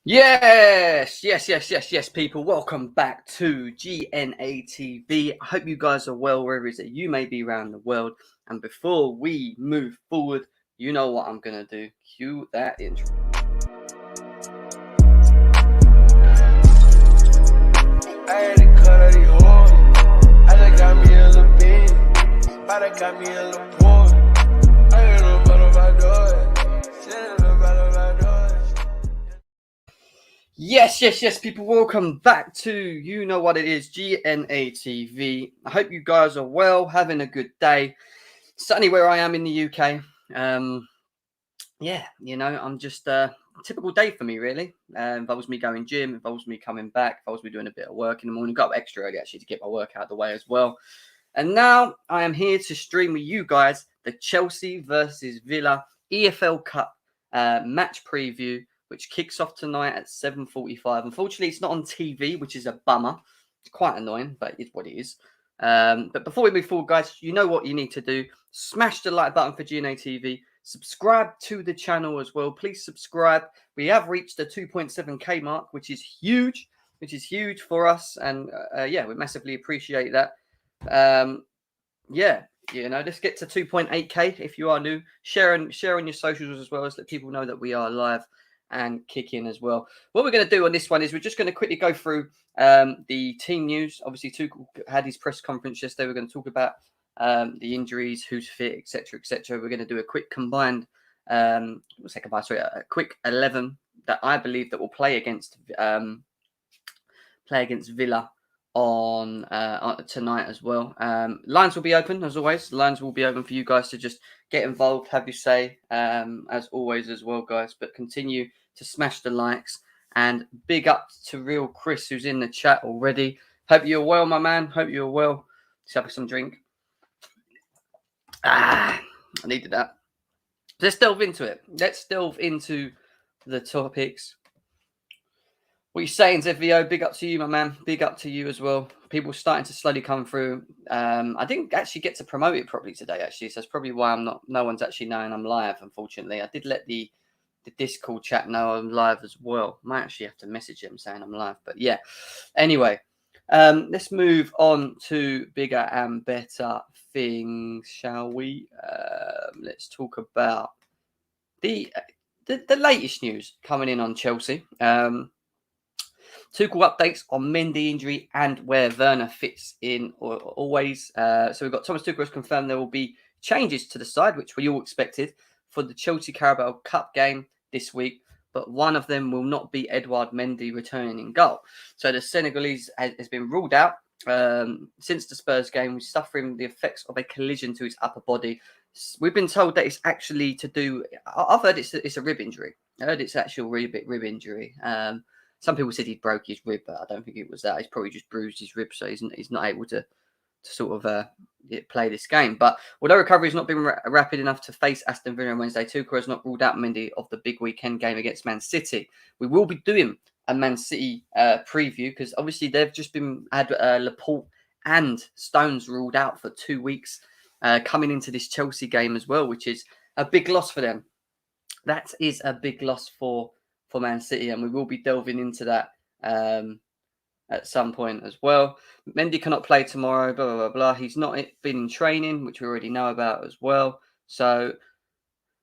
Yes, people. Welcome back to GNATV. I hope you guys are well wherever it is that you may be around the world. And before we move forward, you know what I'm going to do. Cue that intro. Yes, people. Welcome back to you know what it is, GNATV. I hope you guys are well, having a good day. Sunny where I am in the UK. I'm just typical day for me, really. Involves me going gym, involves me coming back, involves me doing a bit of work in the morning. Got up extra early actually to get my work out of the way as well. And now I am here to stream with you guys the Chelsea versus Villa EFL Cup match preview, which kicks off tonight at 7:45. Unfortunately, it's not on TV, which is a bummer. It's quite annoying, but it's what it is. But before we move forward, guys, you know what you need to do. Smash the like button for GNA TV. Subscribe to the channel as well. Please subscribe. We have reached the 2.7k mark, which is huge for us. And we massively appreciate that. Let's get to 2.8k. If you are new, share on your socials as well, as let people know that we are live and kicking as well. What we're going to do on this one is we're just going to quickly go through the team news. Obviously, Tuchel had his press conference yesterday. We're going to talk about the injuries, who's fit, etc. We're going to do a quick combined, a quick 11 that I believe that will play against Villa on tonight as well. Lines will be open as always. Lines will be open for you guys to just get involved, have your say as always as well, guys. But continue to smash the likes, and big up to Real Chris who's in the chat already. Hope you're well, my man. Hope you're well. Let's have some drink. I needed that. Let's delve into it. Let's delve into the topics. What you saying, ZVO? Big up to you, my man. Big up to you as well. People starting to slowly come through. I didn't actually get to promote it properly today, actually. So that's probably why no one's actually knowing I'm live, unfortunately. I did let the Discord chat know I'm live as well. Might actually have to message them saying I'm live. But yeah. Anyway, let's move on to bigger and better things, shall we? Let's talk about the latest news coming in on Chelsea. Tuchel updates on Mendy injury and where Werner fits in always. So we've got Thomas Tuchel has confirmed there will be changes to the side, which we all expected, for the Chelsea Carabao Cup game this week. But one of them will not be Edouard Mendy returning in goal. So the Senegalese has been ruled out since the Spurs game. He's suffering the effects of a collision to his upper body. We've been told that it's actually to do. I've heard it's a rib injury. I heard it's actual rib injury. Some people said he broke his rib, but I don't think it was that. He's probably just bruised his rib, so he's not able to sort of play this game. But although recovery has not been rapid enough to face Aston Villa on Wednesday, Tuchel has not ruled out Mendy of the big weekend game against Man City. We will be doing a Man City preview because obviously they've just had Laporte and Stones ruled out for 2 weeks coming into this Chelsea game as well, which is a big loss for them. That is a big loss for Man City, and we will be delving into that at some point as well. Mendy cannot play tomorrow, blah, blah, blah, blah. He's not been in training, which we already know about as well. So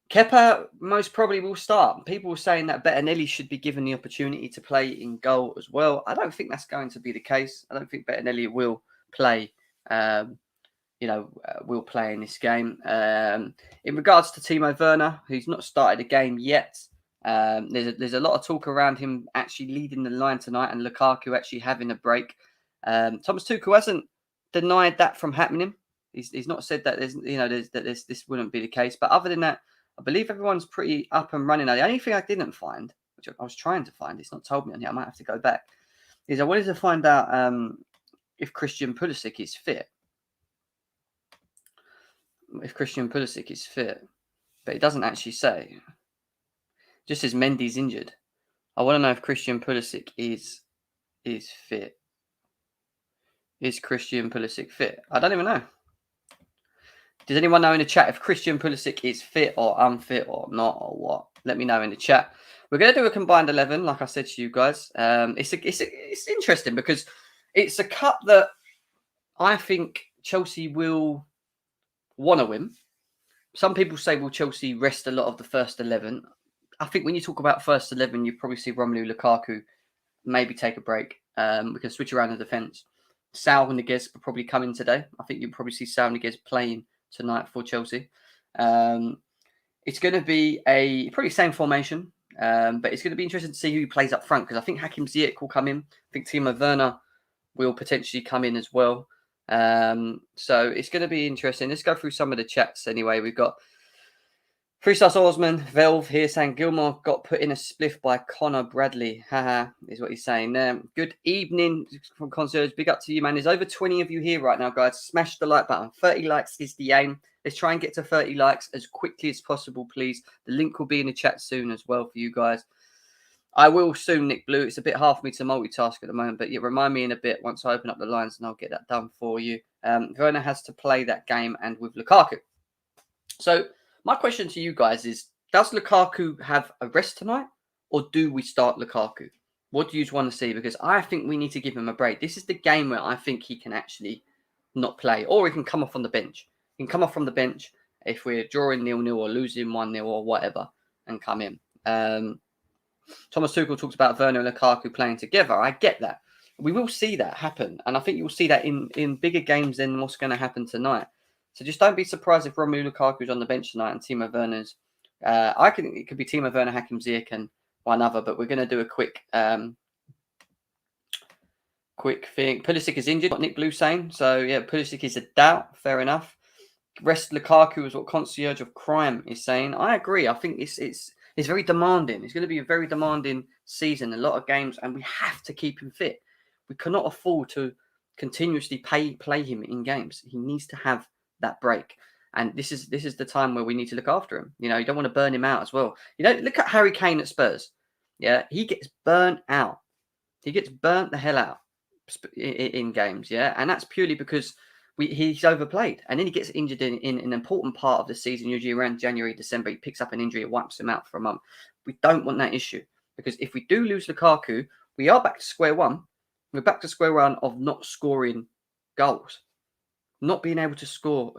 Kepa most probably will start. People were saying that Bettinelli should be given the opportunity to play in goal as well. I don't think that's going to be the case. I don't think Bettinelli will play will play in this game. In regards to Timo Werner, who's not started a game yet, there's a lot of talk around him actually leading the line tonight and Lukaku actually having a break. Thomas Tuchel hasn't denied that from happening. He's not said that this wouldn't be the case. But other than that, I believe everyone's pretty up and running now. The only thing I didn't find, which I was trying to find, it's not told me on here, I might have to go back, is I wanted to find out if Christian Pulisic is fit. But it doesn't actually say. Just says Mendy's injured. I want to know if Christian Pulisic is fit. Is Christian Pulisic fit? I don't even know. Does anyone know in the chat if Christian Pulisic is fit or unfit or not or what? Let me know in the chat. We're going to do a combined 11, like I said to you guys. It's interesting because it's a cup that I think Chelsea will want to win. Some people say, will Chelsea rest a lot of the first 11? I think when you talk about first 11, you probably see Romelu Lukaku maybe take a break. We can switch around the defence. Sal Niguez will probably come in today. I think you'll probably see Sal Niguez playing tonight for Chelsea. It's going to be probably same formation, but it's going to be interesting to see who plays up front because I think Hakim Ziyech will come in. I think Timo Werner will potentially come in as well. So it's going to be interesting. Let's go through some of the chats anyway. We've got Freestars Osman, Velve here saying Gilmore got put in a spliff by Connor Bradley. Haha, is what he's saying there. Good evening from Concierge. Big up to you, man. There's over 20 of you here right now, guys. Smash the like button. 30 likes is the aim. Let's try and get to 30 likes as quickly as possible, please. The link will be in the chat soon as well for you guys. I will soon, Nick Blue. It's a bit hard for me to multitask at the moment, but yeah, remind me in a bit once I open up the lines and I'll get that done for you. Werner has to play that game and with Lukaku. So my question to you guys is, does Lukaku have a rest tonight or do we start Lukaku? What do you want to see? Because I think we need to give him a break. This is the game where I think he can actually not play or he can come off on the bench. He can come off from the bench if we're drawing 0-0 or losing 1-0 or whatever and come in. Thomas Tuchel talks about Werner and Lukaku playing together. I get that. We will see that happen. And I think you'll see that in bigger games than what's going to happen tonight. So just don't be surprised if Romelu Lukaku's on the bench tonight and Timo Werner's. I think it could be Timo Werner, Hakim Ziyech and one other, but we're going to do a quick thing. Pulisic is injured, what Nick Blue saying. So yeah, Pulisic is a doubt. Fair enough. Rest Lukaku is what Concierge of Crime is saying. I agree. I think it's very demanding. It's going to be a very demanding season, a lot of games, and we have to keep him fit. We cannot afford to continuously play him in games. He needs to have that break. And this is the time where we need to look after him. You know, you don't want to burn him out as well. You know, look at Harry Kane at Spurs. Yeah, he gets burnt out. He gets burnt the hell out in games, yeah? And that's purely because he's overplayed. And then he gets injured in an important part of the season, usually around January, December. He picks up an injury, it wipes him out for a month. We don't want that issue. Because if we do lose Lukaku, we are back to square one. We're back to square one of not scoring goals. Not being able to score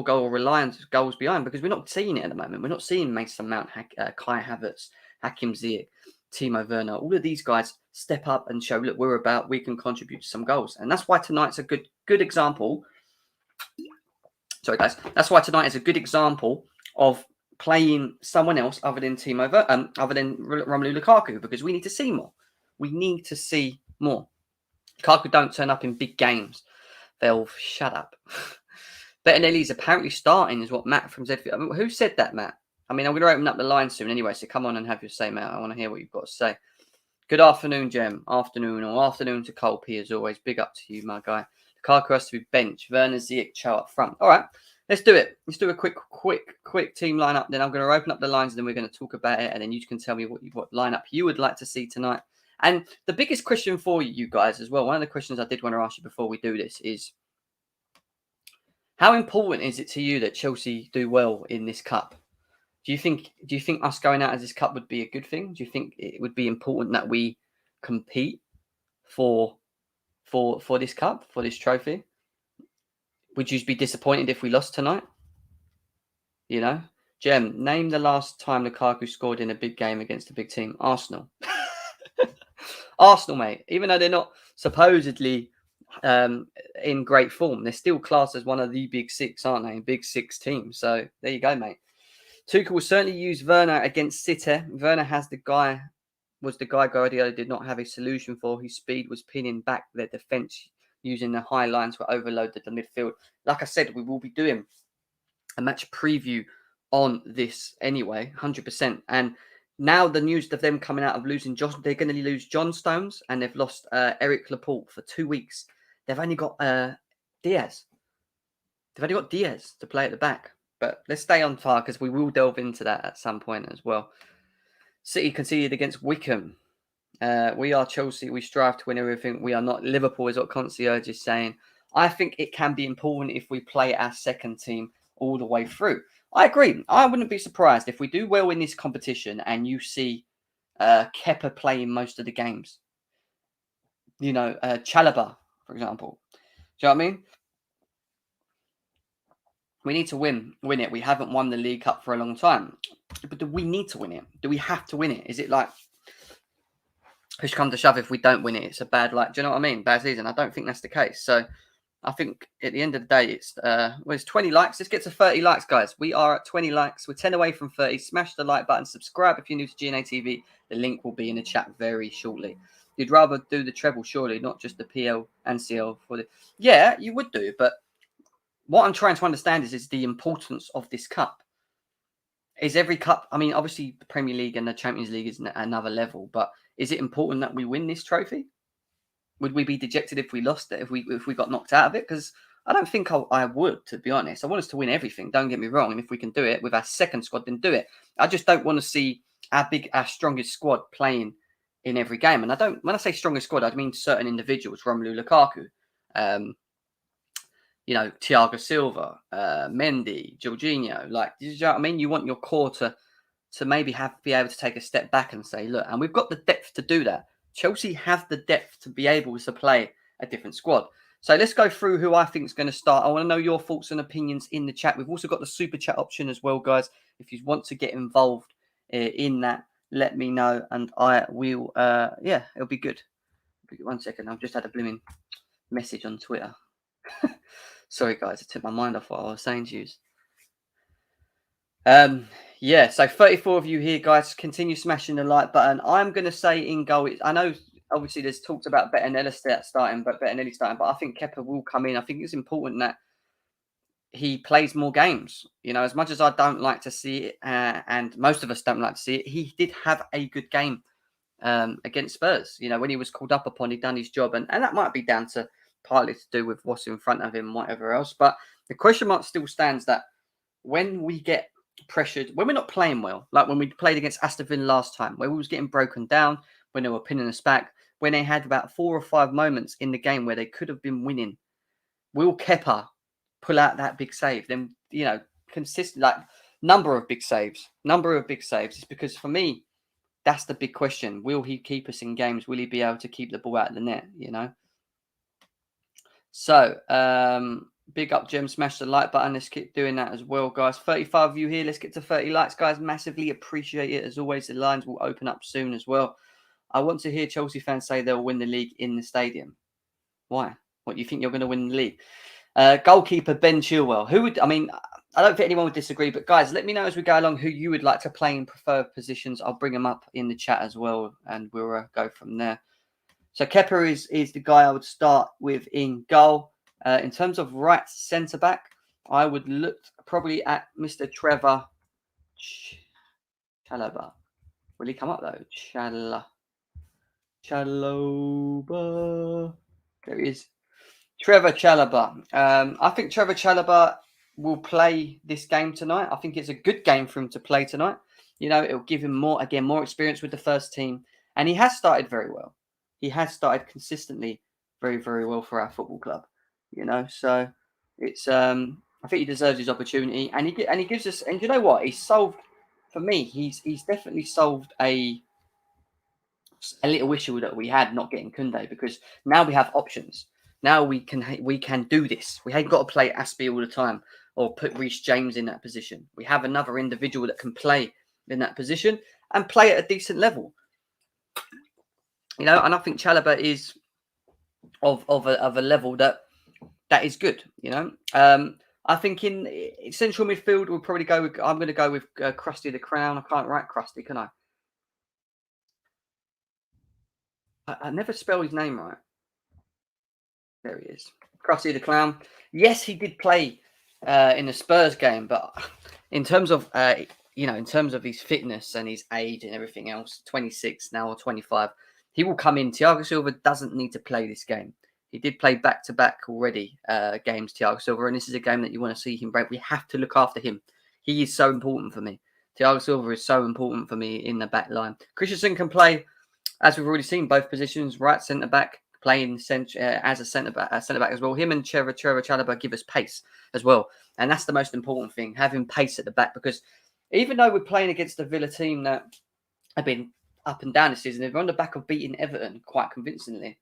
goal or rely on goals behind because we're not seeing it at the moment. We're not seeing Mason Mount, Kai Havertz, Hakim Ziyech, Timo Werner. All of these guys step up and show, look, we can contribute to some goals. And that's why tonight's a good example. Sorry, guys. That's why tonight is a good example of playing someone else other than Romelu Lukaku because we need to see more. We need to see more. Lukaku don't turn up in big games. They'll shut up. Bettinelli's apparently starting is what Matt from Zfield. I mean, who said that, Matt? I mean, I'm going to open up the line soon anyway, so come on and have your say, Matt. I want to hear what you've got to say. Good afternoon, Jem. Afternoon to Cole P as always. Big up to you, my guy. Lukaku has to be benched. Werner, Ziyech, Cho up front. All right, let's do it. Let's do a quick team lineup. Then I'm going to open up the lines and then we're going to talk about it. And then you can tell me what lineup you would like to see tonight. And the biggest question for you guys as well, one of the questions I did want to ask you before we do this is, how important is it to you that Chelsea do well in this cup? Do you think us going out of this cup would be a good thing? Do you think it would be important that we compete for this cup, for this trophy? Would you be disappointed if we lost tonight? You know? Jem, name the last time Lukaku scored in a big game against a big team. Arsenal. Arsenal, mate. Even though they're not supposedly in great form, they're still classed as one of the big six, aren't they? Big six teams. So there you go, mate. Tuchel will certainly use Werner against City. Werner was the guy Guardiola did not have a solution for. His speed was pinning back their defence using the high lines were overloaded the midfield. Like I said, we will be doing a match preview on this anyway, 100%. And now the news of them coming out of losing Josh, they're going to lose John Stones and they've lost Eric Laporte for 2 weeks. They've only got Diaz. They've only got Diaz to play at the back. But let's stay on fire because we will delve into that at some point as well. City conceded against Wickham. We are Chelsea. We strive to win everything. We are not Liverpool, is what Concierge is saying. I think it can be important if we play our second team all the way through. I agree. I wouldn't be surprised if we do well in this competition and you see Kepa playing most of the games. Chalobah, for example. Do you know what I mean? We need to win it. We haven't won the League Cup for a long time. But do we need to win it? Do we have to win it? Is it like push come to shove, if we don't win it, it's a bad, do you know what I mean? Bad season. I don't think that's the case. So I think at the end of the day, it's 20 likes. Let's get to 30 likes, guys. We are at 20 likes. We're 10 away from 30. Smash the like button. Subscribe if you're new to GNA TV. The link will be in the chat very shortly. You'd rather do the treble, surely, not just the PL and CL for the... Yeah, you would do, but what I'm trying to understand is the importance of this cup. Is every cup... I mean, obviously, the Premier League and the Champions League is another level, but is it important that we win this trophy? Would we be dejected if we lost it, if we got knocked out of it? Because I don't think I would, to be honest. I want us to win everything, don't get me wrong. And if we can do it with our second squad, then do it. I just don't want to see our strongest squad playing in every game. And when I say strongest squad, I mean certain individuals, Romelu Lukaku, Thiago Silva, Mendy, Jorginho. Do you know what I mean? You want your core to maybe be able to take a step back and say, look, and we've got the depth to do that. Chelsea have the depth to be able to play a different squad. So let's go through who I think is going to start. I want to know your thoughts and opinions in the chat. We've also got the super chat option as well, guys. If you want to get involved in that, let me know and I will, it'll be good. 1 second, I've just had a blooming message on Twitter. Sorry, guys, I took my mind off what I was saying to you. So 34 of you here, guys. Continue smashing the like button. I'm going to say in goal. I know, obviously, there's talks about Bettinelli starting, but I think Kepa will come in. I think it's important that he plays more games. As much as I don't like to see it, and most of us don't like to see it, he did have a good game against Spurs. When he was called up upon, he'd done his job, and that might be down to partly to do with what's in front of him and whatever else. But the question mark still stands that when we get pressured, when we're not playing well, like when we played against Aston Villa last time, where we was getting broken down, when they were pinning us back, when they had about 4 or 5 moments in the game where they could have been winning, will Kepa pull out that big save? Then, consistent, number of big saves. It's because for me, that's the big question. Will he keep us in games? Will he be able to keep the ball out of the net, So, big up, Jim. Smash the like button. Let's keep doing that as well, guys. 35 of you here. Let's get to 30 likes, guys. Massively appreciate it. As always, the lines will open up soon as well. I want to hear Chelsea fans say they'll win the league in the stadium. Why? What, you think you're going to win the league? Goalkeeper Ben Chilwell. I don't think anyone would disagree, but guys, let me know as we go along who you would like to play in preferred positions. I'll bring them up in the chat as well, and we'll go from there. So Kepa is the guy I would start with in goal. In terms of right centre-back, I would look probably at Mr. Trevor Chalobah. Will he come up, though? Chalobah. There he is. Trevor Chalobah. I think Trevor Chalobah will play this game tonight. I think it's a good game for him to play tonight. It'll give him more experience with the first team. And he has started very well. He has started consistently very, very well for our football club. So it's I think he deserves his opportunity, and he gives us. And you know what? He's solved for me. He's definitely solved a little issue that we had not getting Koundé, because now we have options. Now we can do this. We ain't got to play Aspie all the time or put Reece James in that position. We have another individual that can play in that position and play at a decent level. And I think Chalobah is of a level that is good. I think in central midfield we'll probably go with. I'm going to go with Krusty the Crown. I can't write Krusty, can I? I never spell his name right. There he is, Krusty the Clown. Yes, he did play in the Spurs game, but in terms of in terms of his fitness and his age and everything else, 26 now or 25, he will come in. Thiago Silva doesn't need to play this game. He did play back-to-back already games, Thiago Silva, and this is a game that you want to see him break. We have to look after him. He is so important for me. Thiago Silva is so important for me in the back line. Christensen can play, as we've already seen, both positions, right centre-back, playing as a centre back as well. Him and Trevor Chalobah give us pace as well, and that's the most important thing, having pace at the back. Because even though we're playing against a Villa team that have been up and down this season, they're on the back of beating Everton quite convincingly.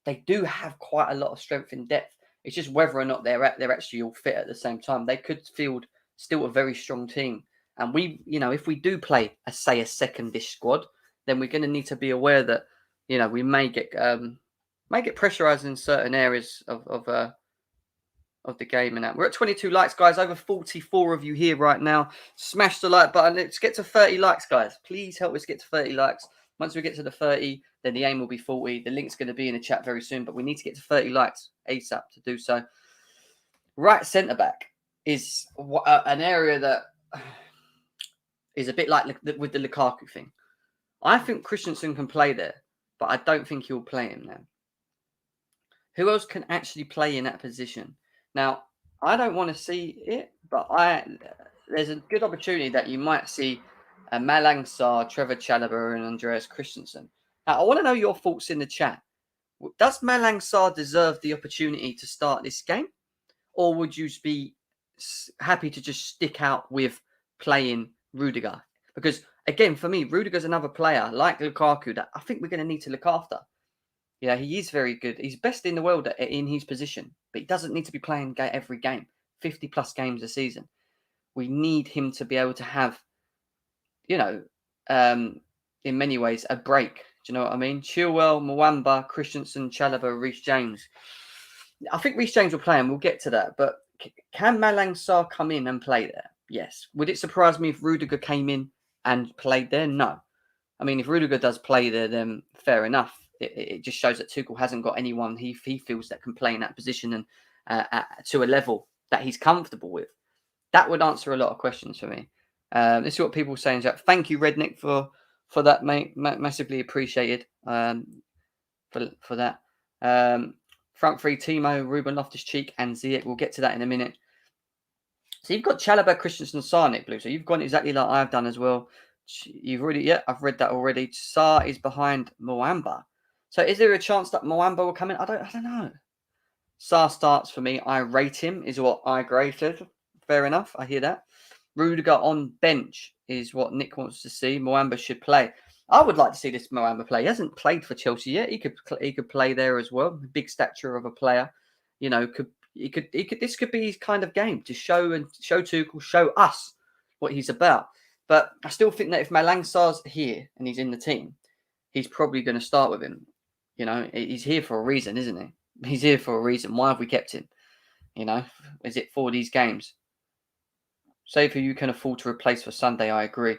They do have quite a lot of strength in depth. It's just whether or not they're actually all fit at the same time. They could field still a very strong team. And we, if we do play a second-ish squad, then we're going to need to be aware that, we may get pressurized in certain areas of the game. And that we're at 22 likes, guys. Over 44 of you here right now. Smash the like button. Let's get to 30 likes, guys. Please help us get to 30 likes. Once we get to the 30, then the aim will be 40. The link's going to be in the chat very soon, but we need to get to 30 likes ASAP to do so. Right centre back is an area that is a bit like with the Lukaku thing. I think Christensen can play there, but I don't think he'll play him there. Who else can actually play in that position? Now, I don't want to see it, but there's a good opportunity that you might see Malang Sarr, Trevor Chalobah, and Andreas Christensen. Now, I want to know your thoughts in the chat. Does Malang Sarr deserve the opportunity to start this game? Or would you be happy to just stick out with playing Rudiger? Because, again, for me, Rudiger's another player like Lukaku that I think we're going to need to look after. Yeah, he is very good. He's best in the world in his position, but he doesn't need to be playing every game, 50-plus games a season. We need him to be able to have, in many ways, a break. Do you know what I mean? Chilwell, Mwamba, Christensen, Chalobah, Reece James. I think Reece James will play, and we'll get to that. But can Malang Sarr come in and play there? Yes. Would it surprise me if Rudiger came in and played there? No. I mean, if Rudiger does play there, then fair enough. It just shows that Tuchel hasn't got anyone he feels that can play in that position and to a level that he's comfortable with. That would answer a lot of questions for me. This is what people are saying. Thank you, Redneck, for that, mate. Massively appreciated for that. Front three, Timo, Ruben Loftus-Cheek, and Ziyech. We'll get to that in a minute. So you've got Chalobah, Christensen, Sarr, Nick Blue. So you've gone exactly like I've done as well. I've read that already. Sarr is behind Mwamba. So is there a chance that Mwamba will come in? I don't know. Sarr starts for me. I rate him, is what I graded. Fair enough. I hear that. Rudiger on bench is what Nick wants to see. Mwamba should play. I would like to see this Mwamba play. He hasn't played for Chelsea yet. He could play there as well. Big stature of a player. This could be his kind of game to show Tuchel, show us what he's about. But I still think that if Malang Sarr's here and he's in the team, he's probably going to start with him. He's here for a reason, isn't he? He's here for a reason. Why have we kept him? Is it for these games? Say who you can afford to replace for Sunday, I agree.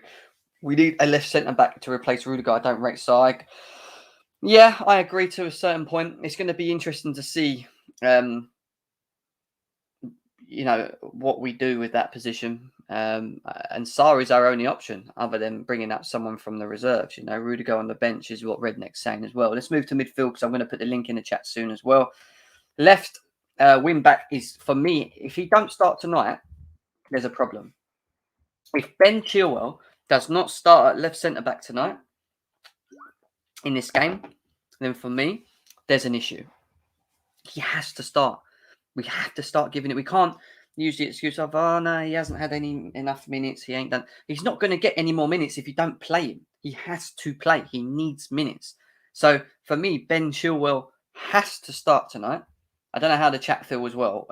We need a left centre-back to replace Rudiger. I don't rate Sarr. Yeah, I agree to a certain point. It's going to be interesting to see, what we do with that position. And Sarr is our only option other than bringing up someone from the reserves. Rudiger on the bench is what Redneck's saying as well. Let's move to midfield because I'm going to put the link in the chat soon as well. Left wing-back is, for me, if he don't start tonight, there's a problem. If Ben Chilwell does not start at left centre-back tonight in this game, then for me, there's an issue. He has to start. We have to start giving it. We can't use the excuse of, oh, no, he hasn't had enough minutes. He ain't done. He's not going to get any more minutes if you don't play him. He has to play. He needs minutes. So for me, Ben Chilwell has to start tonight. I don't know how the chat feel as well.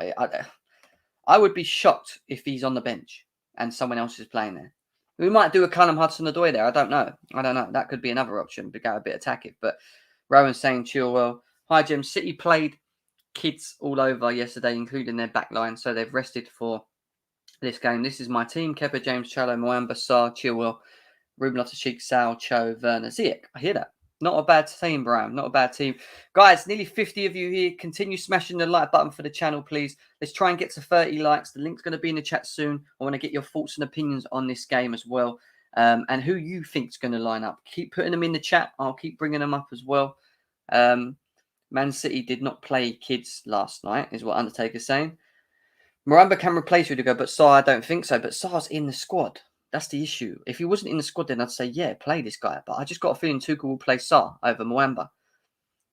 I would be shocked if he's on the bench and someone else is playing there. We might do a Callum Hudson-Odoi there. I don't know. That could be another option to go a bit attacking. But Rowan's saying Chilwell. Hi, Jim. City played kids all over yesterday, including their backline. So they've rested for this game. This is my team. Kepa, James, Chalo, Mwamba, Sarr, Chilwell, Ruben Loftus-Cheek, Sal, Cho, Werner, Ziyech. I hear that. Not a bad team, Brian. Not a bad team. Guys, nearly 50 of you here. Continue smashing the like button for the channel, please. Let's try and get to 30 likes. The link's going to be in the chat soon. I want to get your thoughts and opinions on this game as well. And who you think's going to line up. Keep putting them in the chat. I'll keep bringing them up as well. Man City did not play kids last night, is what Undertaker's saying. Mwamba can replace Rudiger, but Sarr, I don't think so. But Sarr's in the squad. That's the issue. If he wasn't in the squad, then I'd say, yeah, play this guy. But I just got a feeling Tuchel will play Sarr over Mwamba.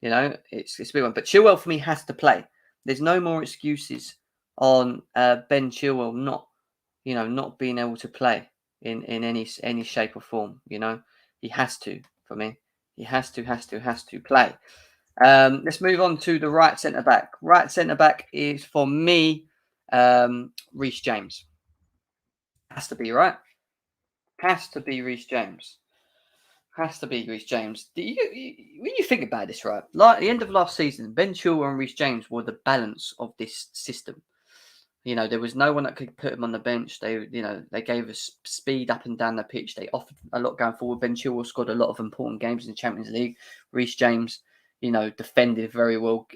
You know, it's a big one. But Chilwell for me has to play. There's no more excuses on Ben Chilwell not being able to play in any shape or form. You know, he has to for me. He has to play. Let's move on to the right centre back. Right centre back is for me Reece James. Has to be right. Has to be Reece James. Has to be Reece James. When you think about this, right? Like at the end of last season, Ben Chilwell and Reece James were the balance of this system. You know, there was no one that could put him on the bench. They gave us speed up and down the pitch. They offered a lot going forward. Ben Chilwell scored a lot of important games in the Champions League. Reece James, defended very well.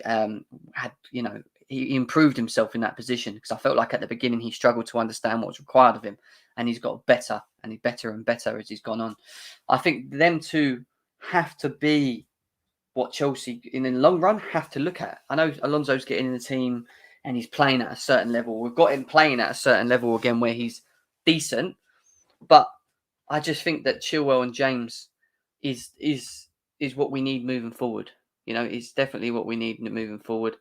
He improved himself in that position because I felt like at the beginning he struggled to understand what was required of him, and he's got better and better and better as he's gone on. I think them two have to be what Chelsea in the long run have to look at. I know Alonso's getting in the team and he's playing at a certain level. We've got him playing at a certain level again where he's decent, but I just think that Chilwell and James is what we need moving forward. It's definitely what we need moving forward.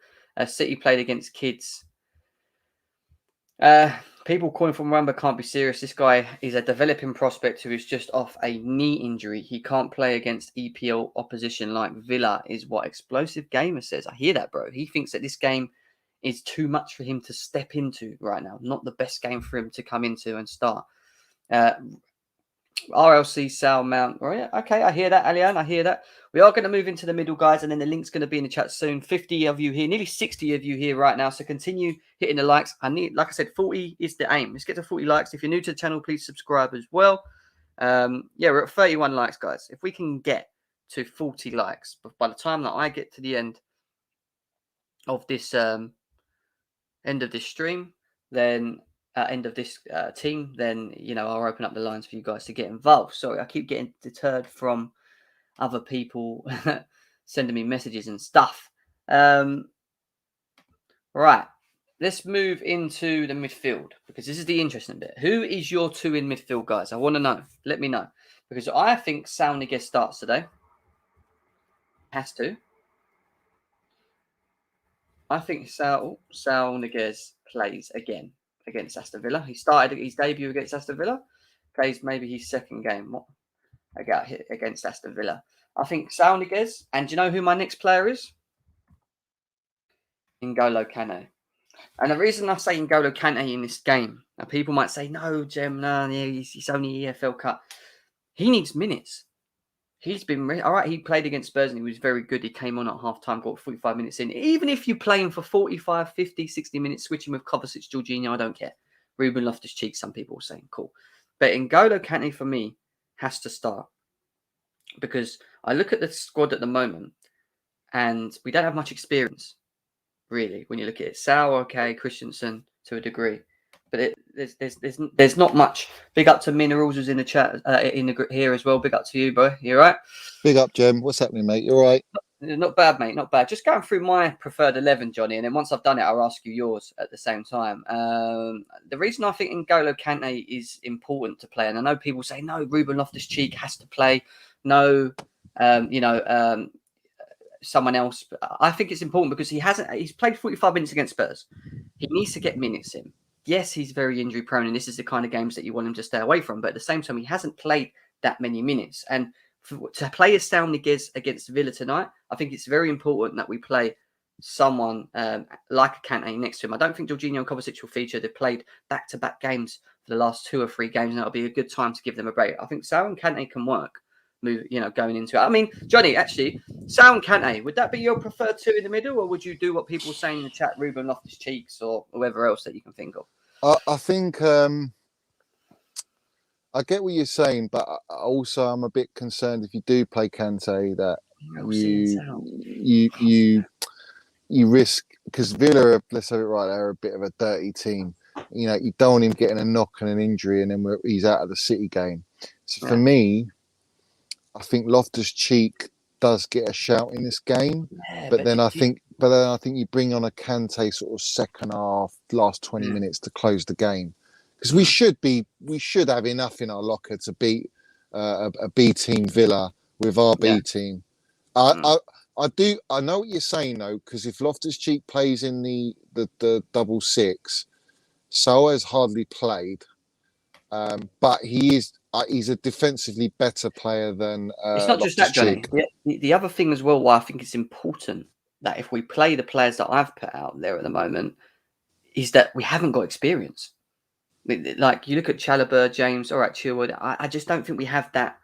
City played against kids. People calling from Ramba can't be serious. This guy is a developing prospect who is just off a knee injury. He can't play against EPL opposition like Villa, is what Explosive Gamer says. I hear that, bro. He thinks that this game is too much for him to step into right now. Not the best game for him to come into and start. RLC Sal Mount. Oh, yeah. Okay, I hear that, Alian. I hear that. We are going to move into the middle, guys, and then the link's going to be in the chat soon. 50 of you here, nearly 60 of you here right now. So continue hitting the likes. Like I said, 40 is the aim. Let's get to 40 likes. If you're new to the channel, please subscribe as well. We're at 31 likes, guys. If we can get to 40 likes by the time that I get to the end of this stream, then end of this team, then I'll open up the lines for you guys to get involved. Sorry, I keep getting deterred from other people sending me messages and stuff. Right, let's move into the midfield because this is the interesting bit. Who is your two in midfield, guys? I want to know. Let me know because I think Saul Niguez starts today. Has to. I think Saul Niguez plays again against Aston Villa. He started his debut against Aston Villa. Plays maybe his second game against Aston Villa. I think Saul Niguez. And do you know who my next player is? N'Golo Kante. And the reason I say N'Golo Kante in this game, and people might say, no, Jem, no, he's only EFL cut. He needs minutes. He's been all right. He played against Spurs and he was very good. He came on at half-time, got 45 minutes in. Even if you're playing for 45, 50, 60 minutes, switching with Kovacic, Jorginho, I don't care. Ruben Loftus-Cheek, some people are saying, cool. But N'Golo Kante, for me, has to start. Because I look at the squad at the moment and we don't have much experience, really, when you look at it. Sal, okay, Christensen to a degree. But there's not much. Big up to Minerals who's in the chat here as well. Big up to you, bro. You all right? Big up, Jem. What's happening, mate? You all right? Not bad, mate. Not bad. Just going through my preferred 11, Johnny, and then once I've done it, I'll ask you yours at the same time. The reason I think N'Golo Kante is important to play, and I know people say, no, Ruben Loftus-Cheek has to play. No, someone else. I think it's important because he's played 45 minutes against Spurs. He needs to get minutes in. Yes, he's very injury prone, and this is the kind of games that you want him to stay away from. But at the same time, he hasn't played that many minutes. And to play a Saul Niguez against Villa tonight, I think it's very important that we play someone like a Kante next to him. I don't think Jorginho and Kovacic will feature. They've played back-to-back games for the last 2 or 3 games, and that'll be a good time to give them a break. I think Saul and Kante can work. Going into it. I mean, Johnny, actually, Saul and Kante, would that be your preferred two in the middle, or would you do what people are saying in the chat, Ruben Loftus-Cheeks or whoever else that you can think of? I think I get what you're saying, but also I'm a bit concerned if you do play Kante that you risk, because Villa, let's have it right, they're a bit of a dirty team. You don't want him getting a knock and an injury, and then he's out of the City game. So for me, I think Loftus-Cheek does get a shout in this game, but then I think you bring on a Kante sort of second half, last 20 minutes to close the game, because we should have enough in our locker to beat a B team Villa with our B team. I know what you're saying though, because if Loftus-Cheek plays in the double six, Saul has hardly played, but he's a defensively better player than It's not just that, Johnny. Loftus-Cheek. The other thing as well, why I think it's important that if we play the players that I've put out there at the moment, is that we haven't got experience. Like you look at Chalobah, James, all right, Chilwell. I just don't think we have that.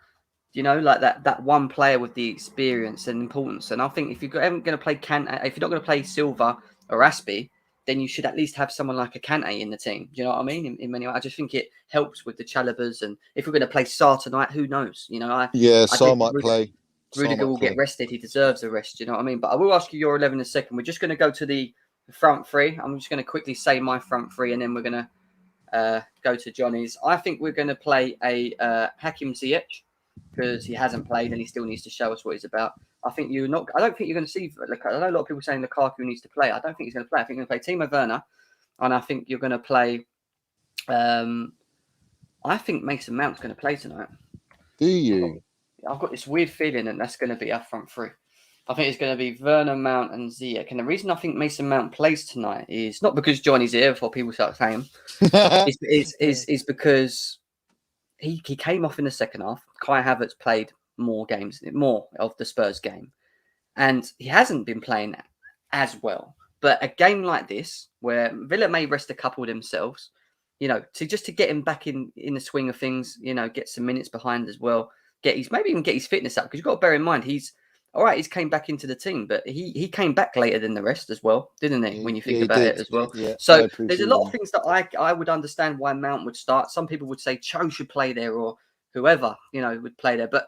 Like that one player with the experience and importance. And I think if you're going to play Kante, if you're not going to play Silva or Aspie, then you should at least have someone like a Kante in the team. Do you know what I mean? In many ways, I just think it helps with the Chalobahs. And if we're going to play Sarr tonight, who knows? I Sarr think might play. Rudiger will get rested. He deserves a rest. Do you know what I mean? But I will ask you your 11 in a second. We're just going to go to the front three. I'm just going to quickly say my front three, and then we're going to go to Johnny's. I think we're going to play a Hakim Ziyech because he hasn't played and he still needs to show us what he's about. I don't think you're going to see. I know a lot of people saying Lukaku needs to play. I don't think he's going to play. I think you're going to play Timo Werner, and I think you're going to play. I think Mason Mount's going to play tonight. Do you? I've got this weird feeling that that's going to be our front three. I think it's going to be Werner, Mount, and Ziyech. And the reason I think Mason Mount plays tonight is not because Johnny's here before people start saying is because he came off in the second half. Kai Havertz played more of the Spurs game, and he hasn't been playing as well. But a game like this, where Villa may rest a couple themselves, to get him back in the swing of things, get some minutes behind as well, maybe even get his fitness up, because you've got to bear in mind he's came back into the team, but he came back later than the rest as well, didn't he? When you think about it as well. Yeah, so there's a lot of things that I would understand why Mount would start. Some people would say Cho should play there, or whoever, would play there. But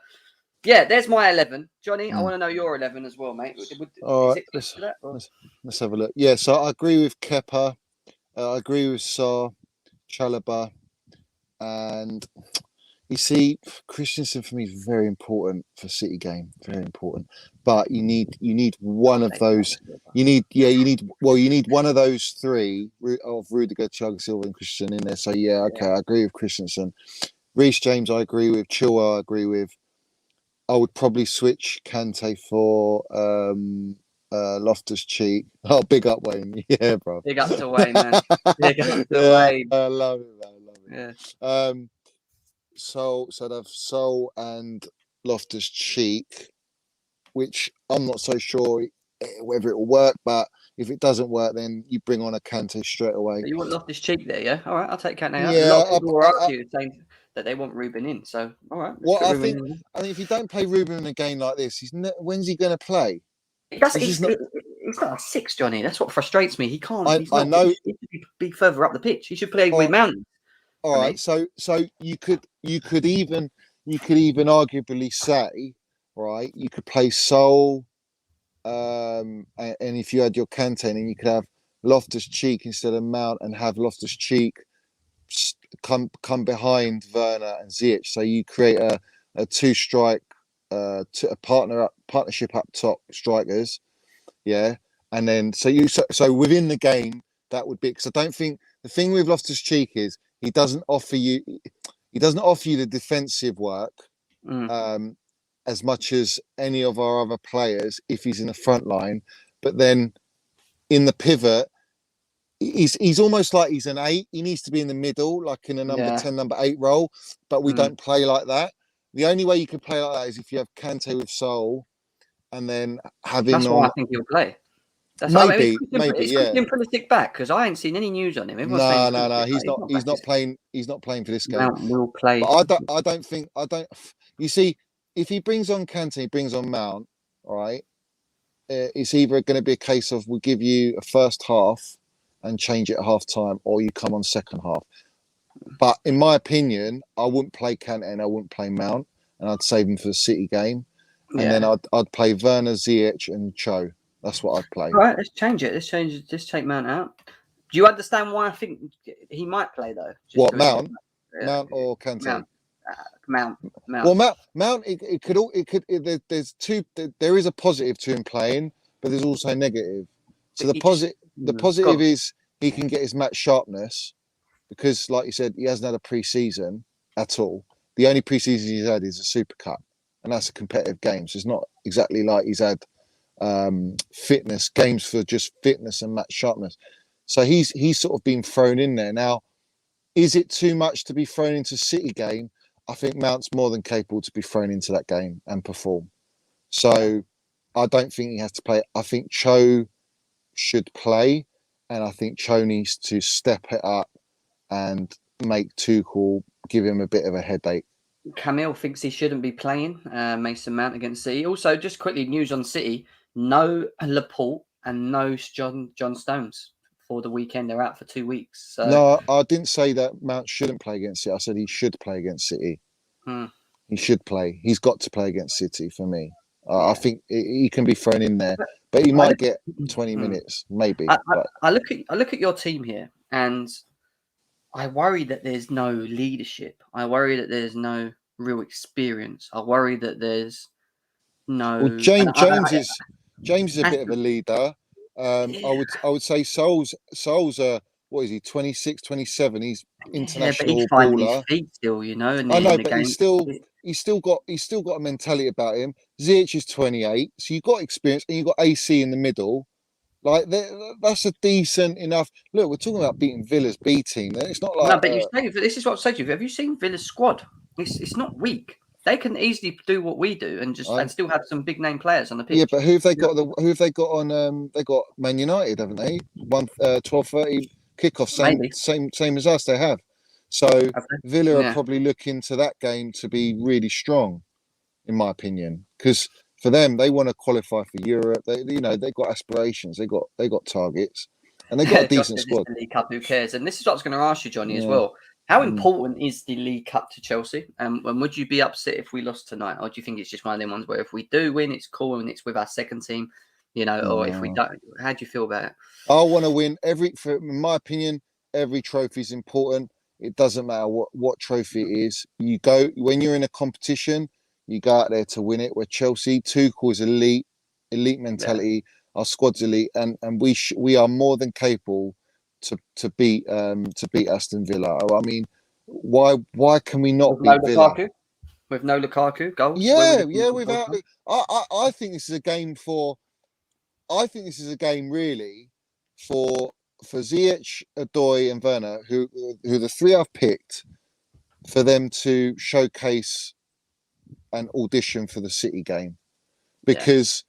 yeah, there's my 11. Johnny, I want to know your 11 as well, mate. All right, let's have a look. Yeah, so I agree with Kepa. I agree with Sarr, Chalobah, and you see, Christensen for me is very important for City game, very important. But you need one of those. You need one of those three of Rudiger, Thiago Silva, and Christensen in there. So yeah, okay, I agree with Christensen. Reece James, I agree with. Chilwell, I agree with. I would probably switch Kante for Loftus-Cheek. Oh, big up Wayne, yeah, bro. Big up to Wayne, man. Big up to Wayne. I love it, man. I love it. Yeah. So I'd have Sol and Loftus-Cheek, which I'm not so sure whether it will work, but if it doesn't work, then you bring on a Kante straight away. So you want Loftus-Cheek there, yeah? All right, I'll take Kante out. Yeah, a lot of people are arguing saying that they want Ruben in, so all right. Well, I think if you don't play Ruben in a game like this, when's he going to play? He's not a six, Johnny. That's what frustrates me. He can't. I know. He should be further up the pitch. He should play with Mount. All right, so you could even arguably say, right, you could play Sol, and if you had your Kante, then you could have Loftus-Cheek instead of Mount, and have Loftus-Cheek come behind Werner and Ziyech. So you create a two-strike, a partnership up top strikers, yeah, and then so within the game that would be, because I don't think the thing with Loftus-Cheek is he doesn't offer you the defensive work as much as any of our other players if he's in the front line. But then in the pivot, he's almost like he's an 8. He needs to be in the middle, like in a number 10, number 8 role. But we don't play like that. The only way you can play like that is if you have Kante with Sol, and then have him. That's why I think he'll play. Maybe, Christian Pulisic back, because I ain't seen any news on him. No. He's not playing. He's not playing for this game. Mount will play. But I don't think. You see, if he brings on Kante, he brings on Mount. All right, it's either going to be a case of we give you a first half and change it at half time, or you come on second half. But in my opinion, I wouldn't play Kante and I wouldn't play Mount, and I'd save him for the City game, and then I'd play Werner, Ziyech, and Cho. That's what I'd play. All right, let's change it. Let's take Mount out. Do you understand why I think he might play though? What, Mount? Mount or Kante? Mount. Well, Mount. There's two. There is a positive to him playing, but there's also a negative. So the positive is he can get his match sharpness, because, like you said, he hasn't had a pre-season at all. The only pre-season he's had is a Super Cup, and that's a competitive game. So it's not exactly like he's had fitness, games for just fitness and match sharpness. So he's sort of been thrown in there. Now, is it too much to be thrown into City game? I think Mount's more than capable to be thrown into that game and perform. So I don't think he has to play. I think Cho should play, and I think Cho needs to step it up and make Tuchel give him a bit of a headache. Camille thinks he shouldn't be playing Mason Mount against City. Also, just quickly, news on City: no Laporte and no John Stones for the weekend. They're out for 2 weeks. So No, I didn't say that Mount shouldn't play against City. I said he should play against City. He should play. He's got to play against City for me. I think he can be thrown in there, but he might get 20 minutes, maybe. I look at your team here, and I worry that there's no leadership. I worry that there's no real experience. I worry that there's no. Well, James is a bit of a leader. I would say Sol's what is he, 26, 27? He's international but he's finding baller. his feet still, you know. I know, but he's still got a mentality about him. Ziyech is 28, so you've got experience and you've got AC in the middle. Like that's a decent enough. Look, we're talking about beating Villa's B team. It's not like no, but this is what I'm saying to you. Have you seen Villa's squad? It's not weak. They can easily do what we do and and still have some big name players on the pitch. Yeah, but who have they got? Who have they got on? They got Man United, haven't they? 12:30 kickoff, same as us. They have. So Villa are probably looking to that game to be really strong, in my opinion, because for them they want to qualify for Europe. They've got aspirations. They got targets, and they've got a decent squad. The League Cup, who cares? And this is what I was going to ask you, Johnny, as well. How important is the League Cup to Chelsea? And would you be upset if we lost tonight? Or do you think it's just one of them ones where if we do win, it's cool and it's with our second team, or if we don't, how do you feel about it? I want to win in my opinion, every trophy is important. It doesn't matter what trophy it is. You go, when you're in a competition, you go out there to win it. We're Chelsea, Tuchel is elite mentality. Yeah. Our squad's elite, and we are more than capable to beat Aston Villa. I mean, why can we not beat Villa? With no Lukaku goals? Yeah, without. I think this is a game for. I think this is a game really for Ziyech, Odoi, and Werner, who the three I've picked, for them to showcase and audition for the City game, because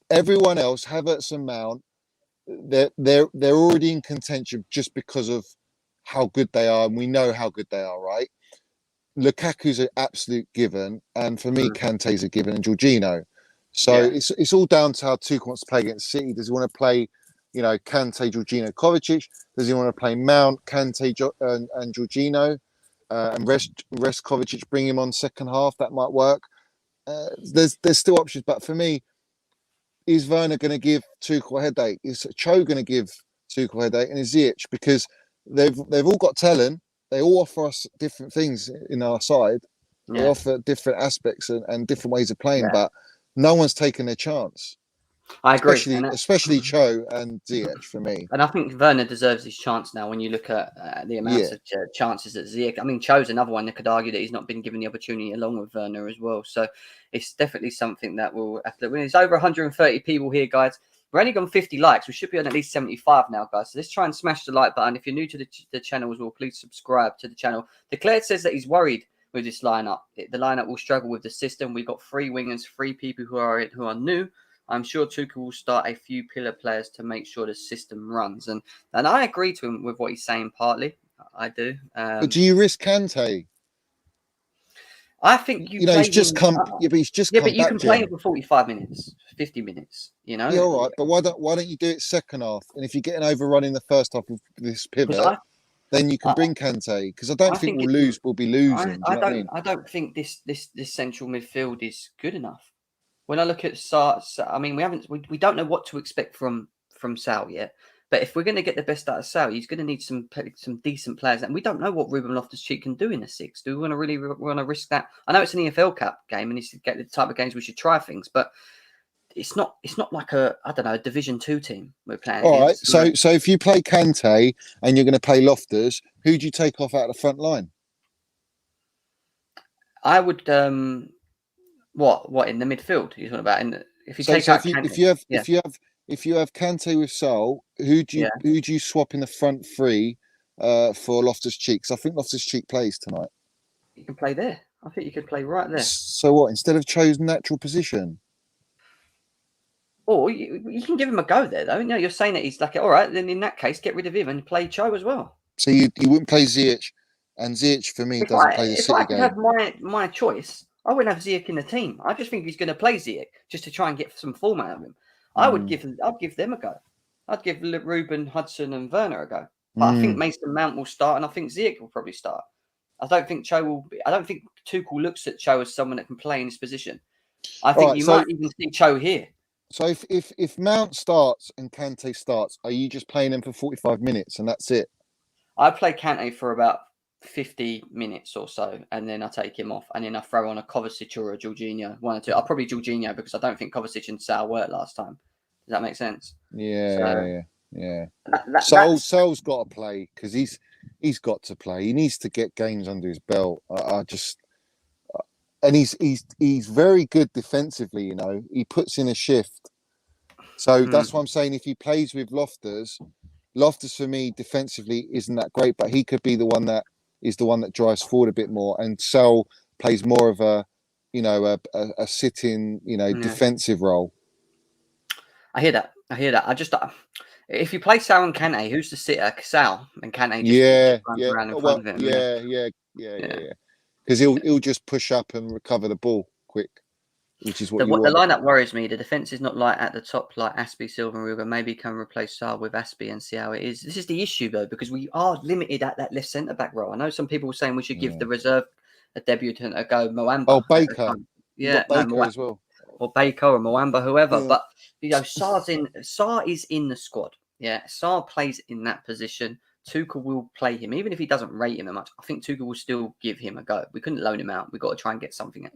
everyone else, Havertz and Mount, they're already in contention just because of how good they are, and we know how good they are, right? Lukaku's an absolute given, and for me, Kante's a given, and Jorginho. So it's all down to how Tuchel wants to play against City. Does he want to play, Kante, Jorginho, Kovacic? Does he want to play Mount, Kante, and Jorginho, and rest Kovacic, bring him on second half? That might work. There's still options, but for me, is Werner going to give Tuchel a headache? Is Cho going to give Tuchel a headache? And is Ziyech? Because they've all got talent. They all offer us different things in our side. They offer different aspects and different ways of playing, but no one's taken their chance. I agree. Especially Cho and Ziyech for me. And I think Werner deserves his chance now when you look at the amount of chances that Ziyech. I mean, Cho's another one that could argue that he's not been given the opportunity along with Werner as well. So it's definitely something that will have to win. There's over 130 people here, guys. We're only gone 50 likes. We should be on at least 75 now, guys. So let's try and smash the like button. If you're new to the channel as well, please subscribe to the channel. Declared says that he's worried with this lineup. The lineup will struggle with the system. We've got 3 wingers, 3 people who are new. I'm sure Tuchel will start a few pillar players to make sure the system runs. And I agree to him with what he's saying partly. I do. But do you risk Kante? I think he's just come. But he's just come but you back, can play him for 45 minutes, 50 minutes. Yeah, all right. But why don't you do it second half? And if you're getting overrun in the first half of this pivot, then you can bring Kante, because I don't think we'll lose. We'll be losing. I don't think this central midfield is good enough. When I look at Sar, I mean, we don't know what to expect from Sal yet. But if we're going to get the best out of Sal, he's going to need some decent players, and we don't know what Ruben Loftus-Cheek can do in the 6. Do we want to risk that? I know it's an EFL Cup game, and it's the type of games we should try things, but it's not like a Division 2 team we're playing. All right. So if you play Kante and you're going to play Loftus, who do you take off out of the front line? I would. What in the midfield? You're talking about If you So, take so out if you Kante, if you have yeah, if you have Kante with Sol, who do you swap in the front three for Loftus Cheek? 'Cause I think Loftus Cheek plays tonight. you can play there. I think you could play right there. So what? Instead of Cho's natural position. Or you can give him a go there, though. You know, you're saying that he's like, all right, then in that case, get rid of him and play Cho as well. So you wouldn't play Ziyech, and Ziyech for me doesn't play the If City I could game. have my choice, I wouldn't have Ziyech in the team. I just think he's going to play Ziyech just to try and get some form out of him. I'd give them a go. I'd give Ruben, Hudson, and Werner a go. But I think Mason Mount will start, and I think Ziyech will probably start. I don't think Cho will be. I don't think Tuchel looks at Cho as someone that can play in his position. I think you might even see Cho here. So if Mount starts and Kante starts, are you just playing him for 45 minutes and that's it? I play Kante for about 50 minutes or so, and then I take him off, and then I throw on a Kovacic or a Jorginho, one or two. I'll probably Jorginho because I don't think Kovacic and Sal worked last time. Does that make sense? Yeah. That's Sol's got to play because he's got to play. He needs to get games under his belt. And he's very good defensively. You know, he puts in a shift. So that's why I'm saying if he plays with Loftus for me defensively isn't that great, but he could be the one that drives forward a bit more. And Sal plays more of a sitting, defensive role. I hear that. I just if you play Sal and Kante, who's the sitter? Sal and Kante just runs around in front of him. Yeah. Because he'll just push up and recover the ball quick, which is what you want. The lineup worries me. The defense is not like at the top like Aspie, Silva, and Ruga. Maybe can replace Sal with Aspie and see how it is. This is the issue though, because we are limited at that left centre back role. I know some people were saying we should give the reserve a debutant a go. Moamba. Oh, Baker. Baker as well. Or Baker or Moamba, whoever. Yeah. But Sarr is in the squad. Yeah, Sarr plays in that position. Tuchel will play him, even if he doesn't rate him that much. I think Tuchel will still give him a go. We couldn't loan him out. We've got to try and get something,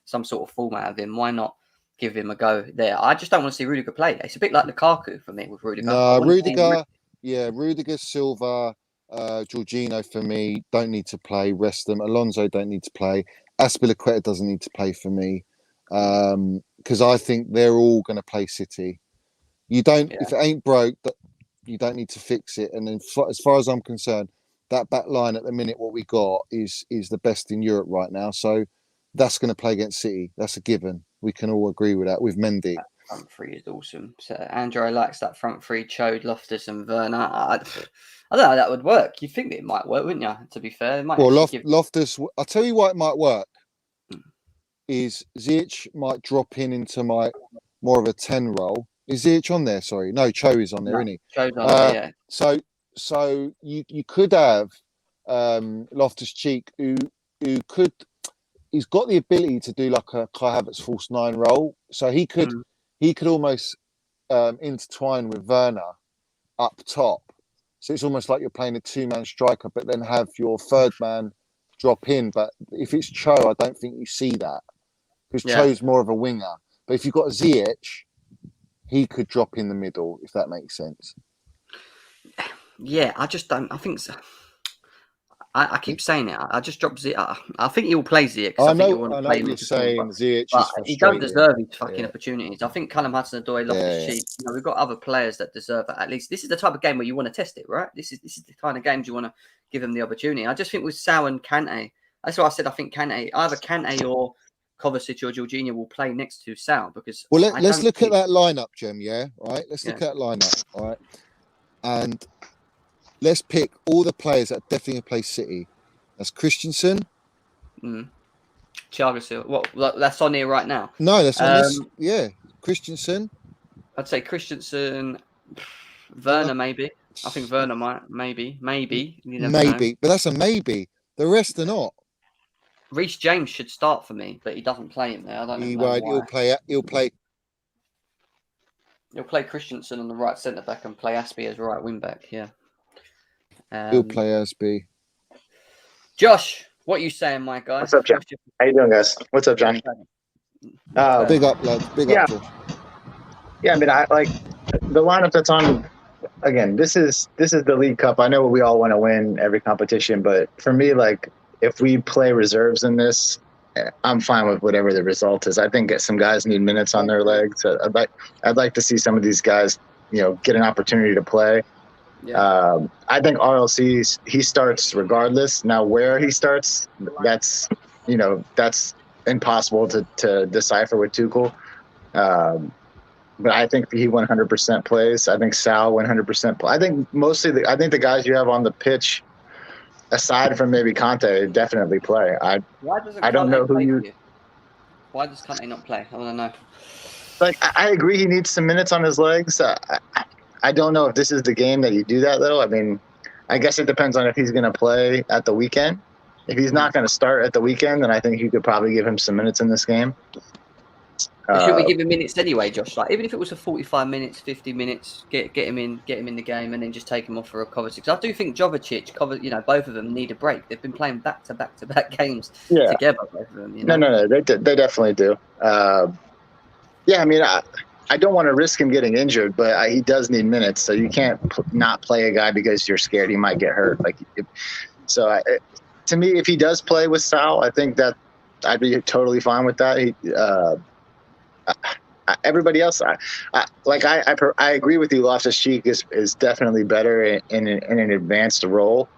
some sort of form out of him. Why not give him a go there? I just don't want to see Rudiger play. It's a bit like Lukaku for me with Rudiger. No, Rudiger, Silva, Jorginho for me don't need to play. Rest them. Alonso don't need to play. Aspilicueta doesn't need to play for me because I think they're all going to play City. You don't if it ain't broke. You don't need to fix it. And then, as far as I'm concerned, that back line at the minute, what we got is the best in Europe right now. So that's going to play against City. That's a given. We can all agree with that. With Mendy, that front three is awesome. So Andrew likes that front three: Chode, Loftus, and Werner. I don't know how that would work. You think it might work, wouldn't you? To be fair, it might. Well, Loftus. I'll tell you why it might work. Is Ziyech might drop into my more of a 10 role. Is Ziyech on there? Sorry. No, Cho is on there, isn't he? Cho's on there, yeah. So you could have Loftus Cheek who could he's got the ability to do like a Kai Havertz false 9 role. So he could almost intertwine with Werner up top. So it's almost like you're playing a 2-man striker, but then have your third man drop in. But if it's Cho, I don't think you see that. Because Cho's more of a winger. But if you've got Ziyech, he could drop in the middle, if that makes sense. Yeah, I just don't. I think so. I keep saying it. I just drop Ziyech. I think he'll play Ziyech. I know what you're saying. Ziyech is frustrating. He don't deserve his fucking opportunities. I think Callum Hudson-Odoi, Loftus-Cheek. We've got other players that deserve it. At least this is the type of game where you want to test it, right? This is the kind of games you want to give them the opportunity. I just think with Sal and Kante, that's why I said I think Kante, either Kante or Kovacic or Jorginho will play next to Sal because. Well, let's look at that lineup, Jem. Yeah, right. Let's look at that lineup, all right, and let's pick all the players that definitely play City. That's Christensen. Thiago Silva. What? That's on here right now. No, that's on this. Yeah, Christensen. I'd say Christensen. Werner, maybe. I think Werner might. Maybe. Maybe, but that's a maybe. The rest are not. Reece James should start for me, but he doesn't play him there. I don't know why. He'll play. He'll play Christensen on the right centre back and play Aspie as right wing back. Yeah. He'll play Aspie. Josh, what are you saying, my guy? What's up, John? How you doing, guys? What's up, John? Big up, lad. Big up, Josh. Yeah, I mean, I like the lineup that's on. Again, this is the League Cup. I know we all want to win every competition, but for me, like, if we play reserves in this I'm fine with whatever the result is. I think some guys need minutes on their legs. I'd like to see some of these guys, get an opportunity to play. Yeah. I think RLC, he starts regardless. Now where he starts, that's impossible to decipher with Tuchel. But I think he 100% plays. I think Sal 100% play. I think the guys you have on the pitch, aside from maybe Conte, definitely play. Why doesn't I don't Conte know who play you. for you? Why does Conte not play? I want to know. Like, I agree he needs some minutes on his legs. I don't know if this is the game that you do that, though. I mean, I guess it depends on if he's going to play at the weekend. If he's not going to start at the weekend, then I think you could probably give him some minutes in this game. Should we give him minutes anyway, Josh? Like, even if it was for 45 minutes, 50 minutes, get him in the game, and then just take him off for a Kovacic. Because I do think Jovicic, both of them need a break. They've been playing back-to-back games together, both of them. No, they definitely do. I mean, I don't want to risk him getting injured, but he does need minutes. So you can't not play a guy because you're scared he might get hurt. To me, if he does play with Sal, I think that I'd be totally fine with that. Everybody else, I agree with you. Loftus-Cheek is definitely better in an advanced role,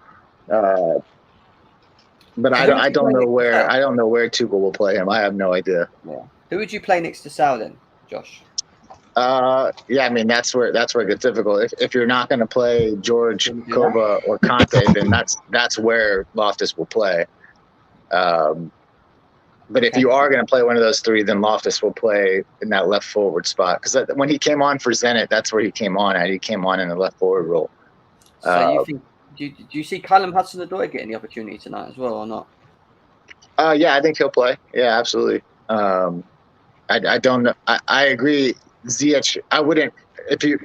but I don't know where Tuchel will play him. I have no idea. Yeah. Who would you play next to Sal then, Josh? I mean that's where it gets difficult. If you're not going to play George, Kova, or Conte, then that's where Loftus will play. But if you are going to play one of those three, then Loftus will play in that left forward spot. Because when he came on for Zenit, that's where he came on at. He came on in the left forward role. So you think? Do you see Callum Hudson-Odoi getting the opportunity tonight as well, or not? Yeah, I think he'll play. Yeah, absolutely. I don't know. I agree. Ziyech, I wouldn't. If you're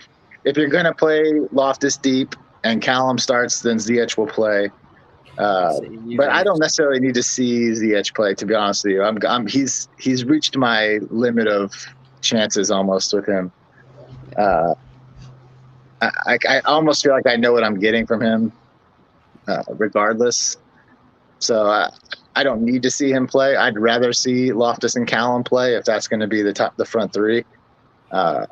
going to play Loftus deep and Callum starts, then Ziyech will play. But I don't necessarily need to see Ziyech play, to be honest with you. He's reached my limit of chances almost with him. I almost feel like I know what I'm getting from him, regardless. So I don't need to see him play. I'd rather see Loftus and Callum play if that's going to be the front three. But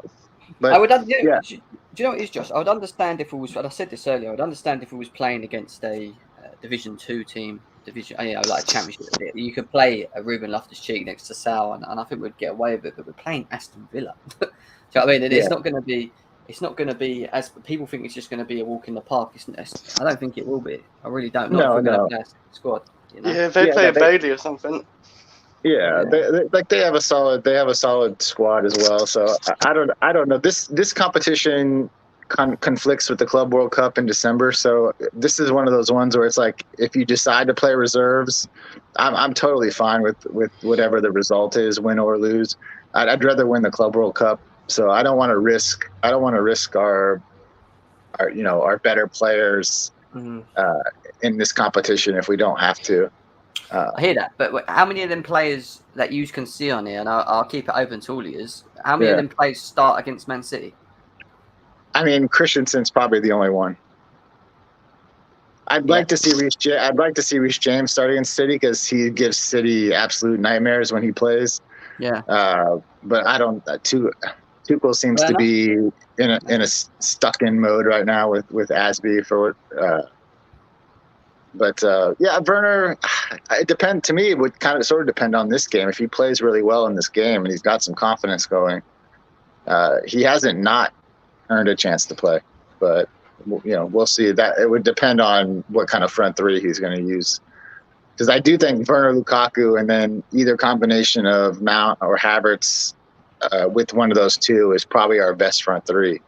I would. Do you know what it is, Josh? I would understand if it was. And I said this earlier. I would understand if it was playing against a Division 2 team, like a championship. You could play a Ruben Loftus-Cheek next to Sal, and I think we'd get away with it. But we're playing Aston Villa. Do you know what I mean? It's not going to be. It's not going to be as people think. It's just going to be a walk in the park. I don't think it will be. I really don't. Not if we're going to play a squad. Yeah, if they play a Bailey or something. Yeah, they have a solid squad as well. So I don't know. This competition conflicts with the Club World Cup in December. So this is one of those ones where it's like, if you decide to play reserves, I'm totally fine with whatever the result is, win or lose. I'd rather win the Club World Cup. So I don't want to risk our better players in this competition if we don't have to. I hear that, but how many of them players that you can see on here, and I'll keep it open to all of you, how many of them players start against Man City? I mean, Christensen's probably the only one. I'd like to see Reece James start against City because he gives City absolute nightmares when he plays. Yeah. But I don't. Tuchel seems to be in a stuck-in mode right now with Asby for. Werner. It depends. To me, it would kind of sort of depend on this game. If he plays really well in this game and he's got some confidence going, he hasn't not earned a chance to play. But we'll see. That it would depend on what kind of front three he's going to use. Because I do think Werner, Lukaku, and then either combination of Mount or Havertz with one of those two is probably our best front three,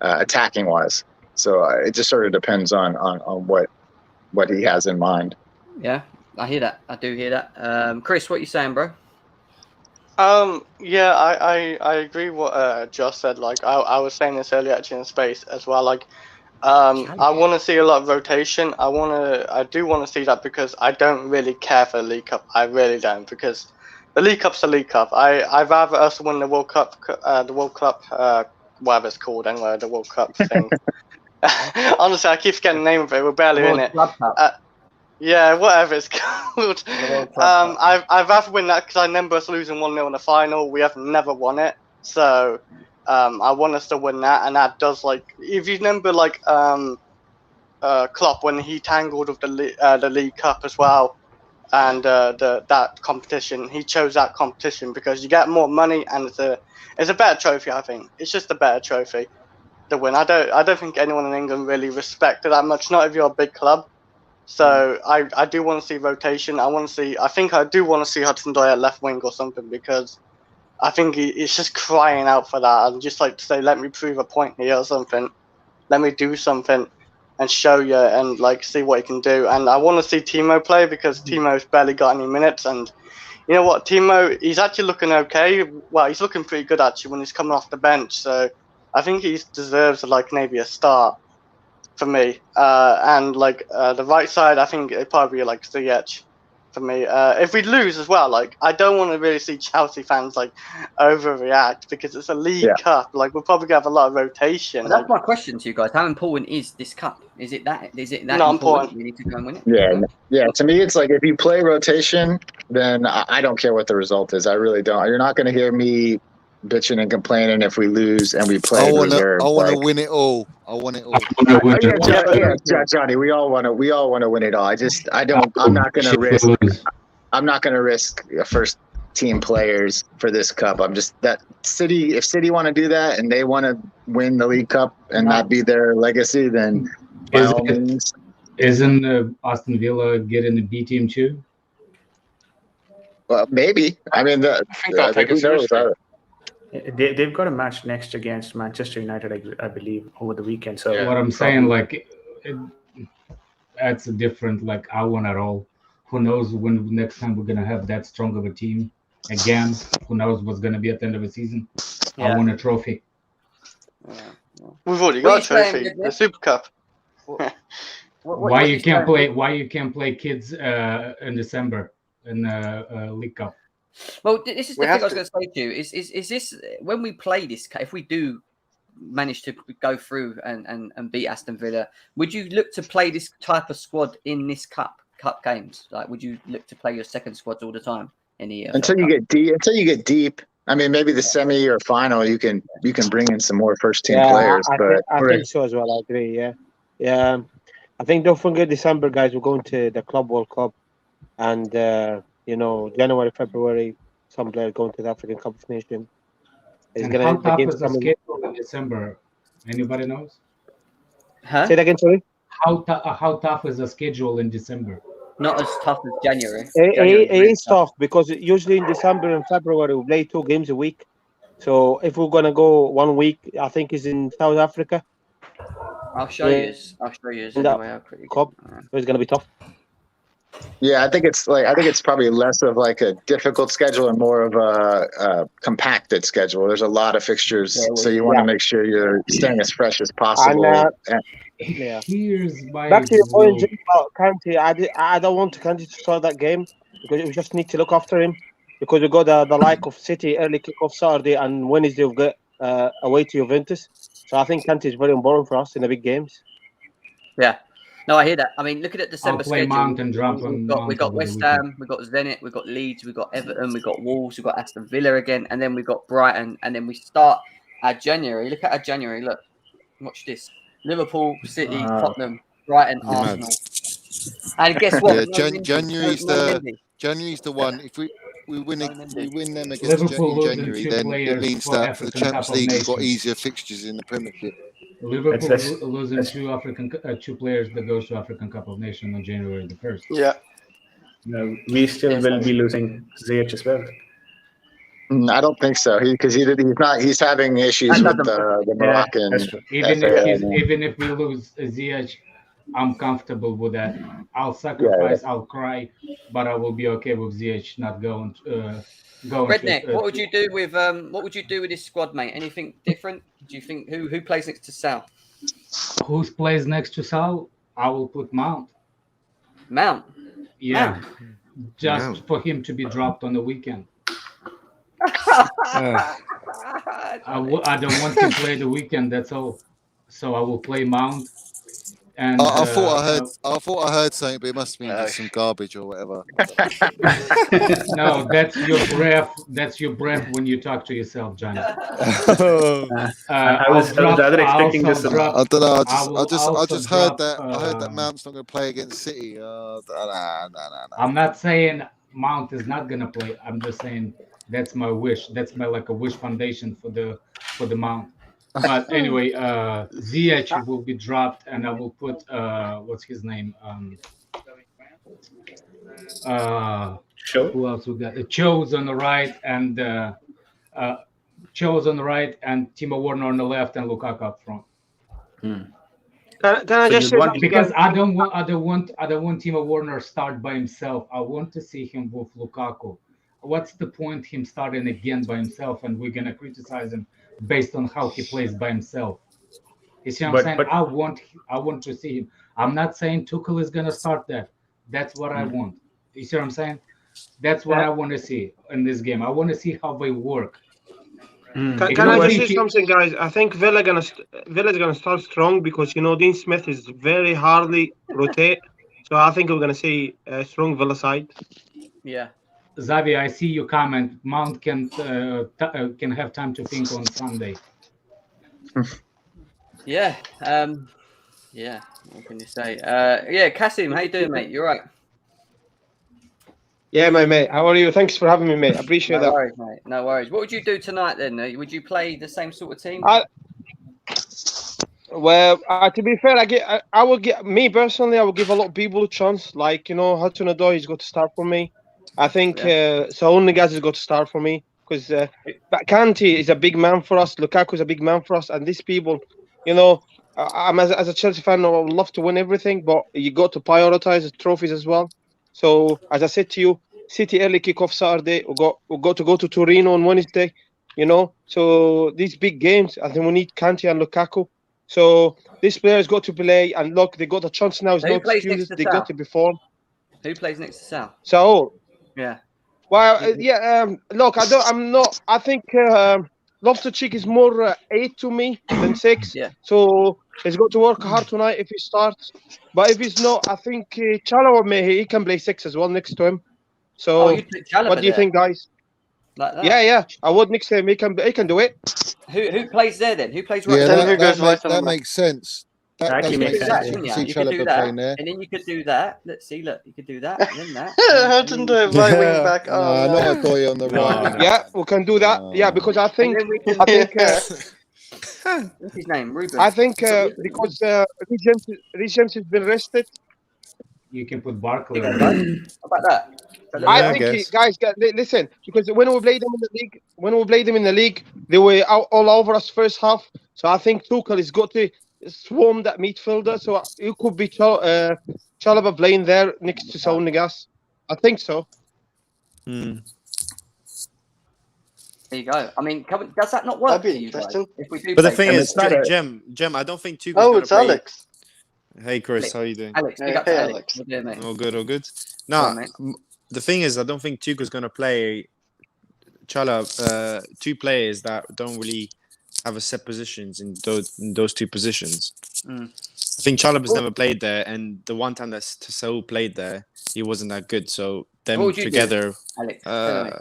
attacking wise. So it just sort of depends on what he has in mind. Yeah, I hear that. I do hear that. Chris, what are you saying, bro? Yeah, I agree what Josh said. Like I was saying this earlier actually in space as well. Like I want to see a lot of rotation. I do want to see that because I don't really care for the League Cup. I really don't, because the League Cup's the League Cup. I'd rather us win the World Cup, whatever it's called anyway, the World Cup thing. Honestly, I keep forgetting the name of it. We're barely in it. Yeah, whatever it's called. I'd rather win that because I remember us losing 1-0 in the final. We have never won it, so I want us to win that. And that does if you remember Klopp when he tangled with the League Cup as well, and that competition. He chose that competition because you get more money and it's a better trophy. I think it's just a better trophy. The win. I don't think anyone in England really respects it that much. Not if you're a big club. So I do want to see rotation. I think I do want to see Hudson-Odoi at left wing or something because I think he's just crying out for that. I'd just like to say, let me prove a point here or something. Let me do something and show you and see what he can do. And I want to see Timo play because Timo's barely got any minutes. And you know what, Timo, he's actually looking okay. Well, he's looking pretty good actually when he's coming off the bench. So I think he deserves maybe a start. For me, and the right side, I think it'd probably be Ziyech for me. If we lose as well, I don't want to really see Chelsea fans overreact because it's a League Cup. We'll probably have a lot of rotation. Well, that's my question to you guys. How important is this cup? Is it that not important? We need to go and win it. Yeah. To me, it's if you play rotation, then I don't care what the result is. I really don't. You're not going to hear me bitching and complaining if we lose and we play reserve. I want to win it all. I want it all. Johnny. We all want to win it all. I'm not going to risk first team players for this cup. If City want to do that and they want to win the League Cup and that be their legacy, then by all means. Isn't Aston Villa getting the B team too? Well, maybe. I mean, I think they'll take it seriously. They've got a match next against Manchester United, I believe, over the weekend. So what I'm saying, that's a different. I want it all. Who knows when next time we're gonna have that strong of a team again? Who knows what's gonna be at the end of the season? I want a trophy. We've already got a trophy, the Super Cup. Why you can't play kids in December in League Cup? Well, this is the thing I was going to say to you. Is this when we play this? If we do manage to go through and beat Aston Villa, would you look to play this type of squad in this cup games? Would you look to play your second squads all the time in the until you get deep? Until you get deep. I mean, maybe the semi or final, you can bring in some more first team players. I think so as well. I agree. Yeah. I think don't forget December, guys. We're going to the Club World Cup, and January, February, some players going to the African Cup of Nations. And how tough is the schedule in December? Anybody knows? Say that again, sorry. How tough is the schedule in December? Not as tough as January. It is tough because usually in December and February we play 2 games a week. So if we're gonna go 1 week, I think it's in South Africa. I'll show you. Anyway, Cup. It's gonna be tough. Yeah, I think it's probably less of a difficult schedule and more of a compacted schedule. There's a lot of fixtures, so you want to make sure you're staying as fresh as possible. Here's my back to your point about Kanté. I don't want Kanté to start that game because we just need to look after him because we got the like of City early kickoff Saturday and Wednesday we've got away to Juventus. So I think Kanté is very important for us in the big games. Yeah. No, I hear that. I mean, looking at December schedule, we got West Ham, we got Zenit, we got Leeds, we got Everton, we got Wolves, we got Aston Villa again, and then we got Brighton, and then we start our January. Look at our January. Look, watch this: Liverpool, City, Tottenham, Brighton, Arsenal. And guess what? January's the one. If we win them against Liverpool January, then it means that for the Champions League we've got easier fixtures in the Premiership. Liverpool losing 2 players that goes to African Cup of Nations on January the 1st. Yeah. No, we still will be losing Ziyech as well. I don't think so. He's having issues with the Moroccan. Even if we lose Ziyech, I'm comfortable with that. I'll sacrifice. I'll cry, but I will be okay with Ziyech not going. Redneck, what would you do with this squad, mate? Anything different? Do you think who plays next to Sal? Who plays next to Sal? I will put Mount. Mount? Yeah. Just for him to be dropped on the weekend. I don't want to play the weekend, that's all. So I will play Mount And I thought I heard something, but it must have been No. just some garbage or whatever. no, that's your breath. That's your breath when you talk to yourself, Johnny. I was rather expecting this. I don't know. I also just heard drop, that. I heard that Mount's not going to play against City. Nah. I'm not saying Mount is not gonna play. I'm just saying that's my wish. That's my like a wish foundation for the Mount. But anyway, Ziyech will be dropped, and I will put what's his name? Sure. Who else we got? Chose on the right, and Chose on the right, and Timo Werner on the left, and Lukaku up front. Can I So just you say want- something, Because guys? I don't want Timo Werner start by himself. I want to see him with Lukaku. What's the point him starting again by himself, and we're gonna criticize him based on how he plays by himself? You see what I'm saying? But I want to see him. I'm not saying Tuchel is gonna start that. That's what I want. You see what I'm saying? That's what I want to see in this game. I want to see how they work. Can If I you just think say something, guys? I think Villa's gonna start strong because Dean Smith is very hardly rotate. So I think we're gonna see a strong Villa side. Yeah. Xavi, I see your comment. Mount can have time to think on Sunday. Yeah. Yeah. What can you say? Yeah, Kasim, how you doing, mate? You all right? Yeah, my mate. How are you? Thanks for having me, mate. I appreciate No that. worries, mate. No worries. What would you do tonight then? Would you play the same sort of team? Well, to be fair, I will get me personally. I will give a lot of people a chance. Like Hudson-Odoi, he's got to start for me. I think Saul Niguez has got to start for me because Kante is a big man for us. Lukaku is a big man for us, and these people, I'm as a Chelsea fan, I would love to win everything, but you got to prioritize the trophies as well. So as I said to you, City early kick-off Saturday. We got to go to Torino on Wednesday. So these big games, I think we need Kante and Lukaku. So these players got to play, and look, they got a chance now. There's no excuses. They got to perform. Who plays next to Sal? So Yeah. Well, look, I think Loftus-Cheek is more 8 to me than 6. Yeah. So he's got to work hard tonight if he starts. But if he's not, I think Chalobah he can play 6 as well next to him. So what do you think, guys? Like that? Yeah. I would next to him. He can do it. Who plays there then? Who plays right? Yeah, there? that makes sense. That actually makes makes sense. sense, Yeah. See You could do Chalobah that, playing there. and then you could do that. Let's see. Look, you could do that, and then that. How to do it right wing back? Nah, Oh, not Odoi on the right. Yeah, we can do that. Yeah, because I think what's his name? Ruben. because Reece James has been rested. You can put Barkley How on about that? I think, guys, listen, because when we played them in the league, they were all over us first half. So I think Tuchel has got to swarm that midfielder. So it could be Chalobah playing there next to Saul Niguez. I think so. There you go. I mean, does that not work? That'd be for you guys? interesting. If we do But the play thing Chalobah? is, Jem, I don't think Tuchel's Oh, gonna it's play. Alex. Hey, Chris, how you doing? Alex, big up Hey, to Alex. Alex. What do you do, mate? All good. Go No, on, mate. the thing is, I don't think Tuchel's gonna play two players that don't really have a set positions in those two positions. I think Chalobah's never played there, and the one time that Saul played there, he wasn't that good. So them What would you do, together. Alex, tell me.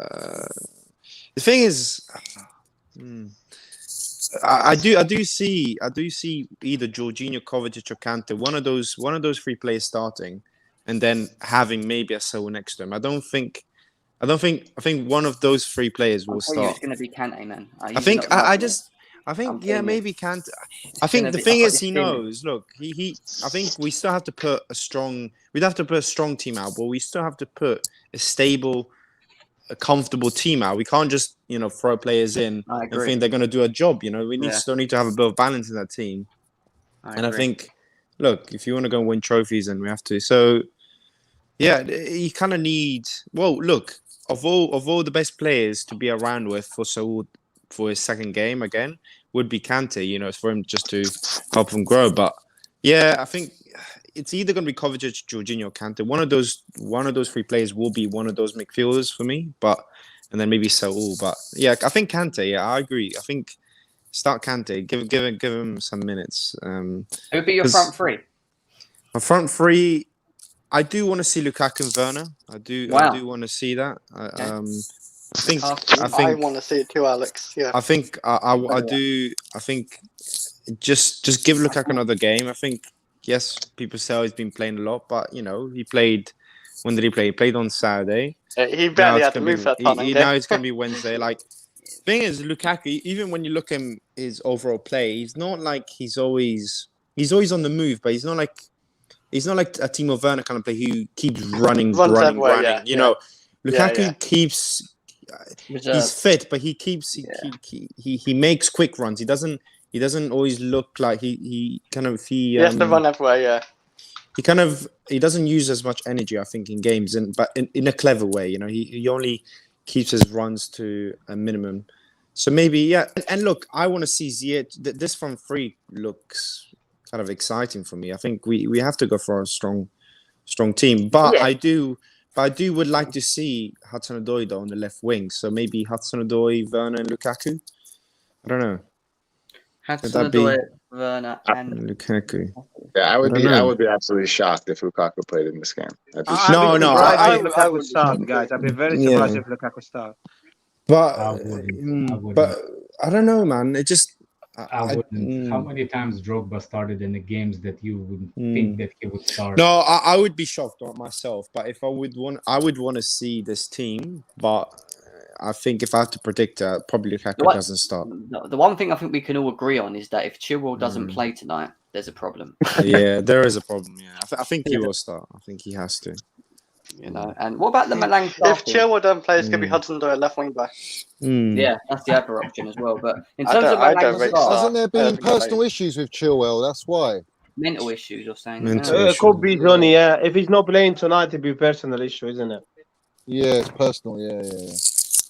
The thing is, I do see either Jorginho, Kovacic, or Kante, one of those three players starting, and then having maybe a Saul next to him. I think one of those three players will start. It's going to be Kante, man. Maybe Kante. I think the thing is, he knows. Look, he. I think we still have to put a strong. We'd have to put a strong team out, but we still have to put a stable, a comfortable team out. We can't just throw players in and think they're going to do a job. We still need to have a bit of balance in that team. I think, look, if you want to go and win trophies, then we have to. So, yeah, you kind of need. Well, look, of all the best players to be around with for Saul for his second game again would be Kante. For him just to help him grow. But yeah, I think it's either going to be Kovacic, Jorginho, or Kante. One of those three players will be one of those midfielders for me. And then maybe Saul. But yeah, I think Kante. Yeah, I agree. I think start Kante. Give him some minutes. Who would be your front three? A front three. I do want to see Lukaku and Werner. I do want to see that. I want to see it too, Alex. Yeah. I think I do. I think just give Lukaku another game. I think yes, people say he's been playing a lot, but he played. When did he play? He played on Saturday. He barely had to move that time. Now it's going to be Wednesday. Like, thing is, Lukaku. Even when you look at his overall play, he's not like he's always on the move, but he's not like a Timo Werner kind of player who keeps running. Yeah. Lukaku keeps. He's fit, but he keeps he makes quick runs. He doesn't always look like he has to run everywhere. Yeah. He doesn't use as much energy, I think, in games, but in a clever way. He only keeps his runs to a minimum. So maybe, yeah. And look, I want to see Ziyech. This front three looks kind of exciting for me. I think we have to go for a strong team. But I would like to see Hudson-Odoi on the left wing. So maybe Hudson-Odoi, Werner, and Lukaku. I don't know. Hudson-Odoi, Werner, and Lukaku. Yeah, I would be absolutely shocked if Lukaku played in this game. I would start, guys. I'd be very surprised if Lukaku start. But I wouldn't. But I don't know, man. It just I wouldn't. How many times Drogba started in the games that you would think that he would start? No, I would be shocked myself. But if I would want to see this team. But I think if I had to predict, probably Lukaku doesn't start. The one thing I think we can all agree on is that if Chilwell doesn't play tonight, there's a problem. Yeah, there is a problem. Yeah, I think he will start. I think he has to. And what about the Milan? If Chilwell don't play, it's gonna be Hudson-Odoi left wing back. Yeah, that's the other option as well. But in terms of Milan, hasn't there been personal issues with Chilwell? That's why. Mental issues, you're saying? It could be Johnny. Yeah, if he's not playing tonight, it'd be a personal issue, isn't it? Yeah, it's personal. Yeah.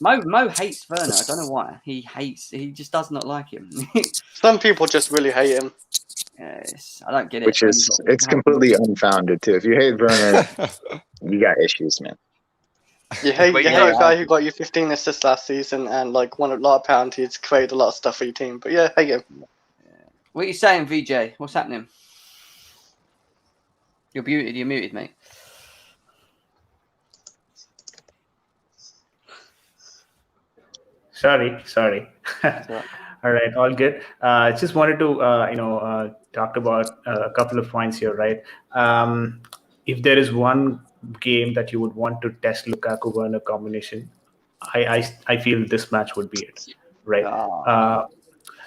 Mo hates Werner. I don't know why. He just does not like him. Some people just really hate him. Yes, I don't get it. Which is, it's completely unfounded too. If you hate Werner, you got issues, man. You hate a guy who got you 15 assists last season and won a lot of penalties, created a lot of stuff for your team. But yeah, hate him. What are you saying, VJ? What's happening? You're muted, mate. Sorry. All right, all good. Just wanted to talk about a couple of points here, right? If there is one game that you would want to test Lukaku Werner combination, I feel this match would be it, right?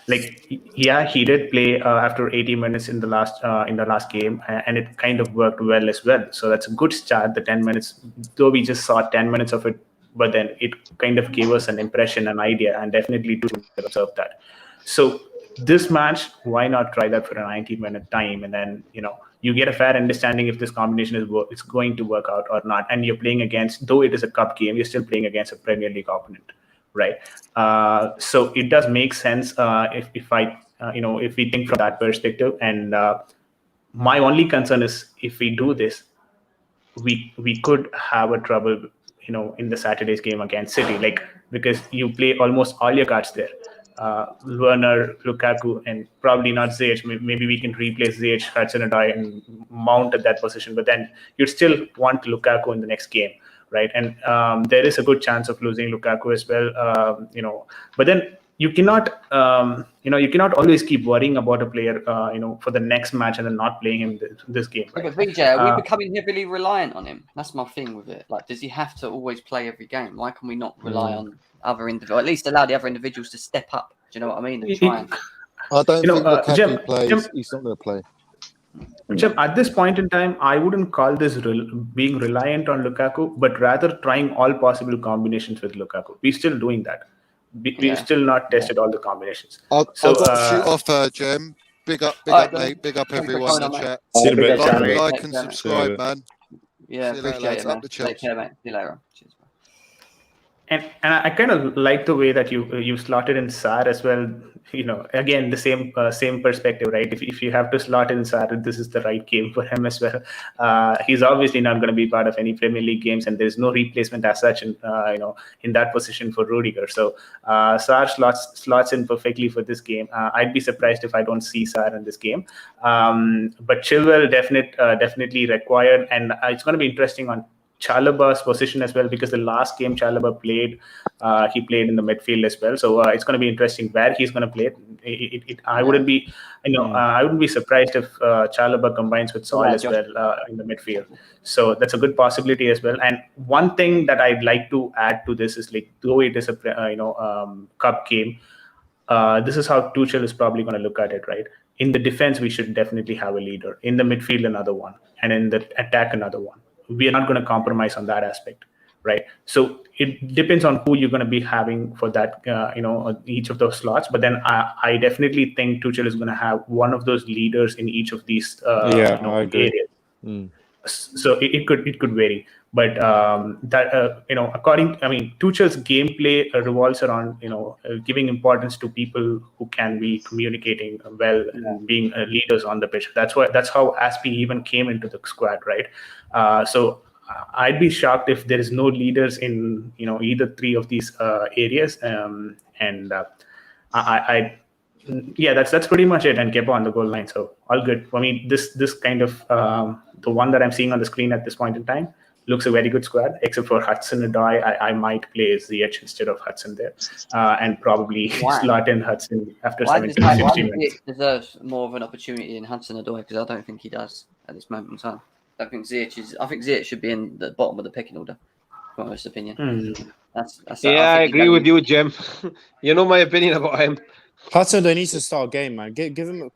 He did play after 80 minutes in the last game, and it kind of worked well as well. So that's a good start. The 10 minutes, though we just saw 10 minutes of it, but then it kind of gave us an impression, an idea, and definitely to observe that. So this match, why not try that for a 90-minute time, and then you get a fair understanding if this combination is going to work out or not. And you're playing against, though it is a cup game, you're still playing against a Premier League opponent, right? So it does make sense if we think from that perspective. And my only concern is if we do this, we could have a trouble, in the Saturday's game against City, because you play almost all your cards there. Werner, Lukaku, and probably not Ziyech. Maybe we can replace Ziyech, Hudson-Odoi, and Mount at that position. But then you'd still want Lukaku in the next game, right? And there is a good chance of losing Lukaku as well. But then you cannot, always keep worrying about a player, for the next match and then not playing him this game. Right? But VJ, are we becoming heavily reliant on him? That's my thing with it. Does he have to always play every game? Why can we not rely on other individuals? At least allow the other individuals to step up. Do you know what I mean? And try and... I don't think Lukaku plays. He's not going to play. Jim, at this point in time, I wouldn't call this being reliant on Lukaku, but rather trying all possible combinations with Lukaku. We're still doing that. We've still not tested all the combinations. I've got to shoot off, Jem. Big up, mate. Big up, everyone in the chat. Like and subscribe, man. Yeah, appreciate it, man. Take care, mate. See you later. Cheers, And I kind of like the way that you slotted in Sar as well. Again, the same perspective, right? If you have to slot in Sar, this is the right game for him as well. He's obviously not going to be part of any Premier League games, and there's no replacement as such in that position for Rudiger. So Sar slots in perfectly for this game. I'd be surprised if I don't see Sar in this game. But Chilwell definitely required, and it's going to be interesting on Chalobah's position as well, because the last game Chalobah played, he played in the midfield as well. So it's going to be interesting where he's going to play. I wouldn't be, I wouldn't be surprised if Chalobah combines with Saul as well in the midfield. So that's a good possibility as well. And one thing that I'd like to add to this is, like, though it is a cup game, this is how Tuchel is probably going to look at it, right? In the defense, we should definitely have a leader. In the midfield, another one, and in the attack, another one. We are not going to compromise on that aspect, right? So it depends on who you're going to be having for that, each of those slots. But then I definitely think Tuchel is going to have one of those leaders in each of these I agree. areas. So it could vary, but Tuchel's gameplay revolves around giving importance to people who can be communicating well and being leaders on the pitch. That's how Aspie even came into the squad, right? So I'd be shocked if there is no leaders in either three of these areas, that's pretty much it. And Kepa on the goal line, so all good. I mean, this kind of the one that I'm seeing on the screen at this point in time looks a very good squad, except for Hudson-Odoi. I might play Ziyech instead of Hudson there, and probably slot in Hudson after 70 to 60 minutes. Ziyech deserves more of an opportunity in Hudson-Odoi, because I don't think he does at this moment in time. I think Ziyech should be in the bottom of the pecking order, from my honest opinion. I agree with you, Jim. You know my opinion about him. Hudson-Odoi needs to start a game, man. Give him a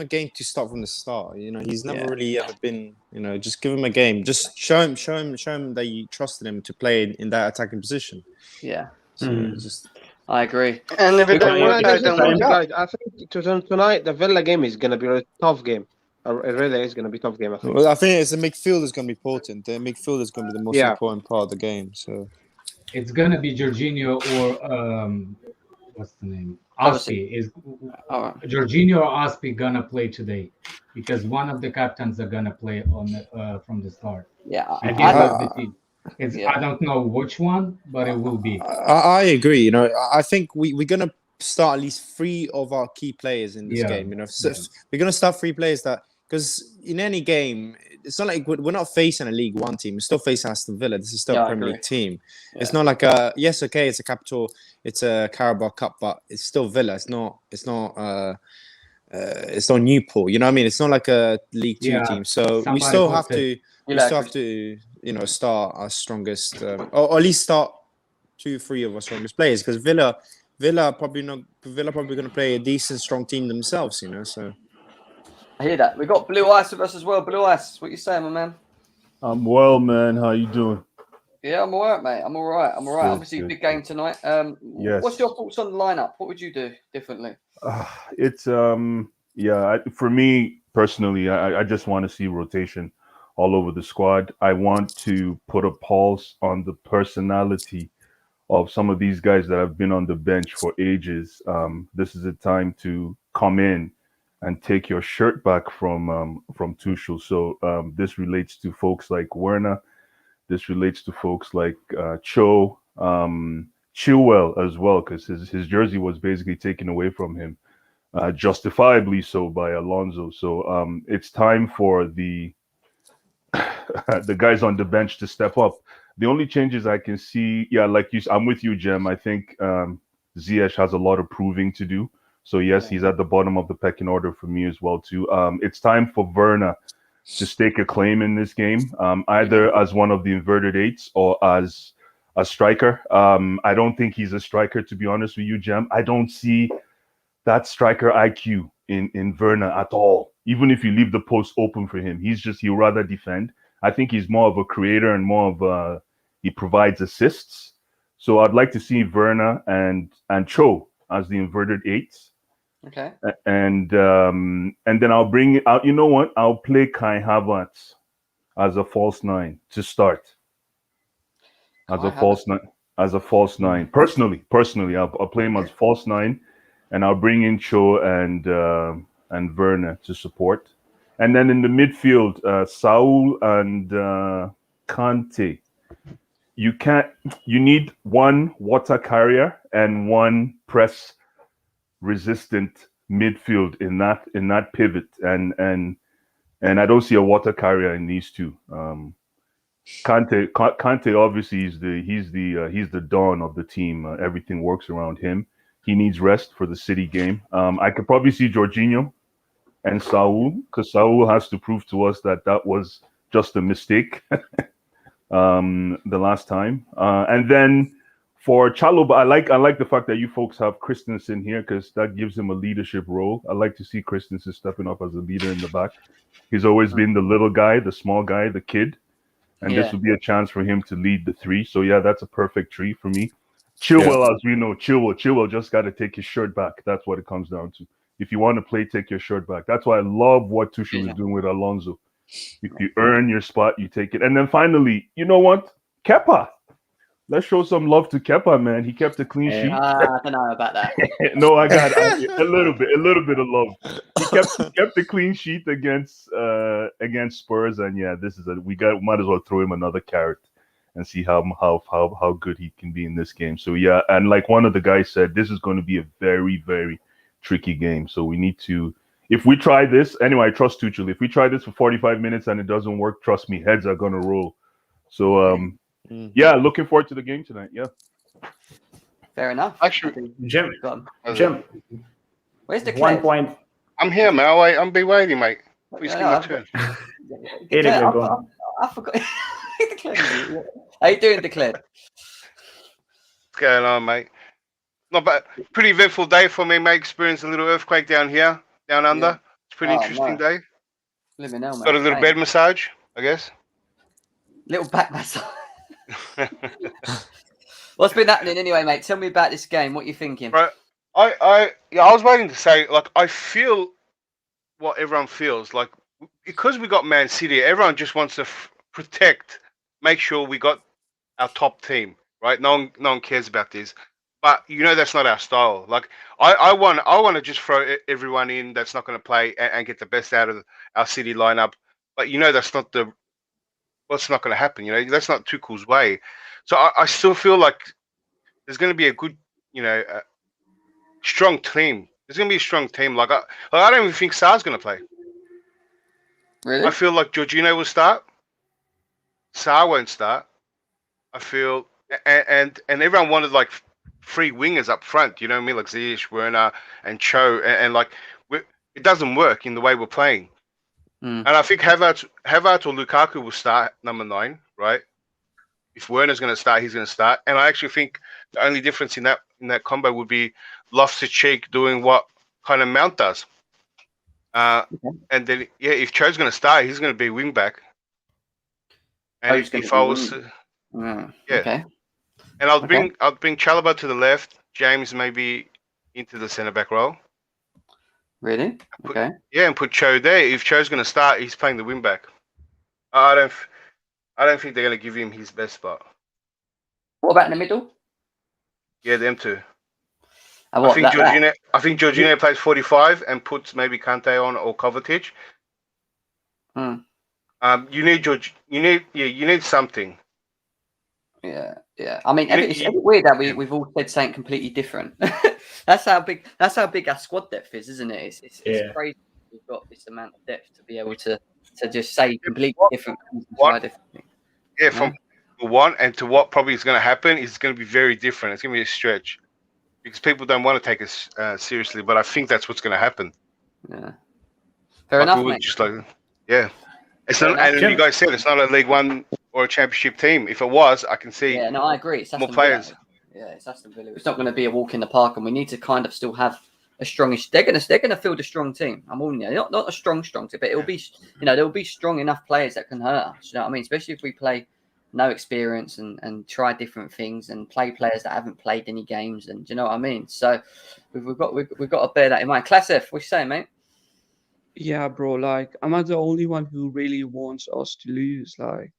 game to start from the start. He's never really ever been. Just give him a game. Just show him that you trusted him to play in that attacking position. Yeah. So I agree. And if it don't work out, don't work out. I think tonight the Villa game is going to be a tough game. It really is going to be a tough game, I think. Well, I think it's the midfield is going to be important. The midfield is going to be the most important part of the game. So it's going to be Jorginho or what's the name? Aspie is Jorginho or Aspie gonna play today, because one of the captains are gonna play on from the start. Yeah, I don't know which one, but it will be. I agree. I think we're gonna start at least 3 of our key players in this game. So we're gonna start 3 players because in any game, it's not like we're not facing a League One team. We're still facing Aston Villa. This is still a Premier League team. Yeah. It's not like it's a Carabao Cup, but it's still Villa. It's not Newport. You know what I mean? It's not like a League Two team. So we still have to start our strongest, or at least start 2-3 of our strongest players, because Villa probably going to play a decent, strong team themselves. So. I hear that. We got Blue Ice with us as well. Blue Ice, what you saying, my man? I'm well, man. How you doing? Yeah, I'm all right, mate. I'm all right. Obviously, big game tonight. Yes. What's your thoughts on the lineup? What would you do differently? For me personally, I just want to see rotation all over the squad. I want to put a pulse on the personality of some of these guys that have been on the bench for ages. This is a time to come in and take your shirt back from Tuchel. So this relates to folks like Werner. This relates to folks like Chilwell as well, because his jersey was basically taken away from him, justifiably so, by Alonso. So it's time for the guys on the bench to step up. The only changes I can see, I'm with you, Jem. I think Ziyech has a lot of proving to do. So yes, he's at the bottom of the pecking order for me as well too. It's time for Werner to stake a claim in this game, either as one of the inverted 8s or as a striker. I don't think he's a striker, to be honest with you, Jem. I don't see that striker IQ in Werner at all. Even if you leave the post open for him, he'll rather defend. I think he's more of a creator and more of he provides assists. So I'd like to see Werner and Cho as the inverted 8s. Okay. And then I'll bring out. You know what? I'll play Kai Havertz as a false 9 to start. As a false 9. as a false nine. Personally, I'll play him as false nine, and I'll bring in Cho and Werner to support. And then in the midfield, Saul and Kante. You need one water carrier and one press resistant midfield in that pivot, and I don't see a water carrier in these two. Kante obviously he's the dawn of the team. Everything works around him. He needs rest for the City game. I could probably see Jorginho and Saul, because Saul has to prove to us that was just a mistake the last time. And then for Chalobah, I like the fact that you folks have Christensen here, because that gives him a leadership role. I like to see Christensen stepping up as a leader in the back. He's always been the little guy, the small guy, the kid. And this would be a chance for him to lead the three. So yeah, that's a perfect tree for me. Chilwell, as we know, Chilwell just got to take his shirt back. That's what it comes down to. If you want to play, take your shirt back. That's why I love what Tuchel is doing with Alonso. If you earn your spot, you take it. And then finally, you know what? Kepa. Let's show some love to Kepa, man. He kept a clean sheet. I don't know about that. No, I got a little bit of love. He kept the clean sheet against Spurs, and yeah, might as well throw him another carrot and see how good he can be in this game. So yeah, and like one of the guys said, this is going to be a very, very tricky game. So we need to, if we try this, anyway, I trust Tuchel. If we try this for 45 minutes and it doesn't work, trust me, heads are gonna roll. So yeah, looking forward to the game tonight. Yeah. Fair enough. Actually, Jim, where's the 1 point? I'm here, man. I'm be waiting, mate. Please give me a turn. I forgot. How you doing, Declan? What's going on, mate? Not bad. Pretty eventful day for me, mate. Experienced a little earthquake down here, down under. Yeah. It's a pretty interesting day. Living hell, mate. Got a little bed massage, I guess. Little back massage. What's been happening anyway, mate? Tell me about this game. What are you thinking? Right. I was waiting to say, like, I feel what everyone feels. Like, because we got Man City, everyone just wants to protect, make sure we got our top team, right? No one cares about this. But you know that's not our style. Like I want to just throw everyone in that's not going to play and get the best out of our City lineup. But you know that's not what's not going to happen. You know that's not Tuchel's way. So I still feel like there's going to be a good, strong team. There's going to be a strong team. Like I don't even think Sar's going to play. Really? I feel like Jorginho will start. Sar won't start. I feel and everyone wanted like 3 wingers up front, you know what I mean? Like Ziyech, Werner, and Cho, and like it doesn't work in the way we're playing. And I think Havertz or Lukaku will start number 9, right? If Werner's going to start, he's going to start. And I actually think the only difference in that combo would be Loftus-Cheek doing what kind of Mount does. And then if Cho's going to start, he's going to be wing-back. And if I was, okay. And I'll bring Chalobah to the left. James maybe into the centre back role. Really? Okay. And put Cho there. If Cho's going to start, he's playing the wing back. I don't think they're going to give him his best spot. What about in the middle? Yeah, them two. I think Jorginho plays 45 and puts maybe Kante on or Kovacic. You need something. Yeah. I mean, it's weird that we've all said something completely different. That's how big our squad depth is, isn't it? It's crazy. We've got this amount of depth to be able to just say completely different things. Yeah, from one and to what probably is going to happen is going to be very different. It's going to be a stretch because people don't want to take us seriously. But I think that's what's going to happen. Yeah, fair enough, mate. Just it's not. And you guys said it's not a League One or a Championship team. If it was, I can see. Yeah, no, I agree. It's more players. Yeah, it's Aston Villa. It's not going to be a walk in the park, and we need to kind of still have a strongish. They're going to field a strong team. I'm warning you, not a strong team, but it'll be, there'll be strong enough players that can hurt us. You know what I mean? Especially if we play no experience and try different things and play players that haven't played any games. And do you know what I mean? So we've got to bear that in mind. Class F, what you saying, mate? Yeah, bro. Like, I'm not the only one who really wants us to lose. Like,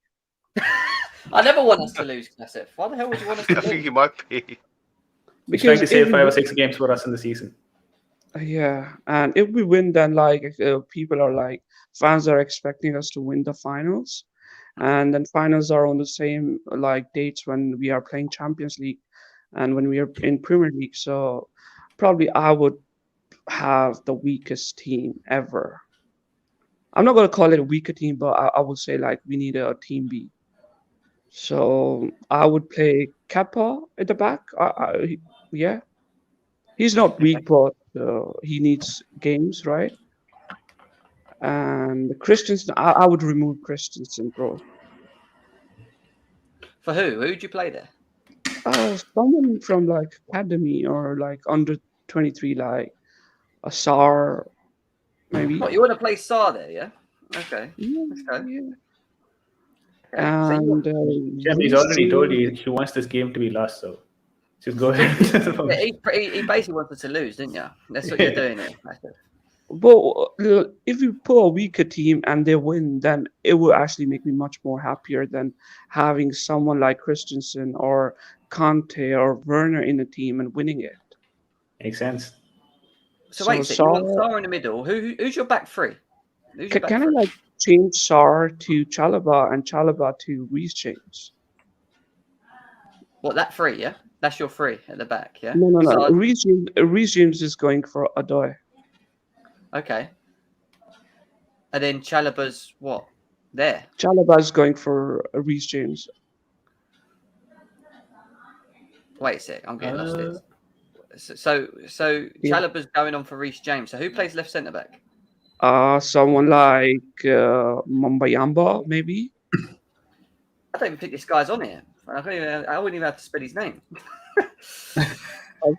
I never want us to lose, Classic. Why the hell would you want us to I think lose? you might be. He's trying Because to save 5 or 6 games for us in the season. yeah, and if we win, then people are like fans are expecting us to win the finals, and then finals are on the same like dates when we are playing Champions League, and when we are in Premier League. So probably I would have the weakest team ever. I'm not gonna call it a weaker team, but I would say like we need a team B. So I would play Kappa at the back. Yeah, he's not weak, but he needs games, right? And Christensen, I would remove Christensen, bro. For who? Who'd you play there? Someone from like academy or like under 23, like a SAR, maybe. What, you want to play Sar there, yeah? Okay. Yeah, Okay. yeah. Okay. And Jeff, he's already told you he wants this game to be lost, so just go ahead. he basically wanted to lose, didn't you? That's what you're doing here. But if you put a weaker team and they win, then it will actually make me much more happier than having someone like Christensen or Conte or Werner in the team and winning it. Makes sense. So wait a second, you want Sar in the middle. Who's your back three? Can I like change Sar to Chalobah and Chalobah to Reece James? What, that three, yeah? That's your three at the back, yeah? No. So, Reece James is going for Adoy. okay. And then Chalobah's what? There. Chalobah is going for Reece James. Wait a sec, I'm getting lost here. So Chalobah's going on for Reece James. So who plays left centre back? Someone like Mambayamba, maybe. I don't even think this guy's on here. I wouldn't even have to spell his name.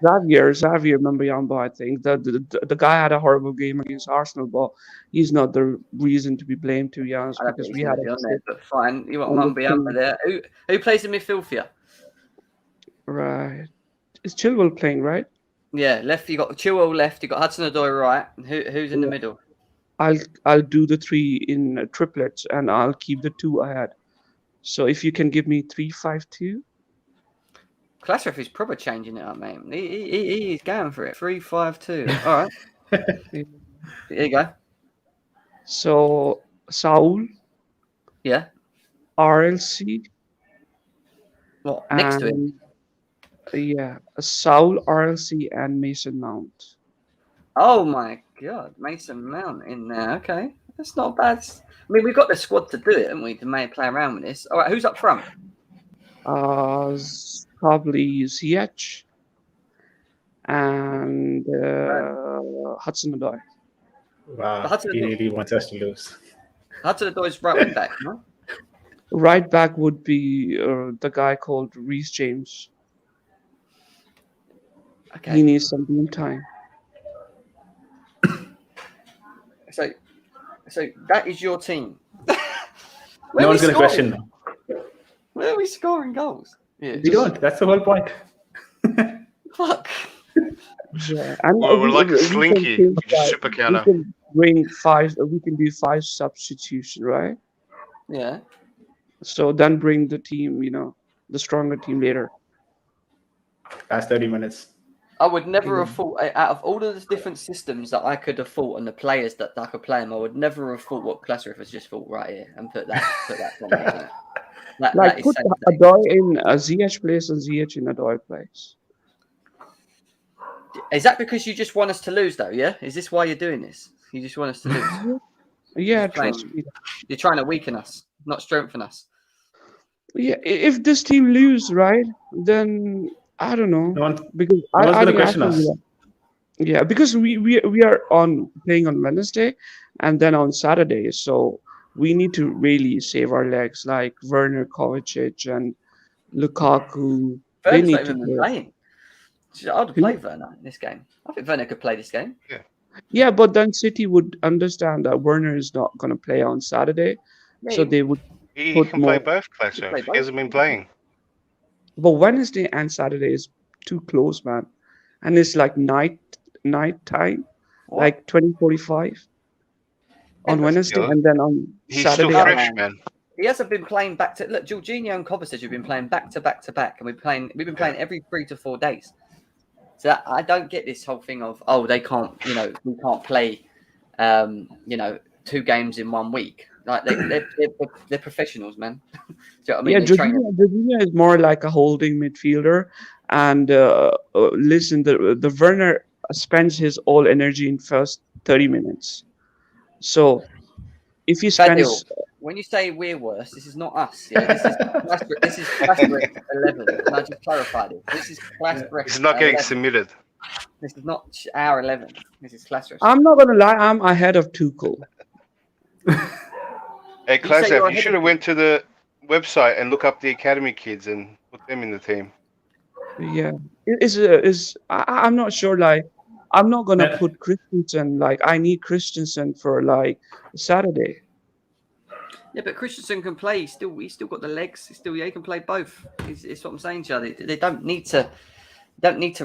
Xavier Mambayamba, I think. The guy had a horrible game against Arsenal, but he's not the reason to be blamed, to be honest. Because we had on there, but fine. You want Mambayamba there. Who plays in midfield for you? Right. Is Chilwell playing, right? Yeah, left. You got Chilwell left. You got Hudson-Odoi right. And who's in the middle? I'll do the 3 in triplets, and I'll keep the 2 I had. So if you can give me 3-5-2. Klasref is probably changing it up, mate. He's going for it. 3-5-2. All right. There you go. So Saul. Yeah. RLC. What, next to him? Yeah, Saul, RLC, and Mason Mount. Oh my God, Mason Mount in there. Okay, that's not bad. I mean, we've got the squad to do it, haven't we? To maybe play around with this. All right, who's up front? Probably Ziyech and Hudson-Odoi. Wow, he really wants us to lose. Hudson-Odoi's right wing back, no? Right back would be the guy called Reece James. Okay. He needs some game time. So that is your team. No one's going to question now. Where are we scoring goals? Yeah, we don't. That's the whole point. Fuck. Yeah, and well, we're like a slinky, super counter. We can bring 5. We can do 5 substitution, right? Yeah. So then bring the team, the stronger team later. Last 30 minutes. I would never have thought, out of all of the different systems that I could have thought and the players that I could play them, I would never have thought what Klasref has just thought right here and put that from there. Like put Adoy in Ziyech place and Ziyech in Adoy place. Is that because you just want us to lose, though? Yeah, is this why you're doing this? You just want us to lose? Yeah, trust me. You're trying to weaken us, not strengthen us. Yeah, if this team lose, right, then I don't know, because no one's gonna question us. Yeah, because we are playing on Wednesday and then on Saturday, so we need to really save our legs, like Werner, Kovacic, and Lukaku. They need to play. Playing. I'd play Werner in this game. I think Werner could play this game. Yeah, but then City would understand that Werner is not going to play on Saturday, so they would. He can play both, Classic. He hasn't been playing. But Wednesday and Saturday is too close, man, and it's like night time, like 20:45 on Wednesday, and then on he's Saturday. Still fresh, man. He hasn't been playing back to look. Jorginho and Kovacic have been playing back to back to back, and we've been playing every 3 to 4 days. So I don't get this whole thing of they can't, we can't play, 2 games in 1 week. Like they're professionals, man. Do you know what I mean? Yeah, Jorginho is more like a holding midfielder, and listen, the Werner spends his all energy in first 30 minutes. So if he spends, when you say we're worse, this is not us. Yeah, this is class 11. And I just clarified it. This is class. It's not getting submitted. This is not our 11. This is class. I'm not gonna lie, I'm ahead of Tuchel. Hey, Klazef, you should have went to the website and look up the academy kids and put them in the team. Yeah, I'm not sure. Like, I'm not gonna put Christensen. Like, I need Christensen for like Saturday. Yeah, but Christensen can play. He's still got the legs. He can play both. It's what I'm saying to you. They don't need to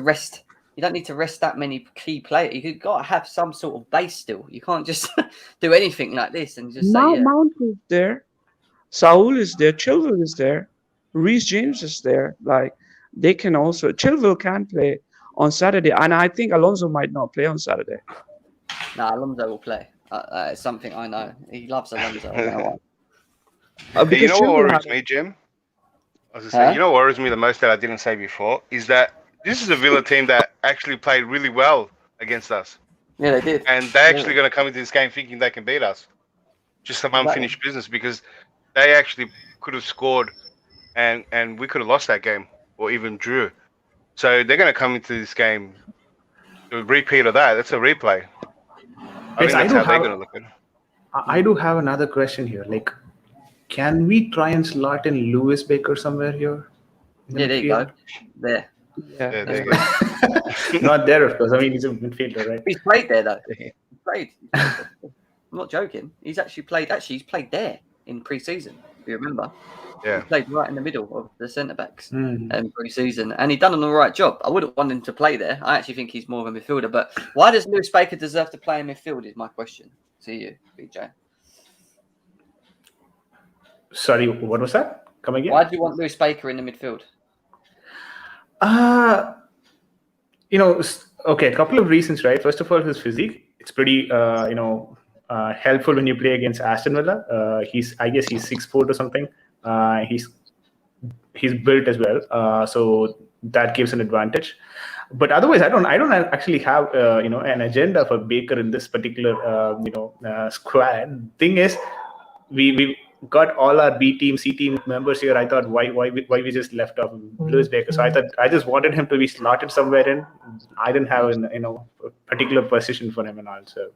rest. You don't need to rest that many key players. You've got to have some sort of base still. You can't just do anything like this and just say, Mount is there, Saul is there, Chilwell is there, Reece James is there. Like, they can also Chilwell can play on Saturday, and I think Alonso might not play on Saturday. No, Alonso will play. It's something I know. He loves Alonso. You know what worries me, Jim? I was just saying, you know what worries me the most that I didn't say before is that this is a Villa team that actually played really well against us. Yeah, they did. And they're actually going to come into this game thinking they can beat us. Just some unfinished business, because they actually could have scored and we could have lost that game or even drew. So they're going to come into this game, a repeat of that. That's a replay. I think that's how they're going to look at it. I do have another question here. Like, can we try and slot in Lewis Baker somewhere here? Yeah, there you go. There. Yeah, there you go. Not there, of course. I mean, he's a midfielder, right? He's played there, though. He's played. I'm not joking. He's actually played. He's played there in pre-season, if you remember. Yeah. He played right in the middle of the centre-backs in pre-season, and he done an all right job. I wouldn't want him to play there. I actually think he's more of a midfielder. But why does Lewis Baker deserve to play in midfield is my question to you, BJ. Sorry, what was that? Come again? Why do you want Lewis Baker in the midfield? Okay, a couple of reasons, right? First of all, his physique. It's pretty, helpful when you play against Aston Villa. I guess he's 6'4" or something. He's built as well, so that gives an advantage. But otherwise, I don't actually have an agenda for Baker in this particular squad. Thing is, we got all our B team, C team members here. I thought why we just left off Lewis Baker. So I just wanted him to be slotted somewhere in. I didn't have a particular position for him and all. So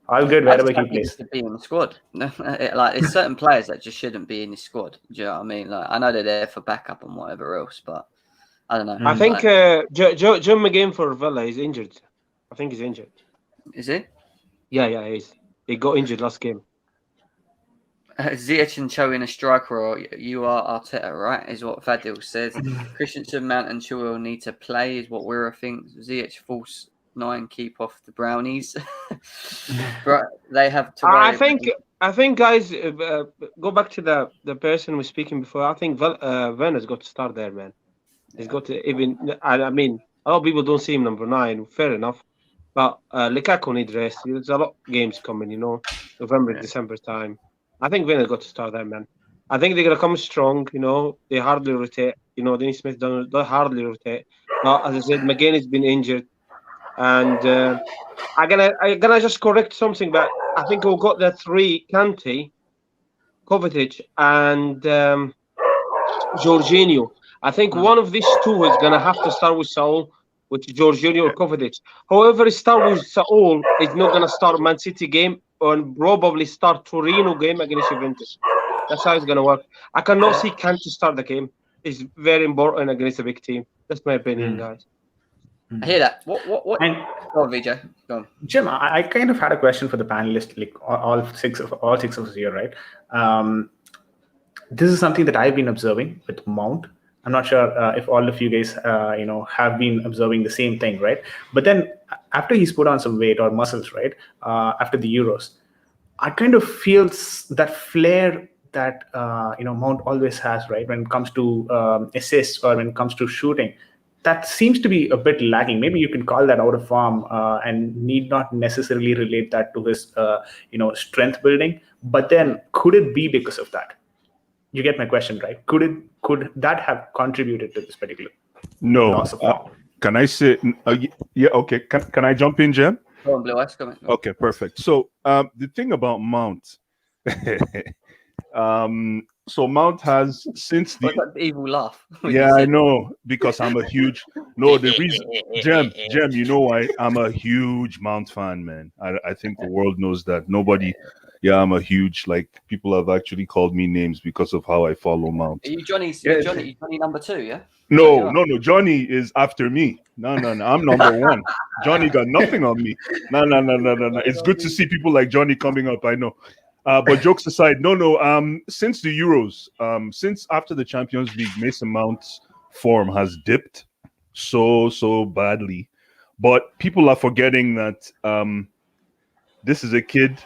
all good wherever he plays. To be in the squad. There's certain players that just shouldn't be in the squad. Do you know what I mean? Like, I know they're there for backup and whatever else, but I don't know. I think John McGinn for Villa is injured. I think he's injured. Is he? Yeah, he is. He got injured last game. Ziyech and Cho in a striker, or you are Arteta, right? Is what Fadil says. Christensen, Mount, and Chilwell need to play, is what we're thinking. Ziyech false 9, keep off the brownies. But they have to. I think, guys, go back to the person was speaking before. I think Werner's got to start there, man. He's got to even. I mean, a lot of people don't see him number 9. Fair enough, but Lukaku needs rest. There's a lot of games coming, November, December time. I think Werner's got to start there, man. I think they're gonna come strong. They hardly rotate. Dennis Smith don't hardly rotate. But as I said, McGinn has been injured, and I'm gonna just correct something. But I think we've got the 3: Kante, Kovacic, and Jorginho. I think one of these 2 is gonna have to start with Saul, with Jorginho or Kovacic. However, start with Saul is not gonna start Man City game. And probably start Torino game against Juventus. That's how it's going to work. I cannot see Kante start the game. It's very important against a big team. That's my opinion, guys. I hear that. What? Go on, Vijay. Go on. Jim, I kind of had a question for the panelists, like all six of us here, right? This is something that I've been observing with Mount. I'm not sure if all of you guys, have been observing the same thing, right? But then after he's put on some weight or muscles, right? After the Euros, I kind of feel that flair that Mount always has, right? When it comes to assists or when it comes to shooting, that seems to be a bit lagging. Maybe you can call that out of form and need not necessarily relate that to his strength building. But then, could it be because of that? You get my question, right? Could that have contributed to this particular loss of form? Can I say? Yeah, okay. Can I jump in, Jem? Go on, Blue Eyes, come on. Okay, perfect. So the thing about Mount, so Mount has since the evil laugh. Yeah, I know, because I'm a huge the reason Jem, you know why I'm a huge Mount fan, man. I think the world knows that. Nobody I'm a huge, people have actually called me names because of how I follow Mount. Are you Johnny number 2, yeah? No, Johnny is after me. No, I'm number 1. Johnny got nothing on me. No. It's good to see people like Johnny coming up, I know. But jokes aside, since the Euros, since after the Champions League, Mason Mount's form has dipped so badly. But people are forgetting that this is a kid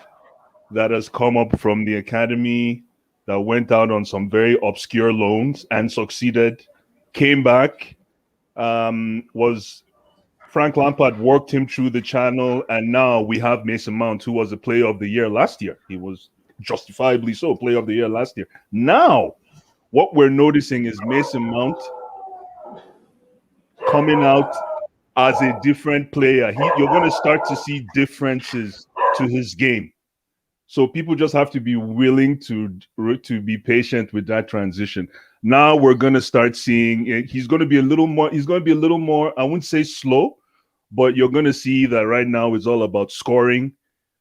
that has come up from the academy, that went out on some very obscure loans and succeeded, came back, was Frank Lampard worked him through the channel, and now we have Mason Mount, who was the player of the year last year. He was justifiably so player of the year last year. Now, what we're noticing is Mason Mount coming out as a different player. You're going to start to see differences to his game. So people just have to be willing to be patient with that transition. Now we're going to start seeing he's going to be a little more, I wouldn't say slow, but you're going to see that right now it's all about scoring,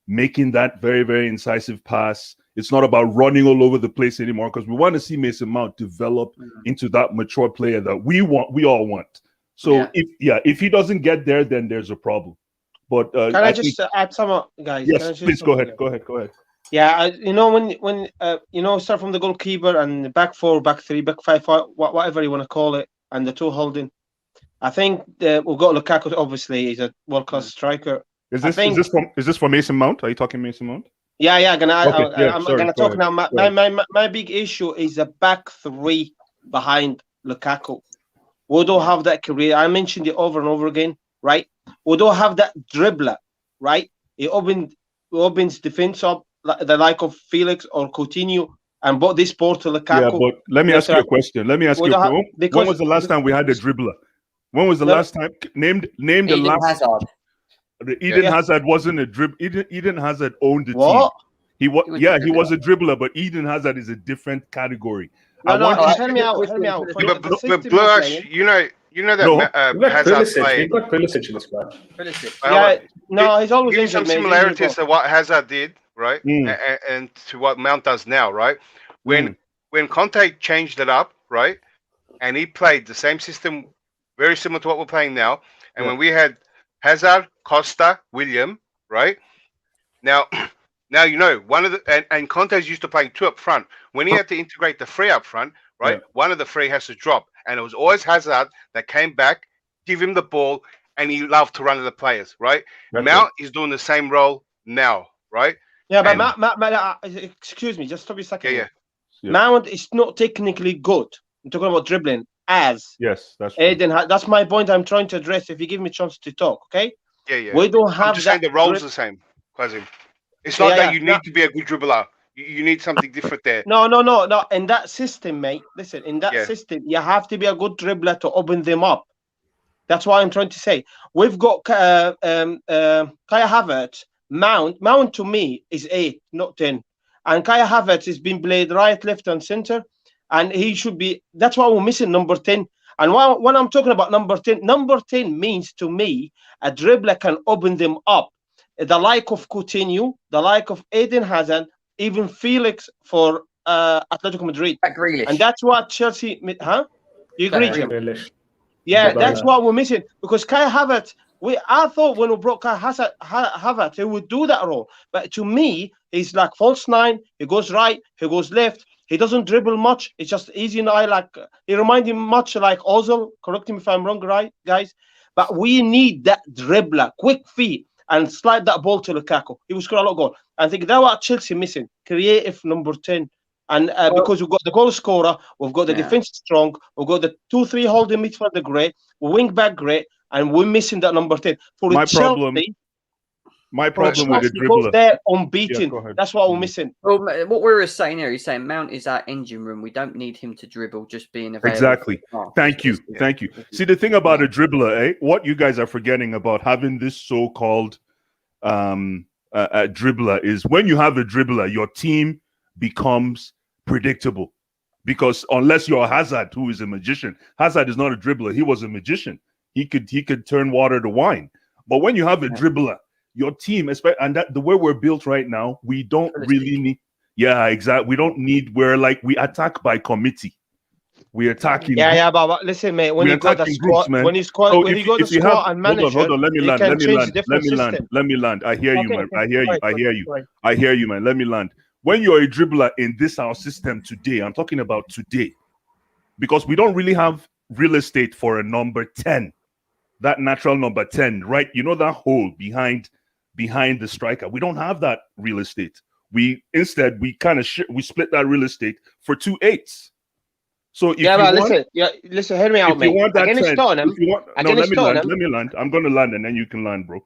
making that very, very incisive pass. It's not about running all over the place anymore, because we want to see Mason Mount develop into that mature player that we all want. So if he doesn't get there, then there's a problem. But can I just add some, guys? Yes, please go ahead. Go ahead. Yeah, when start from the goalkeeper and back 4, back 3, back 5, whatever you want to call it, and the 2 holding. I think we've got Lukaku. Obviously, he's a world-class striker. Is this for Mason Mount? Are you talking Mason Mount? Yeah. I'm gonna talk ahead. now. My big issue is the back 3 behind Lukaku. We don't have that career. I mentioned it over and over again, right? We don't have that dribbler, right? He opens defense up, the like of Felix or Coutinho, and brought this ball to Lukaku. Yeah, but let me ask you a question. When was the last time we had a dribbler? When was the last time? Name the last. Hazard. Eden Hazard wasn't a dribble. Eden Hazard owned the what? team. He was a dribbler, but Eden Hazard is a different category. Hear me out. But Blue Ash, you know that Hazard played. We've got Pulisic in the squad. He's always give some similarities to what Hazard did, right? And to what Mount does now, right? When Conte changed it up, right, and he played the same system, very similar to what we're playing now, and when we had Hazard, Costa, William, right? Now one of the and Conte's used to playing 2 up front. When he had to integrate the 3 up front, right? One of the 3 has to drop, and it was always Hazard that came back, give him the ball, and he loved to run to the players, right? Mount is doing the same role now, right? Yeah, but Mount, excuse me, just stop a second. Yeah. Mount is not technically good. I'm talking about dribbling. That's Eden. That's my point. I'm trying to address. If you give me a chance to talk, okay? Yeah. We don't have. I'm just saying the role's the same, Quasim. It's not that you need to be a good dribbler. You need something different there. No. In that system, mate. Listen, in that system, you have to be a good dribbler to open them up. That's what I'm trying to say. We've got Kai Havertz. Mount to me is 8, not 10. And Kai Havertz has been played right, left, and center. And he should be. That's why we're missing number 10. And when I'm talking about number 10 means to me a dribbler can open them up. The like of Coutinho, the like of Eden Hazard, even Felix for Atletico Madrid. And that's what Chelsea. You agree, Jim? Yeah, that's what we're missing. Because Kai Havertz, I thought when we brought Kai Havertz, he would do that role. But to me, he's like false 9. He goes right, he goes left. He doesn't dribble much. It's just easy now. He reminds me much like Ozil. Correct me if I'm wrong, right, guys? But we need that dribbler, quick feet, and slide that ball to Lukaku. He will score a lot of goals. I think that's what Chelsea missing. Creative number 10. And because we've got the goal scorer, we've got the defense strong, we've got the 2-3 holding midfielder great, wing back great, and we're missing that number 10. For My Chelsea, problem with the because dribbler. they're unbeaten. Yeah, that's what we're missing. Well, what we were saying here, he's saying Mount is our engine room. We don't need him to dribble, just being available. Exactly. Thank you. See, the thing about a dribbler, what you guys are forgetting about having this so-called dribbler is when you have a dribbler, your team becomes predictable. Because unless you're Hazard, who is a magician, Hazard is not a dribbler. He was a magician. He could turn water to wine. But when you have a dribbler, your team, and that the way we're built right now, we don't really need. Yeah, exactly. We don't need. We attack by committee. We attacking. But listen, mate. When you got the squad, when you got the squad and manager, hold on. Let me land. Let me land. I hear you, man. I hear you, man. Let me land. When you're a dribbler in this our system today, I'm talking about today, because we don't really have real estate for a number 10, that natural number 10, right? You know, that hole behind the striker. We don't have that real estate. We kind of we split that real estate for 2 8s. So if listen, hear me out, mate. Let me land. I'm going to land, and then you can land, bro.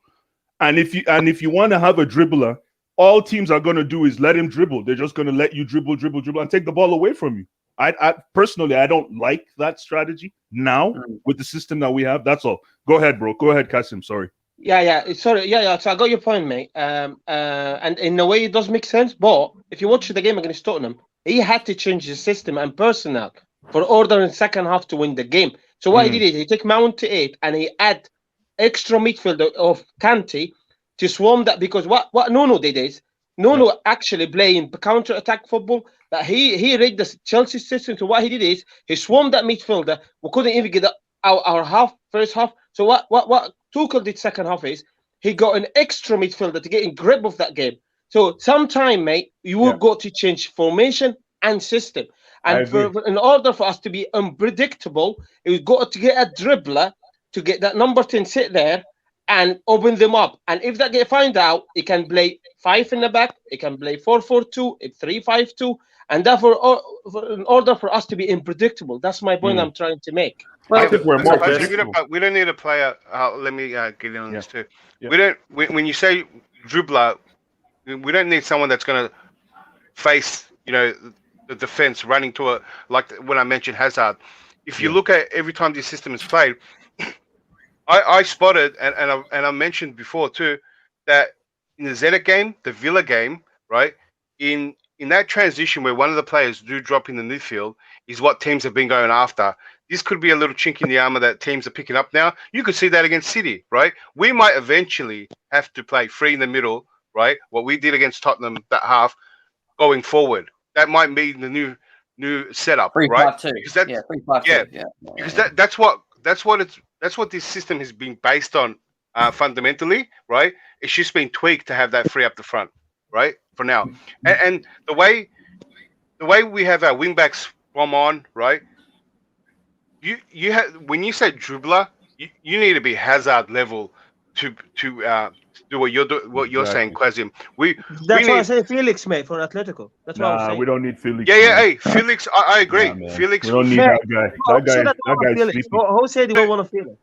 And if you want to have a dribbler, all teams are going to do is let him dribble. They're just going to let you dribble, and take the ball away from you. I personally, I don't like that strategy now with the system that we have. That's all. Go ahead, bro. Go ahead, Kasim. Sorry. Sorry. So I got your point, mate. And in a way, it does make sense. But if you watch the game against Tottenham, he had to change the system and personnel for order in second half to win the game. So what he did is he took Mount to 8 and he add extra midfielder of Kante to swarm that, because what Nuno did is Nuno actually playing counter attack football. That he read the Chelsea system. So what he did is he swarmed that midfielder. We couldn't even get our first half. So what Tuchel did second half is he got an extra midfielder to get in grip of that game. So sometime, mate, you will got to change formation and system. And in order for us to be unpredictable, we've got to get a dribbler to get that number 10 sit there and open them up. And if that get find out, he can play 5 in the back, he can play 4-4-2, 3-5-2, and therefore, in order for us to be unpredictable, that's my point I'm trying to make. Well, I think we're more we don't need a player. Let me get in on this too. Yeah. We don't. When you say dribbler, we don't need someone that's going to face, the defense running to it, like when I mentioned Hazard. If you look at every time this system is played, I spotted and I mentioned before too that in the Zenit game, the Villa game, right, in that transition where one of the players do drop in the midfield is what teams have been going after. This could be a little chink in the armor that teams are picking up now. You could see that against City, right? We might eventually have to play 3 in the middle, right? What we did against Tottenham that half going forward. That might be the new setup, 3-5-2. Right? Because that's 3-5-2. Because that's what this system has been based on fundamentally, right? It's just been tweaked to have that 3 up the front, right? For now, and the way we have our wing backs from on, right? You have, when you say dribbler, you need to be Hazard level to do what you're saying, Quasim. That's why I say Felix, mate, for Atletico. That's what I'm saying. We don't need Felix. Hey, Felix, I agree. Felix, we don't need that guy. That guy's sleeping. Who said he don't want to Felix?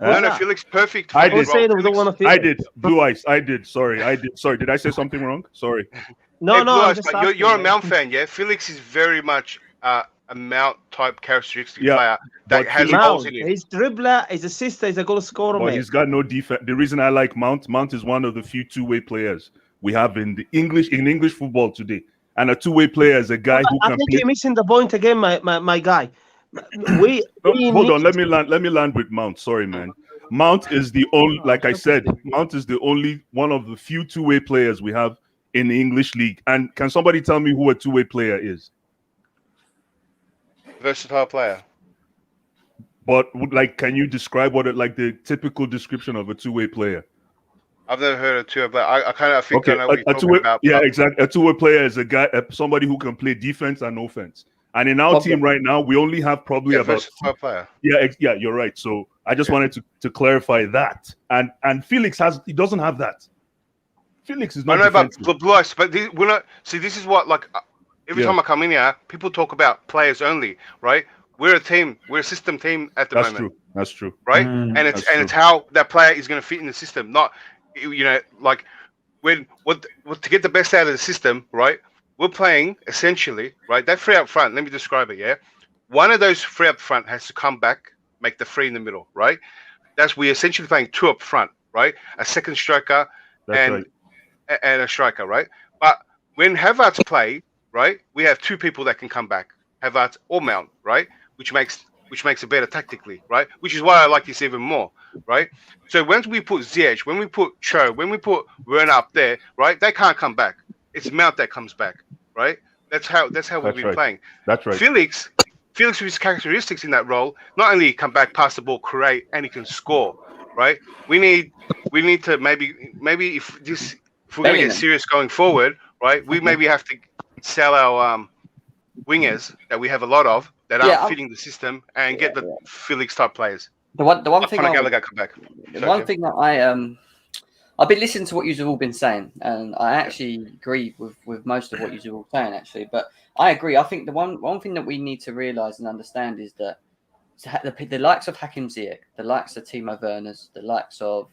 No, Felix, perfect. I did. Don't want to Felix? I did. Blue Ice. I did. Sorry. I did. Sorry. Did I say something wrong? Sorry. No. You're a Mount fan, yeah? Felix is very much a Mount type characteristic player that has goals in it. He's dribbler, he's assister, he's a goal scorer, but he's got no defense. The reason I like Mount is one of the few two-way players we have in English football today. And a two-way player is a guy who can play. I think you're missing the point again, my guy. Hold on, let me land with Mount. Sorry, man. Mount is the only, like I said, Mount is the only one of the few two-way players we have in the English league. And can somebody tell me who a two-way player is? Versatile player. But can you describe the typical description of a two-way player? I've never heard of two-way player. I kind of think I know what you're talking about. Yeah, exactly. A two-way player is a guy, somebody who can play defense and offense. And in our team right now, we only have probably about versatile player. Yeah, you're right. So I just wanted to clarify that. And Felix doesn't have that. Felix is not. I know about Blue Ice, but we're not. See, this is what Every time I come in here, people talk about players only, right? We're a team. We're a system team at the That's moment. true. That's true. Right? And it's That's it's how that player is going to fit in the system. Not, like when what to get the best out of the system, right? We're playing essentially, right? That three up front. Let me describe it. Yeah, one of those three up front has to come back, make the three in the middle, right? We're essentially playing two up front, right? A second striker and a striker, right? But when Havertz play, right, we have two people that can come back, Havertz or Mount, right? Which makes it better tactically, right? Which is why I like this even more, right? So once we put Ziyech, when we put Cho, when we put Werner up there, right, they can't come back. It's Mount that comes back, right? That's how we've been playing. That's right. Felix with his characteristics in that role, not only come back, pass the ball, create, and he can score, right? We need to maybe if we're going to get serious going forward, right? We maybe have to sell our wingers that we have a lot of that aren't fitting the system and get the Felix type players. The one thing Gallagher come back. Thing that I've been listening to what you've all been saying, and I actually agree with most of what you've all saying actually. But I agree. I think the one thing that we need to realise and understand is that the likes of Hakim Ziyech, the likes of Timo Werner's, the likes of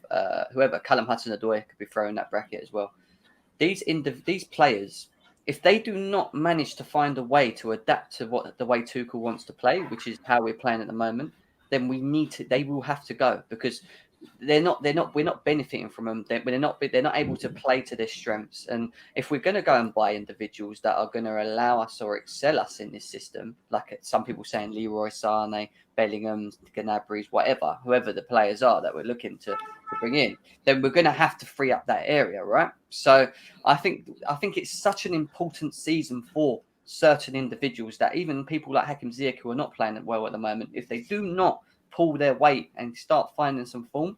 whoever, Callum Hudson-Odoi could be thrown in that bracket as well. These players, if they do not manage to find a way to adapt to the way Tuchel wants to play, which is how we're playing at the moment, then they will have to go, because we're not benefiting from them. They're not able to play to their strengths. And if we're going to go and buy individuals that are going to allow us or excel us in this system, like some people saying Leroy Sane, Bellingham, Gnabry's, whoever the players are that we're looking to bring in, then we're going to have to free up that area, right? So I think it's such an important season for certain individuals that even people like Hakim Ziyech, who are not playing well at the moment, if they do not pull their weight and start finding some form,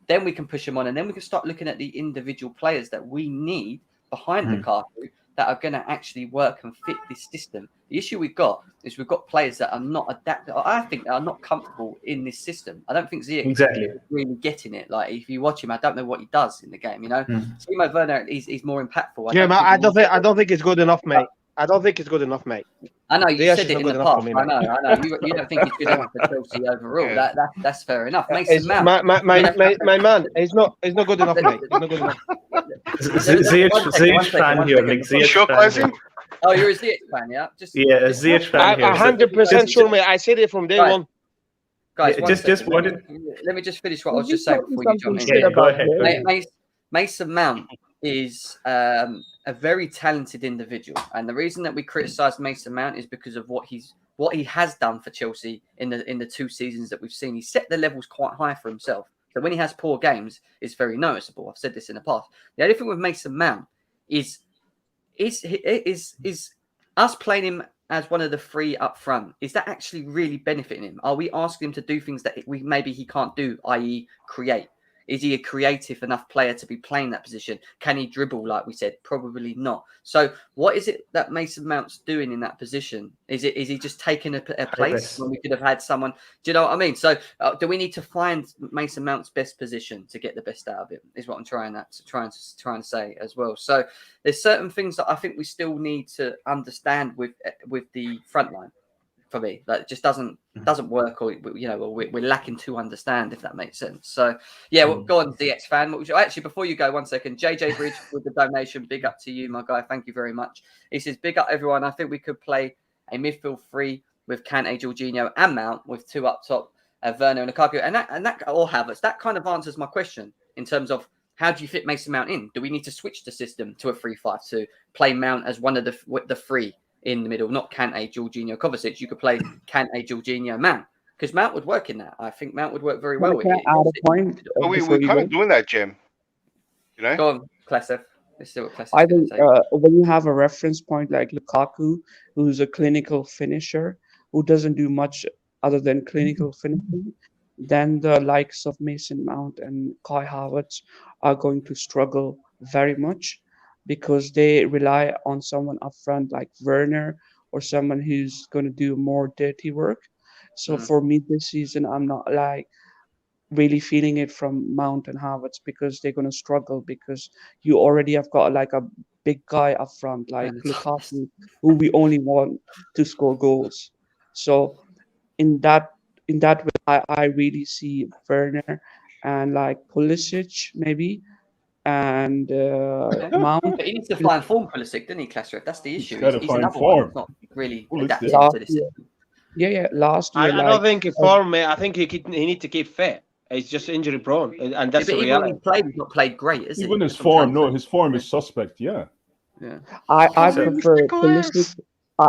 then we can push them on, and then we can start looking at the individual players that we need behind Lukaku that are going to actually work and fit this system. The issue we've got is we've got players that are not adapted. I think are not comfortable in this system. I don't think Ziyech is really getting it. Like, if you watch him, I don't know what he does in the game. Timo Werner is more impactful. I don't think it's good enough, mate. I don't think it's good enough, mate. I know you said it in the past. I know. You don't think he's good enough for Chelsea overall. That's fair enough. Mason Mount, my man, he's not good enough, mate. He's not good enough. Ziyech fan here, like Ziyech fan. Oh, you're a Ziyech fan, yeah? Ziyech fan here. I'm 100% sure, mate. I said it from day one. Guys, let me just finish what I was just saying before you jump in. Yeah, go ahead. Mason Mount is a very talented individual, and the reason that we criticise Mason Mount is because of what he has done for Chelsea in the 2 seasons that we've seen. He set the levels quite high for himself. So when he has poor games, it's very noticeable. I've said this in the past. The only thing with Mason Mount is us playing him as one of the 3 up front. Is that actually really benefiting him? Are we asking him to do things that maybe he can't do, i.e. create? Is he a creative enough player to be playing that position? Can he dribble, like we said? Probably not. So what is it that Mason Mount's doing in that position? Is he just taking a place when we could have had someone? Do you know what I mean? So do we need to find Mason Mount's best position to get the best out of it? Is what I'm trying to say as well. So there's certain things that I think we still need to understand with the front line. For me, that just doesn't work, or we're lacking to understand, if that makes sense. So we'll go on, DX fan. Actually, before you go, 1 second, JJ Bridge with the donation. Big up to you, my guy. Thank you very much. He says, big up everyone. I think we could play a midfield 3 with Kante, Jorginho, and Mount, with 2 up top, Werner and Lukaku, and that or Havertz. That kind of answers my question in terms of how do you fit Mason Mount in? Do we need to switch the system to a 3-5-2, play Mount as one of the 3 in the middle, not Kante, Jorginho, Kovacic? You could play Kante, Jorginho, Mount, because Mount would work in that. I think Mount would work very well with it. We're kind of doing that, Jim. Go on, Klesef. Let's see what Klesef I think when you have a reference point like Lukaku, who's a clinical finisher, who doesn't do much other than clinical finishing, then the likes of Mason Mount and Kai Havertz are going to struggle very much, because they rely on someone up front like Werner, or someone who's going to do more dirty work. So for me this season, I'm not really feeling it from Mount and Havertz, because they're going to struggle, because you already have got a big guy up front like Lukaku, who we only want to score goals. So in that way, I really see Werner and like Pulisic maybe and Mount. But he needs to find form, Pulisic, didn't he, Klashrev? That's the issue. gotta He's find another form. one who's not really adapted Last to this year, system. yeah, last year. I don't think he form. I think he need to keep fit. He's just injury prone, and that's the Even reality. when he played, he's not played great, is Even he? his form, no, his form is suspect. Yeah. Yeah. I prefer Pulisic.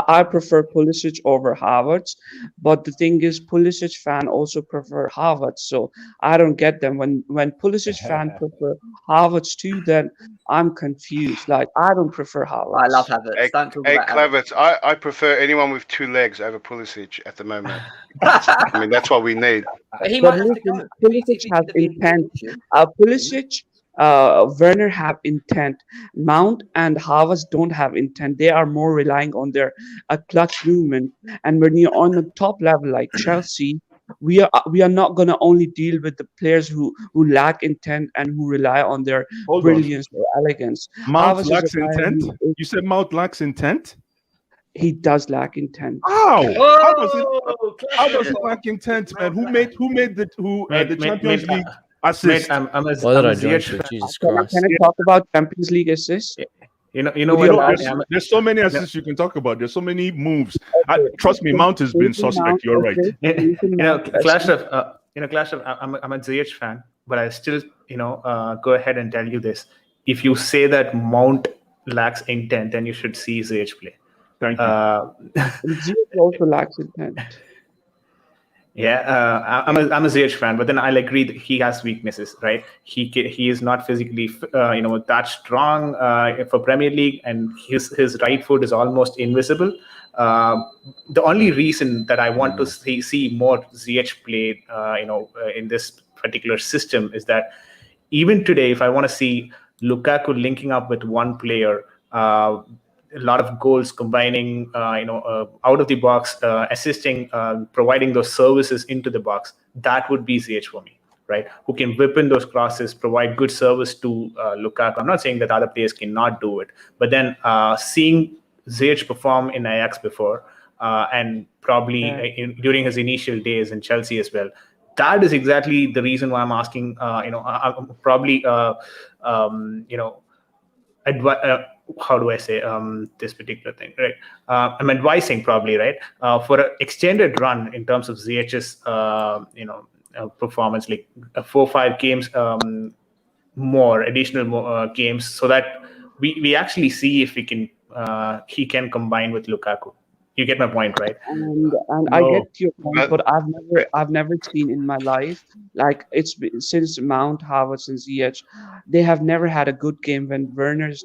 I prefer Pulisic over Havertz, but the thing is, Pulisic fan also prefer Havertz. So I don't get them. When Pulisic fan prefer Havertz too, then I'm confused. Like I don't prefer Havertz. I love Havertz. Don't talk Hey, about Havertz. Klavitz, I prefer anyone with 2 legs over Pulisic at the moment. I mean, that's what we need. But he But might have to listen, go. Pulisic has intent. Pulisic, Werner have intent. Mount and Havertz don't have intent. They are more relying on their clutch movement. And when you're on the top level like Chelsea, we are not gonna only deal with the players who lack intent and who rely on their brilliance or elegance. Mount Havertz lacks is a guy intent. who- You said Mount lacks intent. He does lack intent. How? How does Oh, it lack intent, man? Who made the Champions League assist? I'm a Why did I Ziyech join you? fan. Jesus Can Christ. I talk about Champions League assists? You know Would what? you allow me? There's so many assists you can talk about. There's so many moves. Trust me, Mount has been suspect. You're right. Clash of I'm a Ziyech fan, but I still go ahead and tell you this: if you say that Mount lacks intent, then you should see Ziyech play. Thank you. Ziyech also lacks intent. I'm a Ziyech fan, but then I'll agree that he has weaknesses, right? He is not physically, that strong for Premier League, and his right foot is almost invisible. The only reason that I want to see more Ziyech play, in this particular system is that even today, if I want to see Lukaku linking up with one player, a lot of goals combining, out of the box, assisting, providing those services into the box, that would be Ziyech for me, right? Who can whip in those crosses, provide good service to Lukaku. I'm not saying that other players cannot do it, but then seeing Ziyech perform in Ajax before, and probably during his initial days in Chelsea as well, that is exactly the reason why I'm asking, how do I say this particular thing, right? I'm advising probably, right, for an extended run in terms of Ziyech's, performance, like 4 or 5 games, additional games, so that we actually see if he can combine with Lukaku. You get my point, right? And I get your point, but I've never seen in my life, like it's been, since Mount, Havertz, and Ziyech, they have never had a good game when Werner is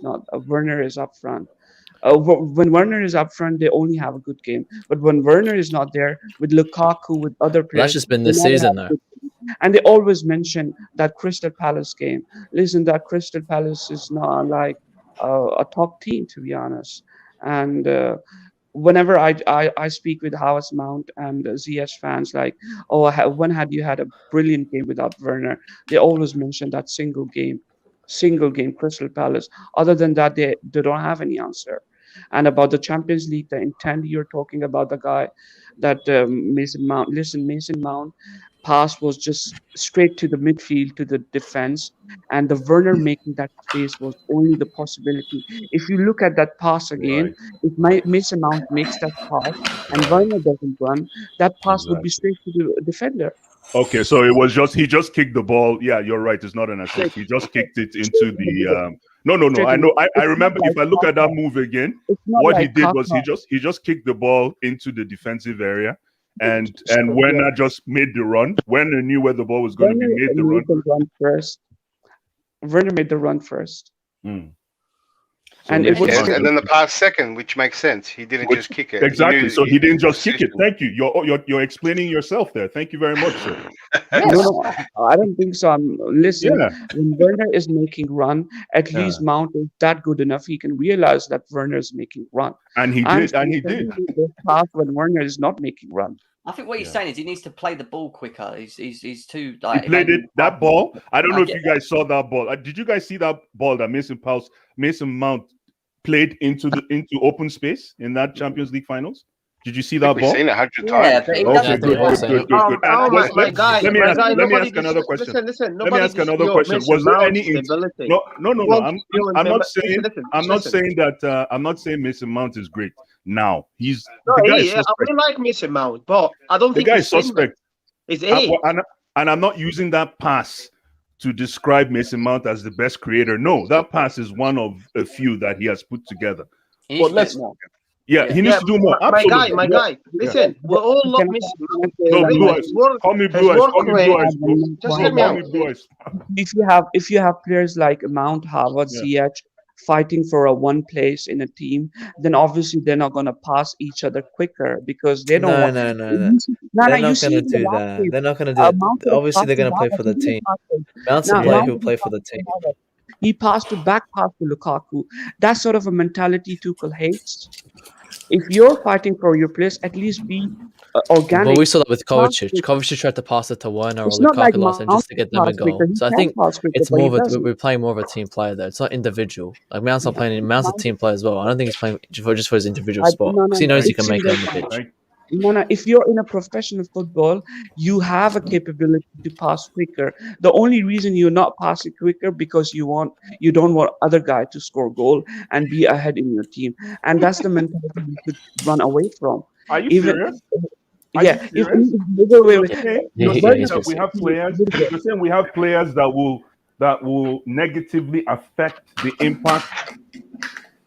up front. When Werner is up front, they only have a good game. But when Werner is not there, with Lukaku, with other players, That's just been they this never season, have a though. good game. And they always mention that Crystal Palace game. Listen, that Crystal Palace is not like a top team, to be honest. And whenever I speak with Havertz, Mount, and Ziyech fans, like, when had you had a brilliant game without Werner? They always mention that single game, Crystal Palace. Other than that, they don't have any answer. And about the Champions League, the intent you're talking about, the guy that Mason Mount. Listen, Mason Mount pass was just straight to the midfield, to the defense, and the Werner making that space was only the possibility. If you look at that pass again, if Mason Mount makes that pass and Werner doesn't run, that pass would be straight to the defender. Okay, so it was he just kicked the ball. Yeah, you're right. It's not an assist. He just kicked it into the. No. I know. I remember. If I look at that move again, what he did was he just kicked the ball into the defensive area, and Werner just made the run. Werner knew where the ball was going to be. Made the run first. Werner made the run first. So and it was and then the pass second, which makes sense. He didn't just kick it. Exactly. So he didn't just kick it. Thank you. You're explaining yourself there. Thank you very much, sir. No, I don't think so. Listen, when Werner is making run, at least Mount is that good enough. He can realize that Werner is making run. And he did. And he did. Pass when Werner is not making run. I think what he's saying is he needs to play the ball quicker. He's too like. He played that ball. I don't know if you guys saw that ball. Did you guys see that ball that Mason Mount played into open space in that Champions League finals? Did you see that We've ball? seen it 100 Yeah, times. but it Okay, doesn't. good. My guy, Let me ask another Listen, question. listen. Let me ask another question. Was there any stability? No. I'm not saying that. I'm not saying Mason Mount is great. Now the guy is I suspect. really like Mason Mount, but I don't The think guy he's is suspect. Is And I'm not using that pass to describe Mason Mount as the best creator. No, that pass is one of a few that he has put together. But let's. Yeah, he needs to do more. Absolutely. My guy. Listen, we're all love Mason Mount. No, Blue Eyes. Call me Blue Eyes. Call me Blue Eyes, bro. Just hear me out. If you have players like Mount, Harvard, Ziyech fighting for a one place in a team, then obviously they're not going to pass each other quicker because they don't want. No. They're not going to do that. They're not going to do that. Obviously, they're going to play for the team. Mount's a player who'll play for the team. He passed to Lukaku. That sort of a mentality Tuchel hates. If you're fighting for your place, at least be organic. But we saw that with Kovacic. Kovacic tried to pass it to Werner or Lukaku last time just to get them a goal. So I think it's more of we're playing more of a team player there. It's not individual. Like Mount's not playing. Mount's a team player as well. I don't think he's playing just for his individual spot because he knows he can make it on the pitch. If you're in a professional football, you have a capability to pass quicker. The only reason you're not passing quicker because you don't want other guy to score goal and be ahead in your team, and that's the mentality you should run away from. Are you serious? Yeah. You're saying we have players. You're saying we have players that will negatively affect the impact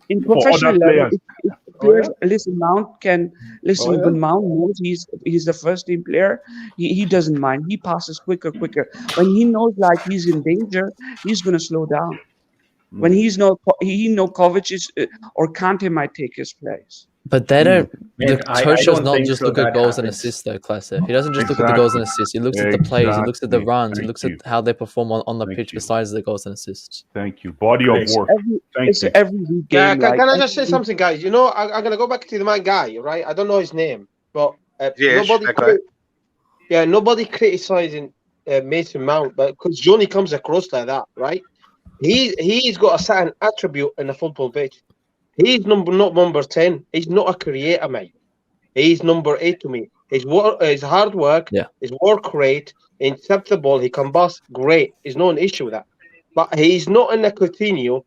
in professional level. Listen, Mount can listen. When Mount knows he's the first team player, he doesn't mind. He passes quicker. When he knows like he's in danger, he's gonna slow down. When he know Kovacic or Kante might take his place. But they don't. The coach does not just look at goals and assists, though, Classic. He doesn't just look at the goals and assists. He looks at the plays. He looks at the runs. He looks at how they perform on the pitch besides the goals and assists. Thank you. Body of work. Every game. Can I just say something, guys? I'm gonna go back to my guy, right? I don't know his name, but nobody criticizing Mason Mount, but because Johnny comes across like that, right? He's got a certain attribute in the football pitch. He's not number 10. He's not a creator, mate. He's number 8 to me. His hard work, his work rate, intercept the ball, he can pass, great. There's no an issue with that. But he's not in the Coutinho,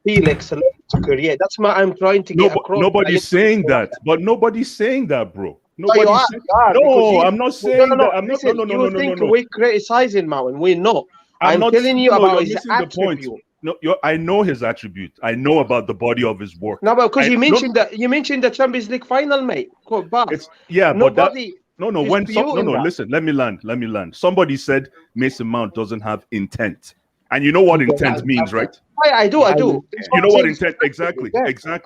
Felix to create. That's what I'm trying to get across. Nobody's saying that. But nobody's saying that, bro. I'm not saying that. I'm not. No. You think we're criticizing Mountain? We're not. I'm telling you about his attribute. No, I know his attribute. I know about the body of his work. No, but because you mentioned the Champions League final, mate. Listen, let me land. Somebody said Mason Mount doesn't have intent. And you know what intent means, right? I do. You know what intent exactly.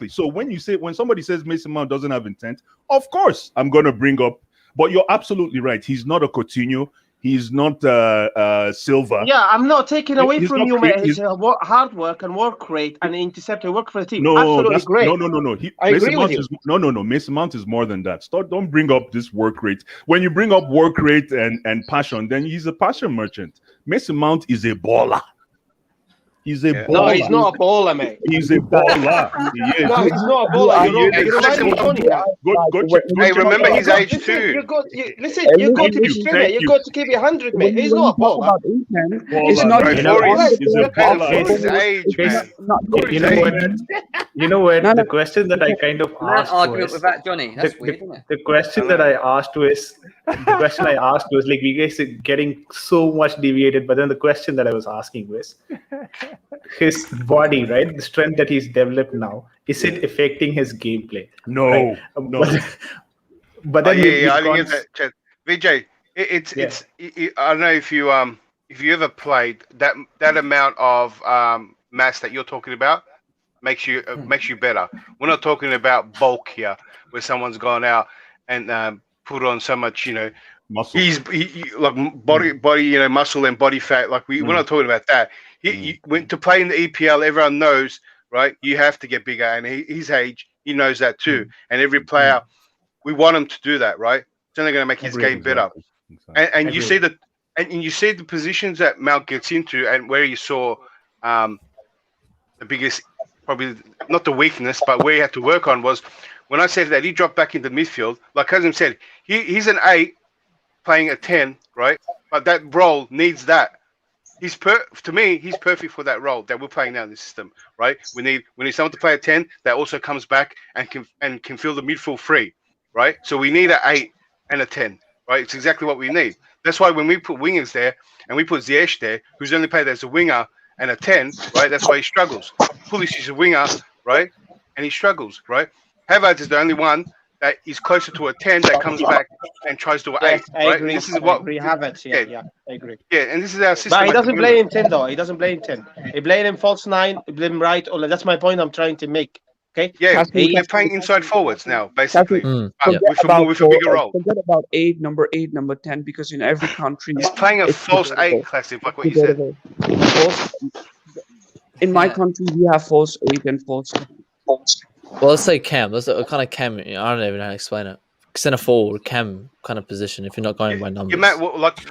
So when somebody says Mason Mount doesn't have intent, of course I'm gonna bring up, but you're absolutely right. He's not a Coutinho. He's not Silva. Yeah, I'm not taking away from you, mate. His hard work and work rate and interceptor work for the team. No, absolutely great. No. I agree with you. No. Mason Mount is more than that. Don't bring up this work rate. When you bring up work rate and passion, then he's a passion merchant. Mason Mount is a baller. He's a baller. No, he's not a baller, mate. He's a baller. He is. No, he's not a baller. Hey, remember his age too. You got to be straight. You got to keep it 100, mate. He's not a baller. It's not. His age, man. You know what? The question that I kind of asked was with that, Johnny. That's weird, isn't it? The question that I asked was like, you guys are getting so much deviated, but then the question that I was asking was his body, right? The strength that he's developed now, is it affecting his gameplay? No, right? no. But then I think it's Vijay. It's I don't know if you ever played that amount of mass that you're talking about makes you better. We're not talking about bulk here, where someone's gone out and put on so much, muscle. Like body, muscle and body fat. Like we're not talking about that. When to play in the EPL, everyone knows, right? You have to get bigger, and his age, he knows that too. And every player, we want him to do that, right? It's only going to make his game better. Exactly. And you see the positions that Mount gets into, and where you saw the biggest probably not the weakness, but where he had to work on was when I said that he dropped back into midfield. Like Kazim said, he's an 8 playing a 10, right? But that role needs that. To me, he's perfect for that role that we're playing now in the system, right? We need someone to play a 10 that also comes back and can fill the midfield free, right? So we need an 8 and a 10, right? It's exactly what we need. That's why when we put wingers there and we put Ziyech there, who's only played as a winger and a 10, right? That's why he struggles. Pulisic is a winger, right? And he struggles, right? Havertz is the only one that is closer to a 10 that comes back and tries to 8, I right? agree. This is what Havertz, yeah, I agree. Yeah, and this is our system. But he doesn't play in 10 though. He doesn't play in 10. He played in false 9, he played him right. Or that's my point I'm trying to make. Okay. Yeah, they're playing inside forwards now, basically, with a bigger role. Forget about number 8, number 10, because in every country he's playing a false 8 classic, like what you said. In my country, we have false 8 and false 10. Well, let's say cam. Let's kind of cam. I don't even know how to explain it. Center forward, cam kind of position. If you're not going by numbers. Yeah, Matt.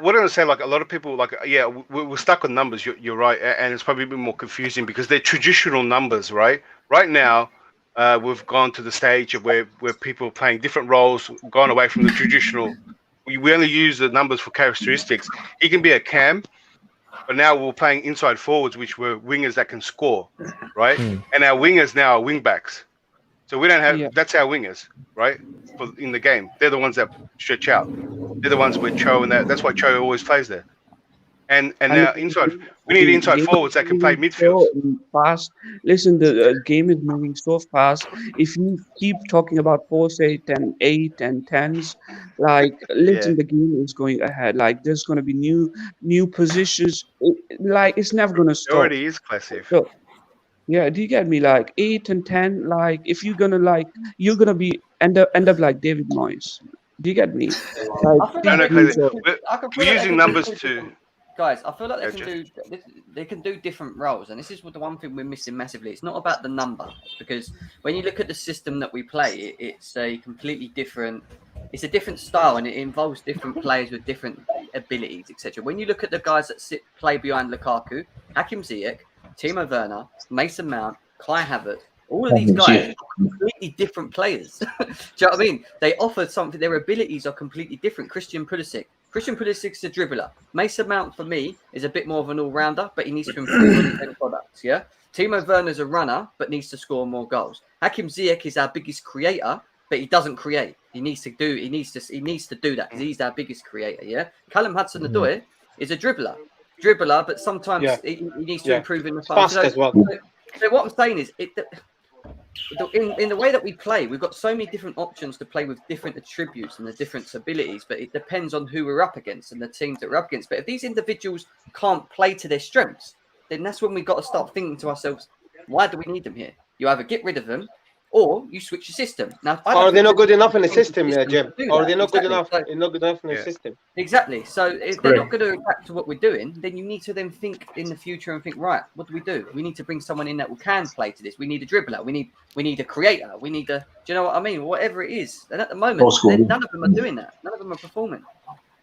What I'm saying, like a lot of people, we're stuck on numbers. You're right, and it's probably a bit more confusing because they're traditional numbers, right? Right now, we've gone to the stage of where people are playing different roles, gone away from the traditional. We only use the numbers for characteristics. He can be a cam, but now we're playing inside forwards, which were wingers that can score, right? And our wingers now are wingbacks. So we don't have. That's our wingers, right? In the game, they're the ones that stretch out. They're the ones with Cho, and that's why Cho always plays there. And now inside, we need inside forwards that can play midfield. Fast. Listen, the game is moving so fast. If you keep talking about false 8 and 8 and 10s, the game is going ahead. Like there's going to be new positions. It's never going to stop. It already is classic. So, yeah, do you get me? Like 8 and 10, if you're gonna you're gonna be end up like David Moyes. Do you get me? We're using numbers to. Guys, I feel like they can do different roles, and this is the one thing we're missing massively. It's not about the number, because when you look at the system that we play, it's a completely different. It's a different style, and it involves different players with different abilities, etc. When you look at the guys that play behind Lukaku, Hakim Ziyech, Timo Werner, Mason Mount, Kai Havertz, all of these guys are completely different players. Do you know what I mean? They offer something. Their abilities are completely different. Christian Pulisic is a dribbler. Mason Mount, for me, is a bit more of an all-rounder, but he needs to improve on his end products, yeah? Timo Werner's a runner, but needs to score more goals. Hakim Ziyech is our biggest creator, but he doesn't create. He needs to do that because he's our biggest creator, yeah? Callum Hudson-Odoi is a dribbler, but sometimes he needs to improve in the fast as well. So what I'm saying is, in the way that we play, we've got so many different options to play with different attributes and the different abilities, but it depends on who we're up against and the teams that we're up against. But if these individuals can't play to their strengths, then that's when we've got to start thinking to ourselves, why do we need them here? You either get rid of them or you switch your system. Now, or they're not good enough in the system, Jim. Or they're not good enough. They're not good enough in the system. Exactly. So if they're not going to adapt to what we're doing, then you need to then think in the future and think, right, what do? We need to bring someone in that can play to this. We need a dribbler. We need a creator. We need a. Do you know what I mean? Whatever it is. And at the moment, none of them are doing that. None of them are performing.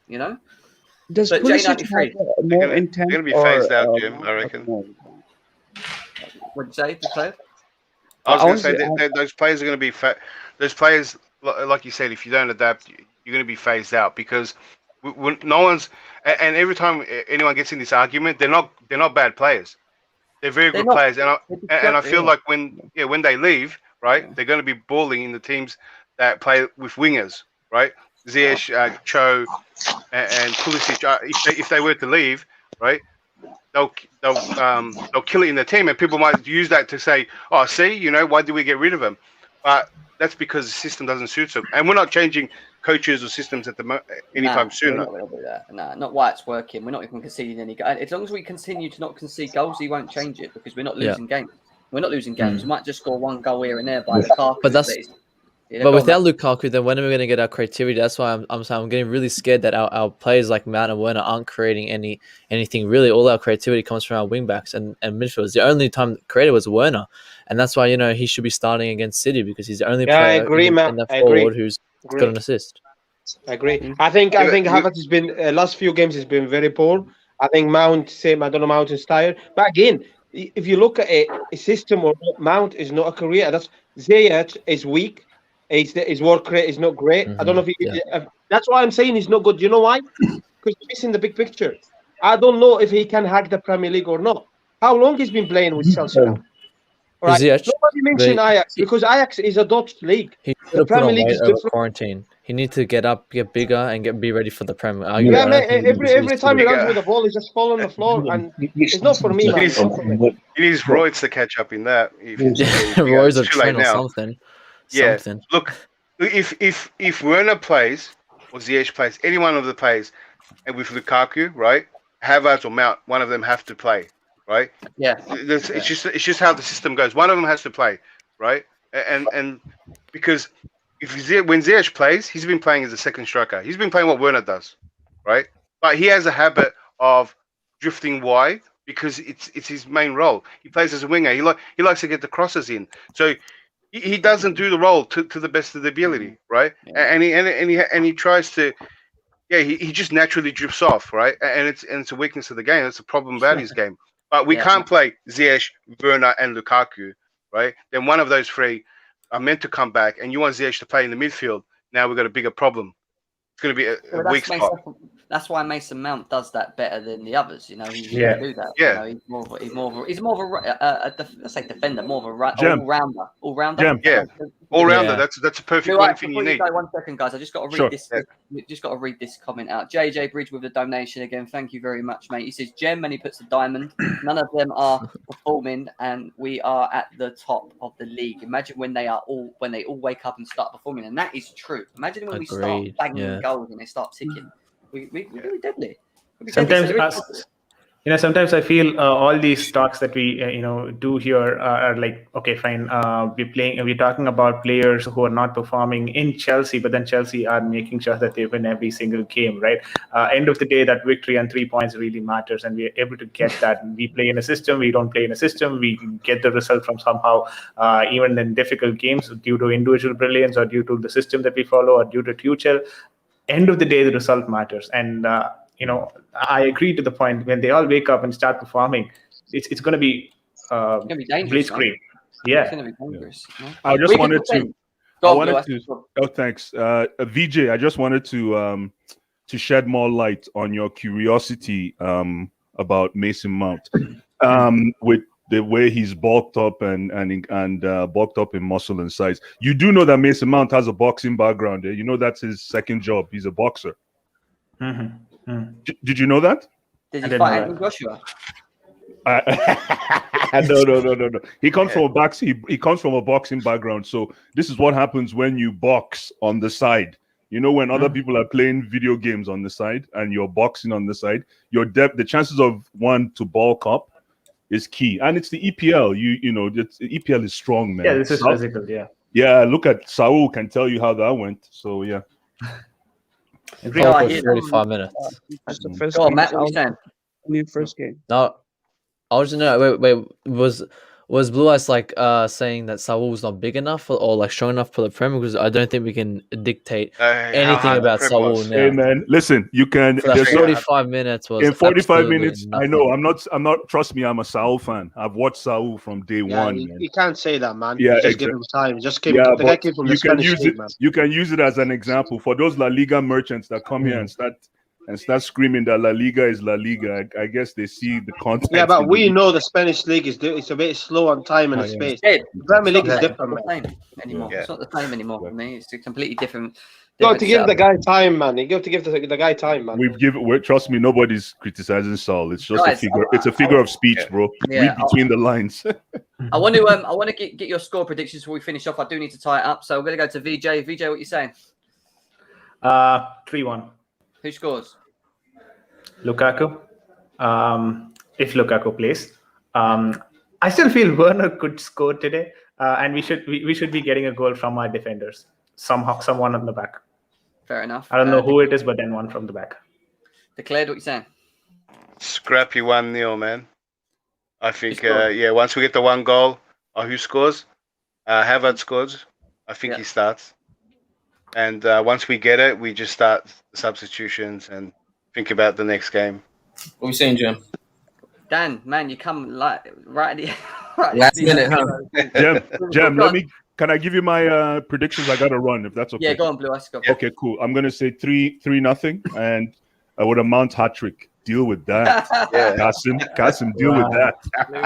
You know. Does Pulisic have more intent? They're going to be phased out, Jim. I reckon. What'd you say? The player? I was going to say those players are going to be those players, like you said, if you don't adapt, you're going to be phased out because no one's. And every time anyone gets in this argument, they're not bad players. They're very good players, and I feel like when they leave, right, they're going to be balling in the teams that play with wingers, right? Ziyech, Cho, and Pulisic. If they were to leave, right, they'll kill it in the team, and people might use that to say, "Oh, see, why did we get rid of him?" But that's because the system doesn't suit them, and we're not changing coaches or systems at anytime soon. No, not why it's working. We're not even conceding any goals. As long as we continue to not concede goals, he won't change it because we're not losing games. We're not losing games. We might just score one goal here and there by Lukaku. But without Lukaku, then when are we going to get our creativity? That's why I'm saying I'm getting really scared that our players like Mount and Werner aren't creating anything really. All our creativity comes from our wingbacks and midfielders. The only time created was Werner, and that's why he should be starting against City because he's the only player in that forward who's got an assist. I agree. I think Havertz has been last few games has been very poor. I think Mount same. I don't know Mount is tired, but again, if you look at it, a system or Mount is not a career. That's Ziyech is weak. His work rate is not great. I don't know if that's why I'm saying he's not good. You know why? Because he's missing the big picture. I don't know if he can hack the Premier League or not. How long he's been playing with Chelsea now? All right. Nobody mentioned Ajax because Ajax is a Dutch league. He The should have put Premier on League weight is over different. quarantine. He needs to get up, get bigger, and be ready for the Premier. Yeah, man. Every time he runs with the ball, he just falls on the floor, and it's not for me, man. He needs roids to catch up in that. Roids of train or something. Yeah. Something. Look, if Werner plays or Ziyech plays, any one of the plays, and with Lukaku, right, Havertz or Mount, one of them have to play, right? Yeah. It's just how the system goes. One of them has to play, right? And because when Ziyech plays, he's been playing as a second striker. He's been playing what Werner does, right? But he has a habit of drifting wide because it's his main role. He plays as a winger. He likes to get the crosses in. So he doesn't do the role to the best of the ability, right? Yeah. And he tries to, he just naturally drifts off, right? And it's a weakness of the game. It's a problem about his game. But we can't play Ziyech, Werner, and Lukaku, right? Then one of those three are meant to come back, and you want Ziyech to play in the midfield. Now we've got a bigger problem. It's going to be a weak spot. That's why Mason Mount does that better than the others. You know, he can do that. Yeah, you know, he's more of a let's say defender, more of a all-rounder. All-rounder. Yeah, all-rounder. That's a perfect one thing you need. 1 second, guys. I just got to read this. Just got to read this comment out. JJ Bridge with the donation again. Thank you very much, mate. He says Gem, and he puts a diamond. None of them are performing, and we are at the top of the league. Imagine when they all wake up and start performing, and that is true. Imagine when we start banging goals and they start ticking. We're really deadly. Sometimes I feel all these talks that we do here are like, okay, fine, we're talking about players who are not performing in Chelsea, but then Chelsea are making sure that they win every single game, right? End of the day, that victory and 3 points really matters, and we're able to get that. We play in a system, we don't play in a system, we get the result from somehow, even in difficult games, due to individual brilliance or due to the system that we follow or due to Tuchel. End of the day, the result matters, and I agree to the point when they all wake up and start performing, it's going to be dangerous. Yeah, it's going to be dangerous. I just wanted to. Oh, thanks, VJ. I just wanted to shed more light on your curiosity about Mason Mount, with the way he's bulked up and bulked up in muscle and size. You do know that Mason Mount has a boxing background. You know that's his second job. He's a boxer. Mm-hmm. Did you know that? Did he fight Anthony Joshua? No. He comes from a boxing background. So this is what happens when you box on the side. You know, when other people are playing video games on the side and you're boxing on the side, the chances of one to bulk up is key. And it's the EPL. The EPL is strong, man. Yeah, this is physical. Yeah, look at Saul can tell you how that went. So yeah. For 35 minutes. That's the first game. Matt, what are you saying? First game. No, I was just wait. Was Blue Eyes saying that Saul was not big enough or strong enough for the Premier? Because I don't think we can dictate anything about Saul now. Hey man, listen, you can. For 45 minutes was in 45 minutes. Nothing. I know. I'm not. Trust me, I'm a Saul fan. I've watched Saul from day one. You can't say that, man. Yeah, just give him time. Just keep. Yeah, the guy came from the Spanish league, man. You can use it as an example for those La Liga merchants that come here and start screaming that La Liga is La Liga. I guess they see the content. Yeah, but we know the Spanish league it's a bit slow on time and space. The Premier League is different, man. It's not the same anymore for me. It's a completely different. You got to give the guy time, man. You got to give the guy time, man. Trust me, nobody's criticizing Saul. It's just a figure. It's a figure of speech, bro. Read between the lines. I want to get your score predictions before we finish off. I do need to tie it up, so we're going to go to VJ. VJ, what are you saying? 3-1. Who scores? Lukaku. If Lukaku plays, I still feel Werner could score today, and we should be getting a goal from our defenders. Someone on the back. Fair enough. I don't know who it is, but then one from the back. Declared, what you saying? Scrappy 1-0, man. I think once we get the one goal, who scores? Havertz scores. I think he starts. And once we get it, we just start the substitutions and think about the next game. What are we saying, Jim? Dan, man, you come like right at the last minute, huh? Jem, can I give you my predictions? I gotta run if that's okay. Yeah, go on, Blue. Go. Okay, cool. I'm gonna say 3-0, and with a Mount hat trick. Deal with that. Kasim, deal with that. No.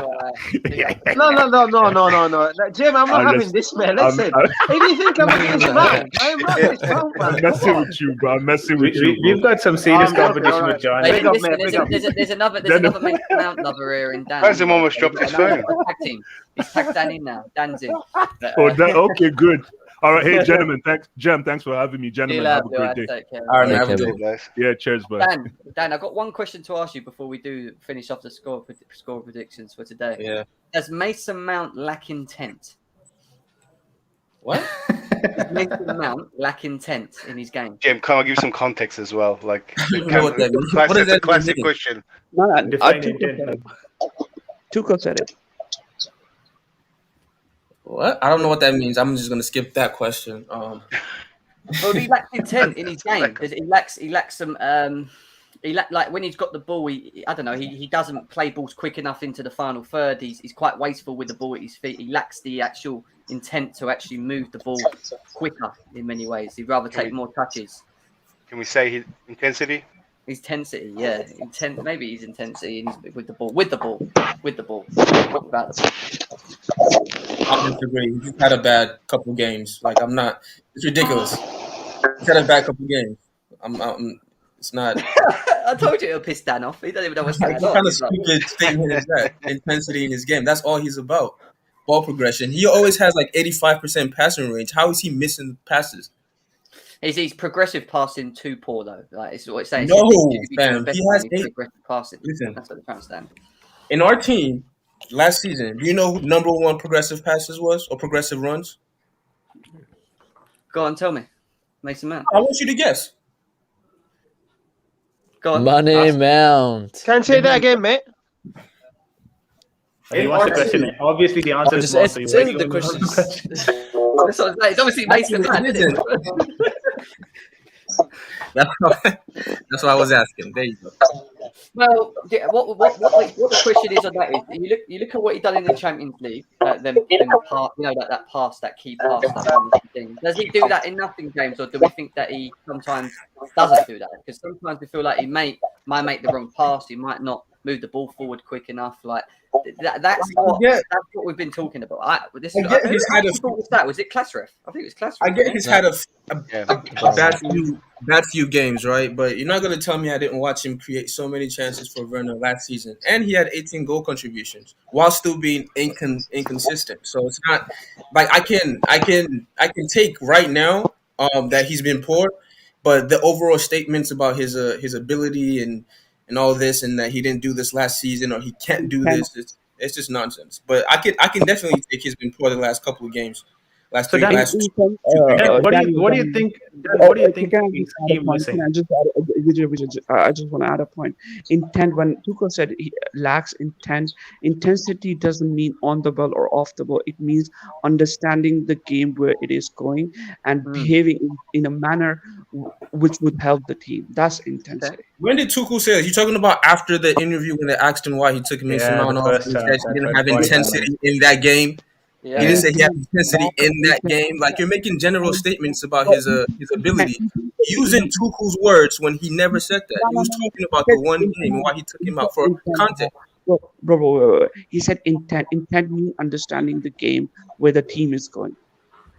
Jim, I'm not having this, man. Listen, if you think I'm this man, I'm not this man. I'm messing with you, bro. I'm messing with you. We've got some serious competition with John. There's another Mount lover here in Dan. Kasim almost dropped his phone. He's tagged Dan in now. Dan's in. Okay, good. All right, hey gentlemen, thanks for having me, gentlemen. Have a great day. All right, have a good day, guys. Yeah, cheers, bud. Dan, I've got one question to ask you before we do finish off the score predictions for today. Yeah. Does Mason Mount lack intent? What? Does Mason Mount lack intent in his game? Jim, can I give you some context as well? Like, what that means. That's a classic question. No, Tuchel said it. What? I don't know what that means. I'm just gonna skip that question. Well, he lacks intent in his game. He lacks some. Like when he's got the ball, I don't know. He doesn't play balls quick enough into the final third. He's quite wasteful with the ball at his feet. He lacks the actual intent to actually move the ball quicker in many ways. He'd rather take more touches. Can we say his intensity? His intensity, yeah. Maybe his intensity with the ball. What about the ball? I disagree. He just had a bad couple games. Like it's ridiculous. He's had a bad couple games. It's not. I told you it'll piss Dan off. He doesn't even know what's going on. What kind of stupid statement is that? Intensity in his game. That's all he's about. Ball progression. He always has like 85% passing range. How is he missing passes? He's progressive passing too poor though. Like it's what it's saying. No, fam. He has progressive passing. Listen, that's what they can't stand. In our team last season, do you know who number one progressive passes was or progressive runs? Go on, tell me. Mason Mount. I want you to guess. Go on. Money Mount. Can you say that again, mate? He wants the question. Obviously, the answer is no. So you the question. It's obviously Mason Mount. That's what I was asking. There you go. Well, what the question is on that is you look at what he done in the Champions League, that pass, that key pass, that thing. Does he do that enough in games, or do we think that he sometimes doesn't do that? Because sometimes we feel like he might make the wrong pass, he might not move the ball forward quick enough. Like that's what we've been talking about. Was it Klasref? I think it was Klasref. I get he's had a bad few games, right? But you're not going to tell me I didn't watch him create so many chances for Werner last season, and he had 18 goal contributions while still being inconsistent. So it's not like I can take right now that he's been poor, but the overall statements about his ability and all this, and that he didn't do this last season or he can't do this, it's just nonsense. But I can definitely take he's been poor the last couple of games. What do you think? What do you think he's missing? I just want to add a point. Intent. When Tuchel said he lacks intent, intensity doesn't mean on the ball or off the ball. It means understanding the game where it is going and behaving in a manner which would help the team. That's intensity. When did Tuchel say this? You talking about after the interview when they asked him why he took Mason Mount off? He said he didn't have intensity in that game. Yeah. He didn't say he had intensity in that game. Like, you're making general statements about his ability, using Tuchel's words when he never said that. He was talking about the one game and why he took him out for content. Bro. He said intent. Intent means understanding the game where the team is going.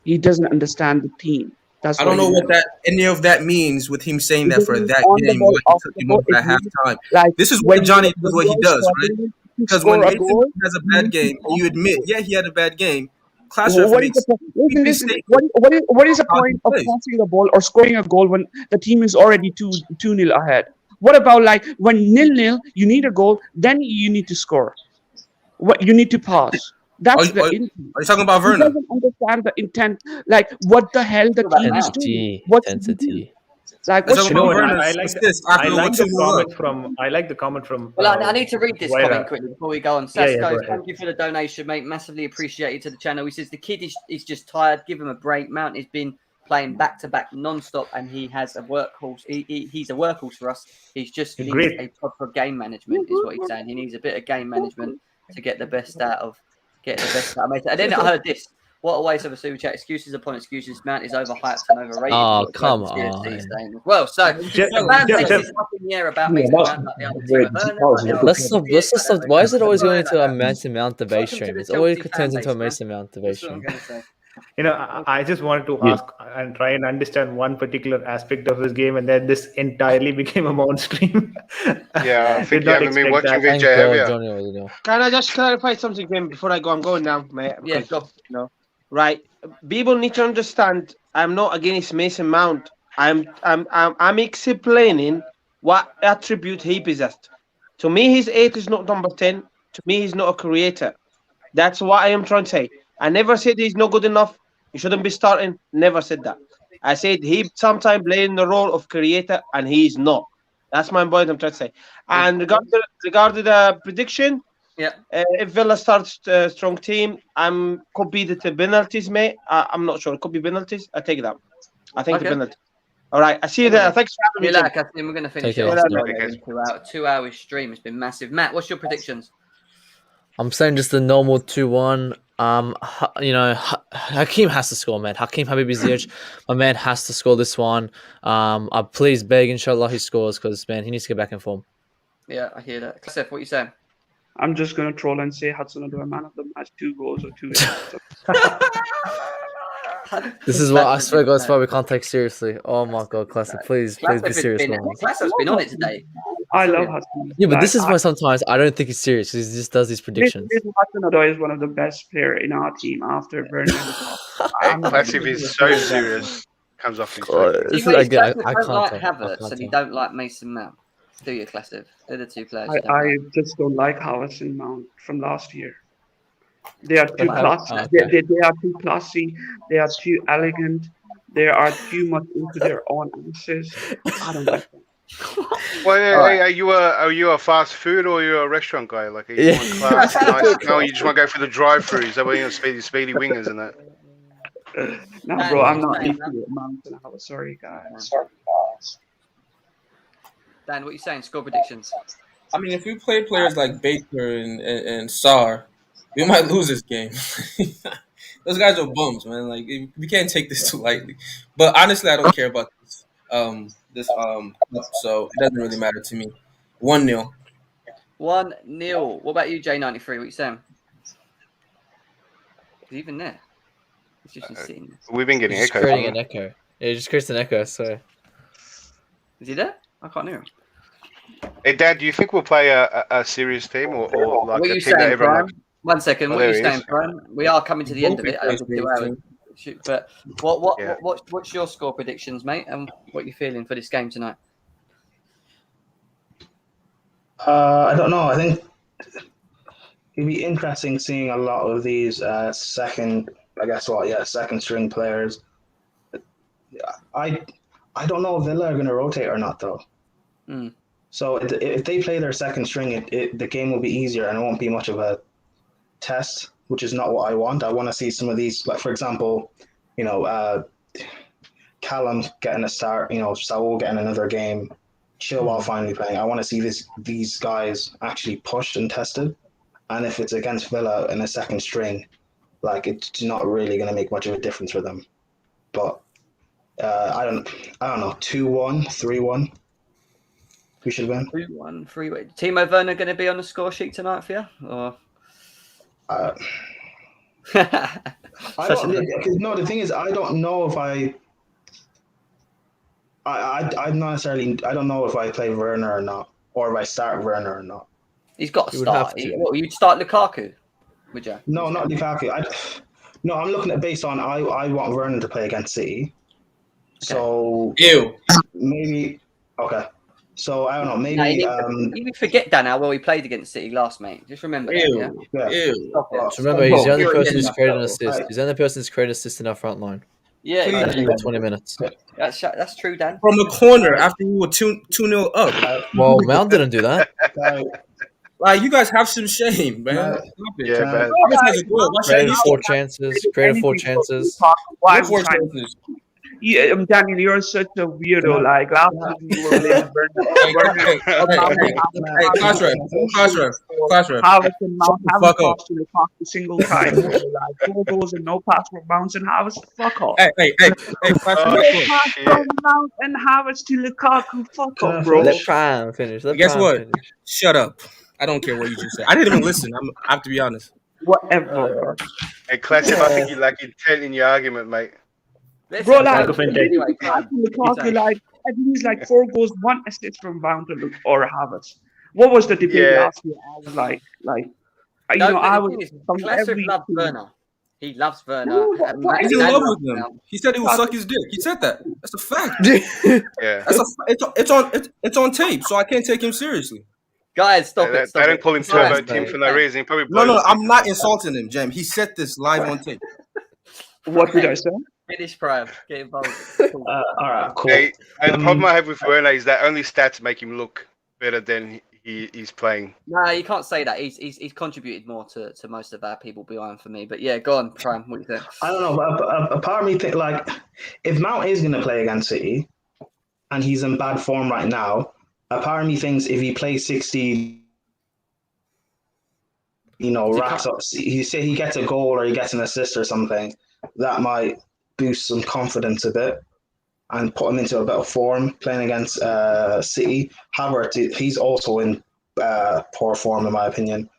He doesn't understand the team. I don't know what any of that means with him saying that for that game. Why he took him off at halftime. This is what Johnny does. What he does, right? Because when Mason has a bad game, you admit, he had a bad game. What is the point of passing the ball or scoring a goal when the team is already 2-0 ahead? What about like when 0-0, you need a goal, then you need to score. What you need to pass. That's are you talking about Werner? He doesn't understand the intent. Like what the hell the team is doing. Intensity. Like I like the comment from. Well, I need to read this comment quickly before we go on. Sasko, thank you for the donation, mate. Massively appreciated to the channel. He says the kid is just tired. Give him a break. Mount has been playing back-to-back non-stop, and he has a workhorse. He's a workhorse for us. He's just needs Great. a proper game management, is what he's saying. He needs a bit of game management to get the best out of Mason. And then I heard this. What a waste of a super chat. Excuses upon excuses. Mount is overhyped and overrated. Oh, come Seriously, on. saying as well. So the fan base is up in the air about Mason Mount, like the other team. Let's stop. Why is it always going into a Mason Mount debate stream? It always turns into a Mason Mount debate stream. I just wanted to ask and try and understand one particular aspect of his game, and then this entirely became a Mount stream. Yeah, I think you haven't been watching Thank VJ, have God, you? Johnny was Can I just clarify something, Jim, before I go? I'm going now, mate. Yeah, go. Right. People need to understand. I'm not against Mason Mount. I'm explaining what attribute he possessed. To me, his 8 is not number 10. To me, he's not a creator. That's what I am trying to say. I never said he's not good enough. He shouldn't be starting. Never said that. I said he sometimes playing the role of creator, and he's not. That's my point I'm trying to say. And regarding the prediction, if Villa starts a strong team, could be the penalties, mate. I'm not sure. It could be penalties. I take that. I think the penalty. All right. I see you there. Thanks for having me. I think we're going to finish it. 2 hour stream. It's been massive. Matt, what's your predictions? I'm saying just the normal 2-1. Hakeem has to score, man. Hakeem Habib Ziyech, my man, has to score this one. I please beg, inshallah, he scores because, man, he needs to get back in form. Yeah, I hear that. Seth, what are you saying? I'm just going to troll and say Hudson-Odoi man of the match, 2 goals or 2 This is what I swear, God, that's why we can't take seriously. Oh my God, Classic, please be serious. Classic's been on it today. I love Hudson. Yeah, but this is why sometimes I don't think he's serious. He just does these predictions. Hudson-Odoi is one of the best players in our team after Werner. Classic is so serious. Comes off. You don't like Havertz and you don't like Mason Mount, do you, Classic? They're the 2 players. I just don't like Havertz and Mount from last year. They are too classy. They are too classy. They are too elegant. They are too much into their own answers. I don't like them. Well, are you a fast food or are you a restaurant guy? Like, are you want class, nice? No, you just want to go for the drive-through. Is that what you're speedy wingers and that? No, bro, I'm not into it, Mount and Havertz. Sorry, guys. Dan, what are you saying? Score predictions. I mean, if we play players like Baker and Sarr, we might lose this game. Those guys are bums, man. Like, we can't take this too lightly. But honestly, I don't care about this. So it doesn't really matter to me. 1-0. 1-0. What about you, J93? What are you saying? Is he even there? He's just sitting. We've been getting echoes. Creating an echo. Yeah, just creates an echo. So is he there? I can't hear him. Hey, Dad, do you think we'll play a serious team or like what a you team that saying, everyone? Brian? 1 second. What are you saying, Brian? We are coming to the end of it. Over 2 hours. But what's your score predictions, mate? And what you feeling for this game tonight? I don't know. I think it'd be interesting seeing a lot of these second string players. I don't know if Villa are going to rotate or not, though. So if they play their second string, the game will be easier and it won't be much of a test, which is not what I want. I want to see some of these, like, for example, Callum getting a start, Saul getting another game, Chilwell finally playing. I want to see these guys actually pushed and tested. And if it's against Villa in a second string, like, it's not really going to make much of a difference for them. But I don't know, 2-1, 3-1. We should win. 2-1, 3-1. Timo Werner going to be on the score sheet tonight for you? Or? The thing is, I don't know if I'm not necessarily. I don't know if I play Werner or not, or if I start Werner or not. He's got to start. You'd start Lukaku, would you? No, not Lukaku. I'm looking at based on I want Werner to play against City. Okay. So maybe okay. So I don't know. Maybe you forget Dan how well he played against City last, mate. Just remember that. Yeah. Just remember, he's the only person who's created an assist. He's the only person who's created an assist in our front line. Yeah, for 20 minutes. That's true, Dan. From a corner after we were 2-0 up. Well, Mount didn't do that. Like, you guys have some shame, man. Yeah, man. Created 4 chances. Created 4 chances. What 4 chances? Yeah, Daniel, you're such a weirdo. Like last season, you were blaming Havertz and Mount haven't passed to Lukaku a single time. Like 4 goals and no pass from Mount and Havertz. Fuck off. Hey, no pass from Mount and Havertz to Lukaku. Fuck off, bro. Let Prime finish. Guess what? Shut up. I don't care what you just said. I didn't even listen. I have to be honest. Whatever. Hey, Classic, I think you lack intent in your argument, mate. Bro, like, Lukaku, like, at least like 4 goals, 1 assist from Mount or Havertz. What was the debate last year? I was like, I was. Classic loves Werner. He loves Werner. He's in love with him. He said he would suck his dick. He said that. That's a fact. Yeah. It's on tape, so I can't take him seriously. Guys, stop it. I don't call him Turbo Team for no reason. No, I'm not insulting him, Jem. He said this live on tape. What did I say? Finish, Prime. Get involved. All right, cool. Hey, the problem I have with Werner is that only stats make him look better than he's playing. No, you can't say that. He's contributed more to most of our people behind for me. But yeah, go on, Prime. What do you think? I don't know, but a part of me think like if Mount is going to play against City, and he's in bad form right now, a part of me thinks if he plays 60, racks up. You say he gets a goal or he gets an assist or something, that might boost some confidence a bit and put him into a better form playing against City. Havertz, he's also in poor form in my opinion.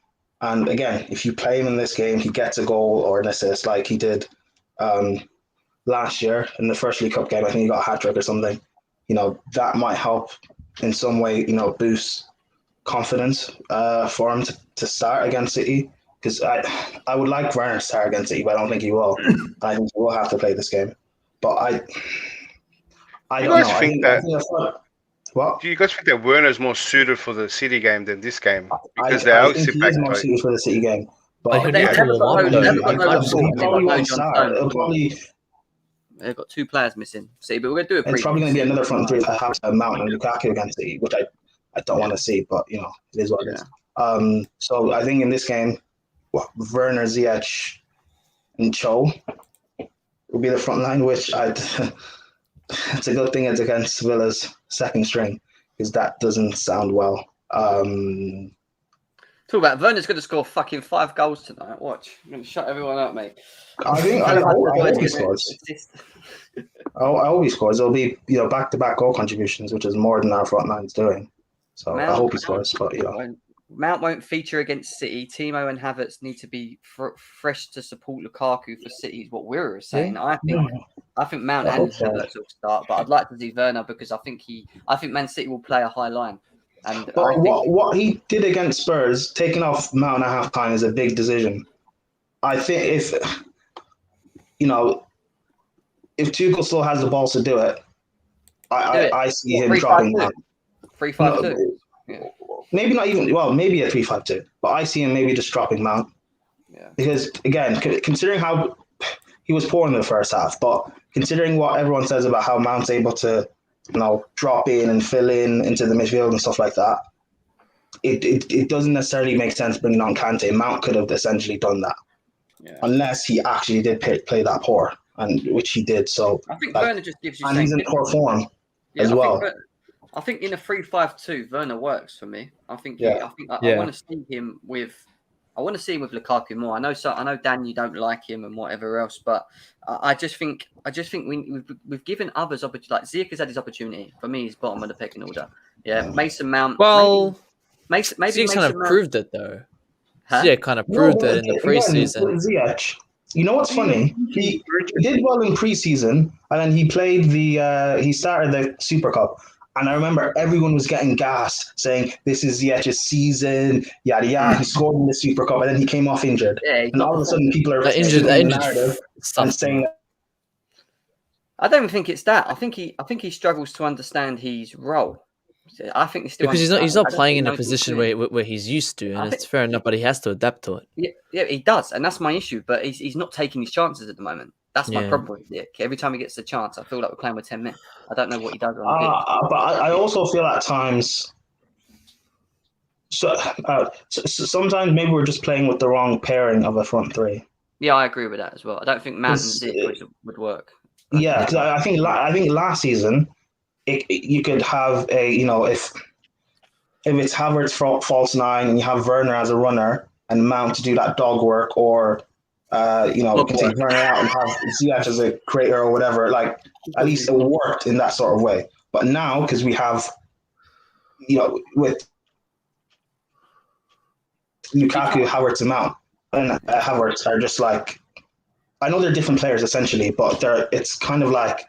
And again, if you play him in this game, he gets a goal or an assist like he did last year in the first League Cup game. I think he got a hat-trick or something. That might help in some way, boost confidence for him to start against City. Because I would like Werner to start against City, but I don't think he will. I think he will have to play this game. But I don't know. Do you guys think that Werner is more suited for the City game than this game? Because I think he is more suited for the City game. But they've got 2 players missing. See, but we're going to do it's probably going to be another front three that has Mount and Lukaku against City, which I don't want to see, but it is what it is. So I think in this game, Werner, Ziyech, and Cho will be the front line, which it's a good thing it's against Villa's second string because that doesn't sound well. Talk about Werner's going to score fucking 5 goals tonight. Watch, I'm going to shut everyone up, mate. I hope he scores. I hope he scores. It'll be back-to-back goal contributions, which is more than our front line's doing. So I hope he scores. But Mount won't feature against City. Timo and Havertz need to be fresh to support Lukaku for City. Is what we were saying. I think Mount and Havertz will start, but I'd like to see Werner because I think Man City will play a high line. And what he did against Spurs, taking off Mount at half time, is a big decision. I think if Tuchel still has the balls to do it, I see him dropping Mount. 3-5-2. Maybe not even. Well, maybe a 3-5-2, but I see him maybe just dropping Mount. Yeah. Because again, considering how he was poor in the first half, but considering what everyone says about how Mount's able to, drop in and fill in into the midfield and stuff like that, it doesn't necessarily make sense bringing on Kante. Mount could have essentially done that, unless he actually did play that poor, and which he did. So I think Werner just gives you. And he's in poor form as well. I think in a 3-5-2, Werner works for me. I want to see him with. I want to see him with Lukaku more. I know Dan, you don't like him and whatever else, but I just think we've given others opportunity. Like Ziyech has had his opportunity. For me, he's bottom of the pecking order. Yeah, Mason Mount. Well, maybe Ziyech kind of proved it though. Huh? Ziyech kind of proved it in the preseason. Ziyech, you know what's funny? He did well in preseason, and then he started the Super Cup. And I remember everyone was getting gassed, saying, this is Ziyech's season, yada, yada. He scored in the Super Cup, and then he came off injured. Yeah, and all of a sudden, people are injured and saying that. I don't think it's that. I think he struggles to understand his role. I think because he's not playing in a position where he's used to, and it's fair enough, but he has to adapt to it. Yeah, he does, and that's my issue. But he's not taking his chances at the moment. That's my problem with Ziyech. Every time he gets a chance, I feel like we're playing with 10 men. I don't know what he does on the pitch. But I also feel at times. So sometimes maybe we're just playing with the wrong pairing of a front three. Yeah, I agree with that as well. I don't think Mount and Ziyech would work. Yeah, because I think last season you could have a if it's Havertz false nine and you have Werner as a runner and Mount to do that dog work, or you can take Werner out and have Ziyech as a creator or whatever. Like at least it worked in that sort of way. But now because we have with Lukaku, Havertz, and Mount, and Havertz are just like, I know they're different players essentially, but it's kind of like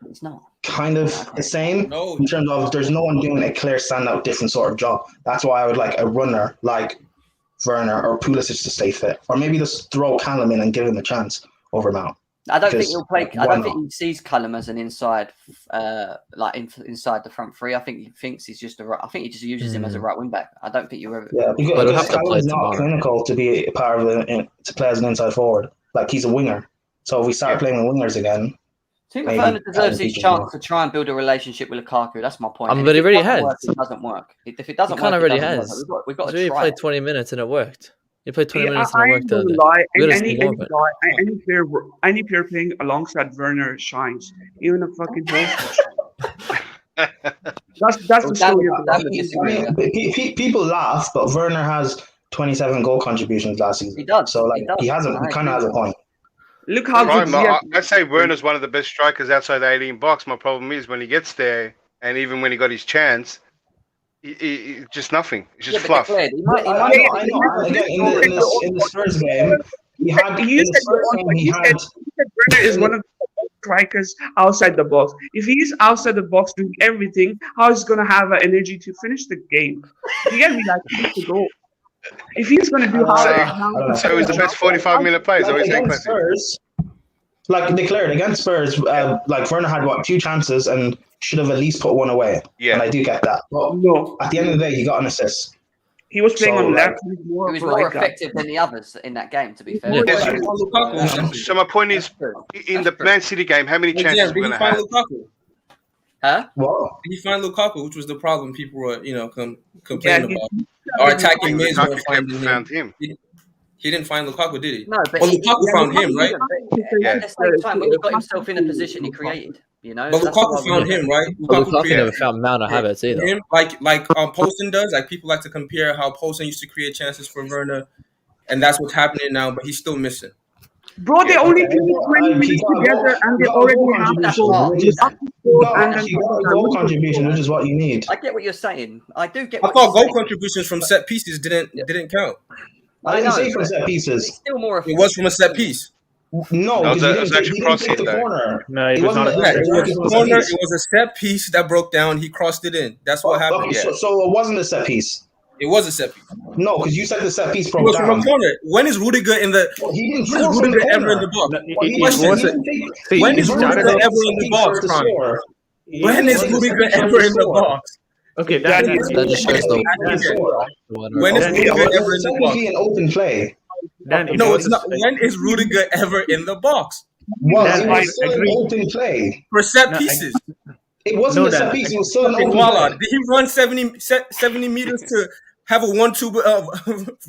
it's not kind of the same in terms of there's no one doing a clear standout different sort of job. That's why I would like a runner like Werner or Pulisic to stay fit, or maybe just throw Callum in and give him a chance over Mount. I don't think he'll play. I don't think he sees Callum as an inside, inside the front three. I think he thinks he's just I think he just uses him as a right wing back. I don't think you ever. Yeah, because Callum's not clinical to be a part of to play as an inside forward. Like he's a winger. So if we start playing with wingers again, I think Werner deserves his chance to try and build a relationship with Lukaku. That's my point. But he already has. It doesn't work. If it doesn't work, kind of already has. has. We've got to try. He played 20 minutes and it worked. He played 20 minutes and it worked. Any player playing alongside Werner shines. Even a fucking host. That's the story. People laugh, but Werner has 27 goal contributions last season. He does. So he kind of has a point. Look how good. I'd say Werner's one of the best strikers outside the 18 box. My problem is when he gets there, and even when he got his chance, he just nothing. It's just fluff. I know. Again, in the Spurs game, Werner is one of the strikers outside the box. If he's outside the box doing everything, how is he going to have energy to finish the game? You get me? Like, to go. If he's going to do so he's the best 45-minute player. Against Spurs, like declared against Spurs, like Werner had two chances and should have at least put one away. Yeah, and I do get that. But at the end of the day, he got an assist. He was playing on left. He was more effective than the others in that game. To be fair. So my point is, in the Man City game, how many chances were going to have? Huh? What? Did he find Lukaku, which was the problem people were, complaining about. Or attacking mids found him. He didn't find Lukaku, did he? No, but Lukaku found him, right? At the same time, when he got himself in a position, he created. But Lukaku found him, right? Lukaku never found Mount or Havertz either. Him, like Poston does. Like people like to compare how Poston used to create chances for Werner, and that's what's happening now. But he's still missing. Bro, they only played 20 minutes together and they already have goal contribution, which is what you need. I get what you're saying. I do get. I thought goal contributions from set pieces didn't count. I didn't say from set pieces. It's still more. It was from a set piece. No, it was actually crossing the corner. No, it was not. It was a set piece that broke down. He crossed it in. That's what happened. So it wasn't a set piece. It was a set piece. No, because you said the set piece broke down. From a corner. When is Rudiger in the? He didn't when is Rudiger ever in the box? When is Rudiger ever in the box? When is Rudiger ever in the box? Okay, that just shows when is Rudiger ever in the box? An open play. No, it's not. When is Rudiger ever in the box? Well, it was still an open play. For set pieces. It wasn't a set piece. It was still an open play. Did he run 70 meters to have a 1-2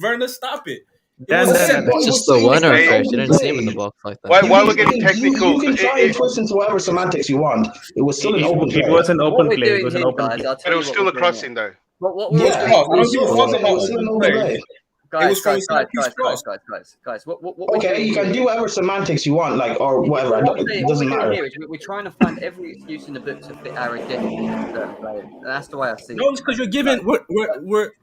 Werner? Stop it. It's just the Werner first. You didn't see him in the box like that. Why we're getting technical? You can try and twist into whatever semantics you want. It was still an open play. It was an open play. It was an open play. But it was still a crossing, though. What Guys, okay, you can do whatever semantics you want, like or whatever. It doesn't matter. We're trying to find every excuse in the book to fit our identity in certain players. And that's the way I see it. No, it's because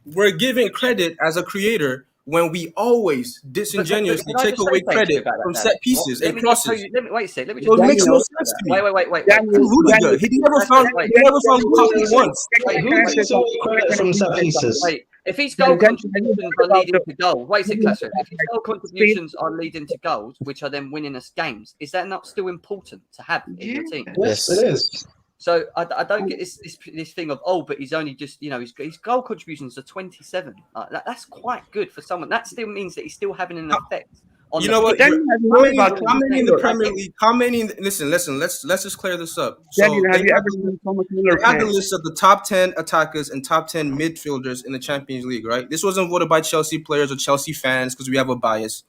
we're giving credit as a creator when we always disingenuously take away credit from set pieces and crosses. Wait a sec. Let me just. It makes no sense to me. Wait. Rudiger, he never found Lukaku once. Who takes away credit from set pieces? Wait. If his goal contributions are leading to goals, wait a second, if his goal contributions are leading to goals, which are then winning us games, is that not still important to have in your team? Yes, it is. So I don't get this thing of but he's only just his goal contributions are 27. That's quite good for someone. That still means that he's still having an effect. You know what? How many in the Premier League? How many? Listen. Let's just clear this up. So have you ever seen Thomas Müller? They had the list of the top 10 attackers and top 10 midfielders in the Champions League, right? This wasn't voted by Chelsea players or Chelsea fans because we have a bias,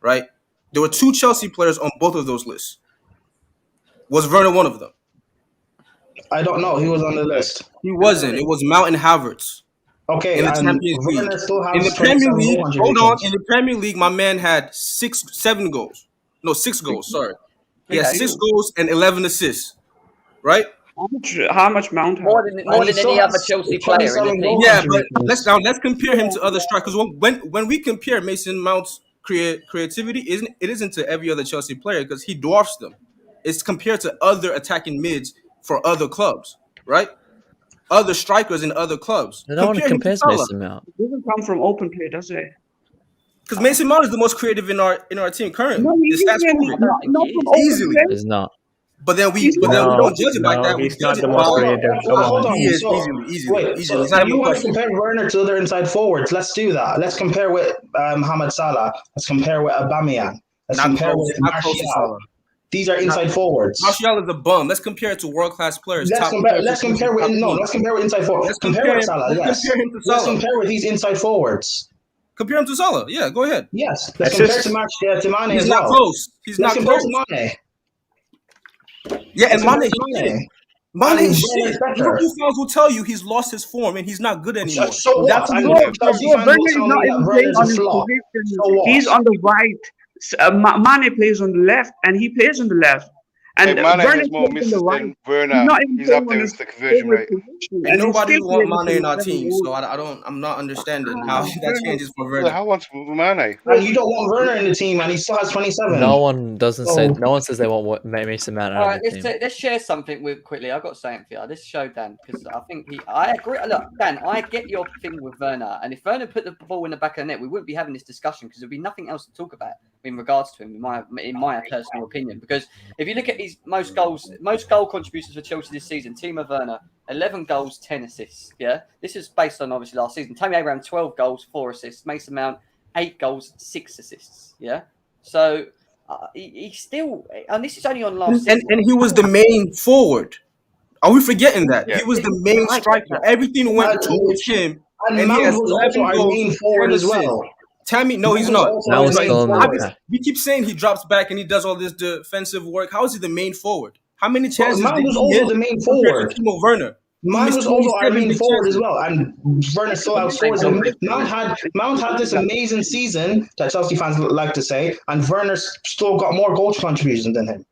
right? There were 2 Chelsea players on both of those lists. Was Werner one of them? I don't know. He was on the list. He wasn't. It was Mount and Havertz. Okay, In the and Champions Werner League. still has In the 27 Premier goal League, hold on. contributions. In the Premier League, my man had 7 goals. No, 6 goals. Sorry, he had 6 goals and 11 assists. Right? How much Mount? More than any other Chelsea player in the team. Yeah, but let's compare him to other strikers. When we compare Mason Mount's creativity, it isn't to every other Chelsea player because he dwarfs them. It's compared to other attacking mids for other clubs, right? Other strikers in other clubs. No one compares Mason Mount. It doesn't come from open play, does it? Because Mason Mount is the most creative in our team currently. No, The stats prove it. not from open Easily. play. He's not. But then we don't judge it like that. We He's judge not it the most by creative. Come Hold on. on. He is So, easily. wait, It's so not even you a want to question. compare Werner to other inside forwards? Let's do that. Let's compare with Mohamed Salah. Let's compare with Aubameyang. Let's Not compare close. with Not close to Martial. Salah. These are inside forwards. Martial is a bum. Let's compare it to world-class players. Let's compare with inside forwards. Let's Compare with Salah. let's Yes. compare him to Let's Salah. compare with these inside forwards. Compare him to Salah. Yeah, go ahead. Yes. Let's Let's compare just- to Mane He's as not well. close. He's Let's not compare close. to Mane. Yeah, and Let's Mane compare to is shit. Mane. Mane And is Werner's shit. better. Liverpool fans will tell you he's lost his form and he's not good anymore. So what? That's And bro, Chelsea bro, fans Werner will is tell not me that even playing Werner's on a his flop. position. So what? He's on the right. Mane plays on the left, and he plays on the left. And Hey, Mane Werner has more plays on the misses right. than He's Werner. not even He's playing up on there his with the conversion favorite rate. position, And and he's nobody still want playing Mane in our 27 team, goals. so I'm not understanding how that changes for Who the Werner. hell wants Mane? And you don't want Werner in the team, and he still has 27. No one doesn't say. So- No one says they want Mason Mount All out right, of the let's team. let's share something with quickly. I've got something for you. Let's show Dan because I think I agree. Look, Dan, I get your thing with Werner, and if Werner put the ball in the back of the net, we wouldn't be having this discussion because there'd be nothing else to talk about in regards to him, in my personal opinion. Because if you look at his most goal contributions for Chelsea this season, Timo Werner, 11 goals, 10 assists. Yeah, this is based on obviously last season. Tammy Abraham, 12 goals, 4 assists. Mason Mount, 8 goals, 6 assists. Yeah, so. He's still, and this is only on last season. And he was the main forward. Are we forgetting that? He was the main I get striker. that. Everything went towards him. And he Mount has was 11 also our goals, main forward 10 as well. assists. Tammy, no, he's Mount was not. also Now our he's main still in the forward. back. We keep saying he drops back and he does all this defensive work. How is he the main forward? How many chances Mount did was he also hit the main compared forward. to Timo Werner? Mount was also our main forward as well, and Werner still outscores him. Mount had this amazing season that Chelsea fans like to say, and Werner still got more goal contributions than him.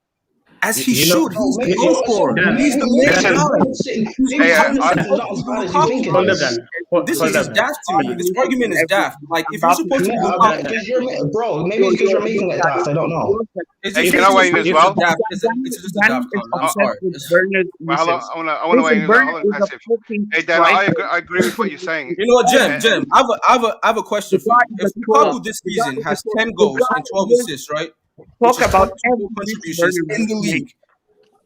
As he You know- should. He's the goal scorer. He's the main Listen. guy. Hold up, Dan. This Hold is just up. daft to me. This argument is daft. Like, if you're supposed to be Bro, maybe because you're making it daft, I don't know. it's Hey, just, can I weigh in as well? It's just a daft comment. I'm sorry. Well, I want to weigh in. Hold on, passive. Hey, Dan, I agree with what you're saying. You know what, Jem? I have a question for you. If Lukaku this season has 10 goals and 12 assists, right? Talk about every contributions in the league,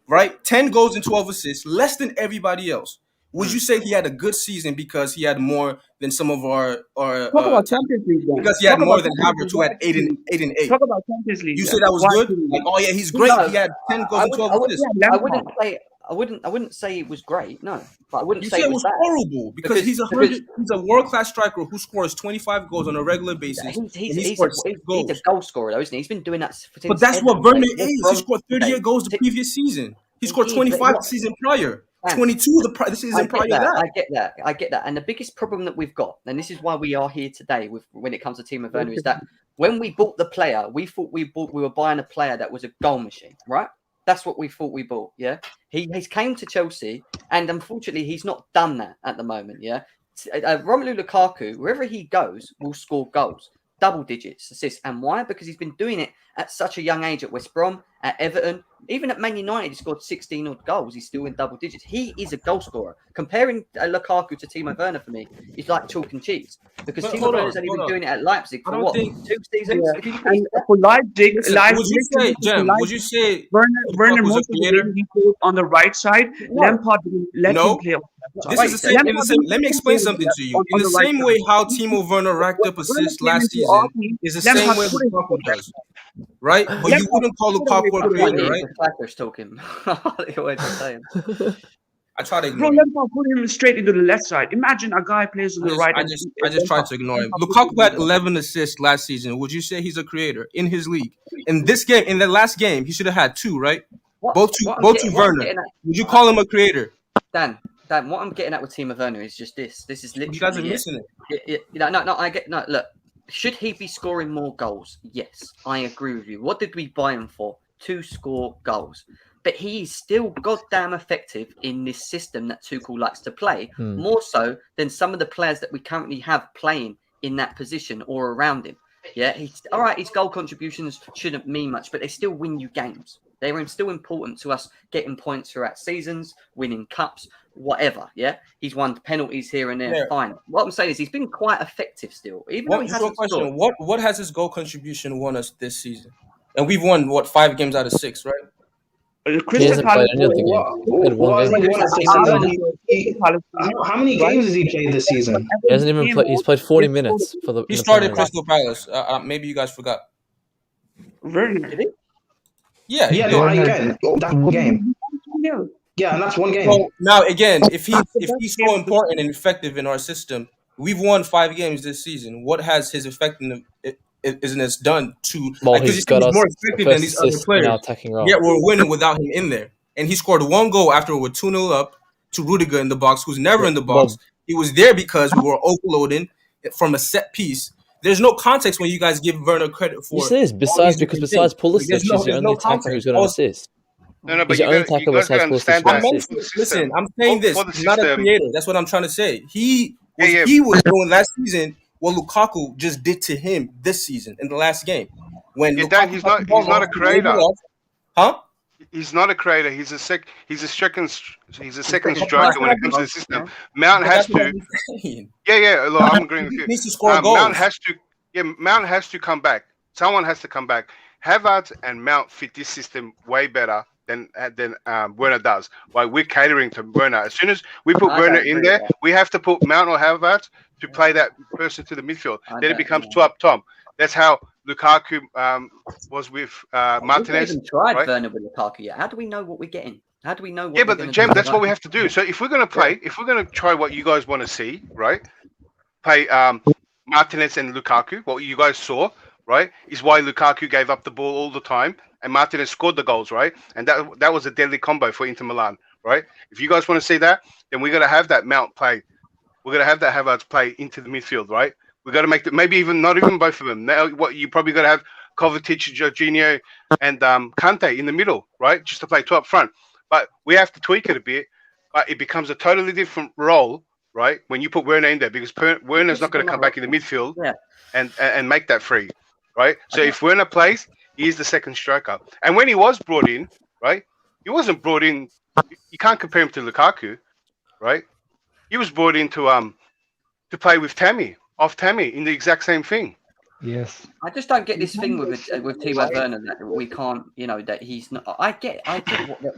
right? 10 goals and 12 assists, less than everybody else. Would you say he had a good season because he had more than some of our talk about Champions League? Then. because he had Talk more about than Champions Havertz, who had League. 8 and 8. Talk about Champions League. You then. say that was Why good? didn't Like, you? oh yeah, he's great. No, He had 10 goals and 12 assists. I wouldn't say it was great. No, but I wouldn't You say said it was bad. horrible because he's a world-class striker who scores 25 goals on a regular basis. He's a goal scorer, though, isn't he? He's been doing that since But that's what Everton. Werner is. He scored 38 goals the previous season. He scored 25 the season prior. 22 the season prior to that. I get that. And the biggest problem that we've got, and this is why we are here today when it comes to Timo Werner, is that when we bought the player, we thought we were buying a player that was a goal machine, right? That's what we thought we bought, yeah? He's came to Chelsea, and unfortunately, he's not done that at the moment, yeah? Romelu Lukaku, wherever he goes, will score goals, double digits, assists. And why? Because he's been doing it at such a young age at West Brom, at Everton, even at Man United, he scored 16 odd goals. He's still in double digits. He is a goal scorer. Comparing Lukaku to Timo Werner for me is like chalk and cheese because Timo Werner's only been doing it at Leipzig for what, 2 seasons? Yeah. And for Leipzig, would you say Werner most of the game he played on the right side. Lampard didn't let him play on the left This is the same. Let me explain something to you. In the same way how Timo Werner racked up assists last season is the same way Lukaku does. Right? But you wouldn't call Lukaku a creator, right? Clackers talking. I try to ignore him. Lampard put him straight into the left side. Imagine a guy plays on the right. I just tried to ignore him. Lukaku had 11 assists last season. Would you say he's a creator in his league? In this game, in the last game, he should have had 2, right? both to Werner. Would you call him a creator? Dan, what I'm getting at with Timo Werner is just this. This is literally. You guys are missing it. No, I get no. Look, should he be scoring more goals? Yes, I agree with you. What did we buy him for? To score goals. But he is still goddamn effective in this system that Tuchel likes to play, more so than some of the players that we currently have playing in that position or around him. Yeah, he's all right. His goal contributions shouldn't mean much, but they still win you games. They are still important to us getting points throughout seasons, winning cups, whatever. Yeah, he's won penalties here and there. Yeah. Fine. What I'm saying is he's been quite effective still. Even though he hasn't scored. What has his goal contribution won us this season? And we've won 5 games out of 6, right? Crystal Palace. How many games has he played this season? He hasn't even played. He's played 40 minutes for the. He started Crystal Palace. Maybe you guys forgot. Werner, did he? Yeah. Again, that's one game. Yeah, and that's one game. So now again, if he's so important and effective in our system, we've won 5 games this season. What has his effectiveness done to? Well, he's got us more effective than these other players. Yet we're winning without him in there. And he scored 1 goal after we're 2-0 up to Rudiger in the box, who's never in the box. He was there because we were overloading from a set piece. There's no context when you guys give Werner credit for. Yes, it is. Besides Pulisic, he's the only attacker who's going to assist. No, but you guys gotta understand that. Listen, I'm saying this. He's not a creator. That's what I'm trying to say. He was doing last season what Lukaku just did to him this season in the last game. When he's not a creator. Huh? He's not a creator. He's a second striker when it comes to the system. Mount has to. Yeah. Look, I'm agreeing with you. He needs to score goals. Mount has to come back. Someone has to come back. Havertz and Mount fit this system way better than Werner does. Why we're catering to Werner. As soon as we put Werner in there, we have to put Mount or Havertz to play that person to the midfield. Then it becomes 2 up top. That's how Lukaku was with Martinez. We haven't tried Werner with Lukaku yet. How do we know what we're getting? How do we know? What but Jem, that's what we have to do. So if we're going to play, if we're going to try what you guys want to see, right? Play Martinez and Lukaku. What you guys saw, right, is why Lukaku gave up the ball all the time and Martinez scored the goals, right? And that was a deadly combo for Inter Milan, right? If you guys want to see that, then we're going to have that Mount play. We're going to have that Havertz play into the midfield, right? We've got to make maybe even not even both of them. Now, you probably got to have Kovacic, Jorginho, and Kante in the middle, right? Just to play 2 up front. But we have to tweak it a bit. But it becomes a totally different role, right? When you put Werner in there, because Werner's not going to come back in the midfield and make that free, right? So if Werner plays, he's the second striker. And when he was brought in, right? He wasn't brought in. You can't compare him to Lukaku, right? He was brought in to play with Tammy in the exact same thing. Yes. I just don't get this thing with Timo Werner that we can't, that he's not. I get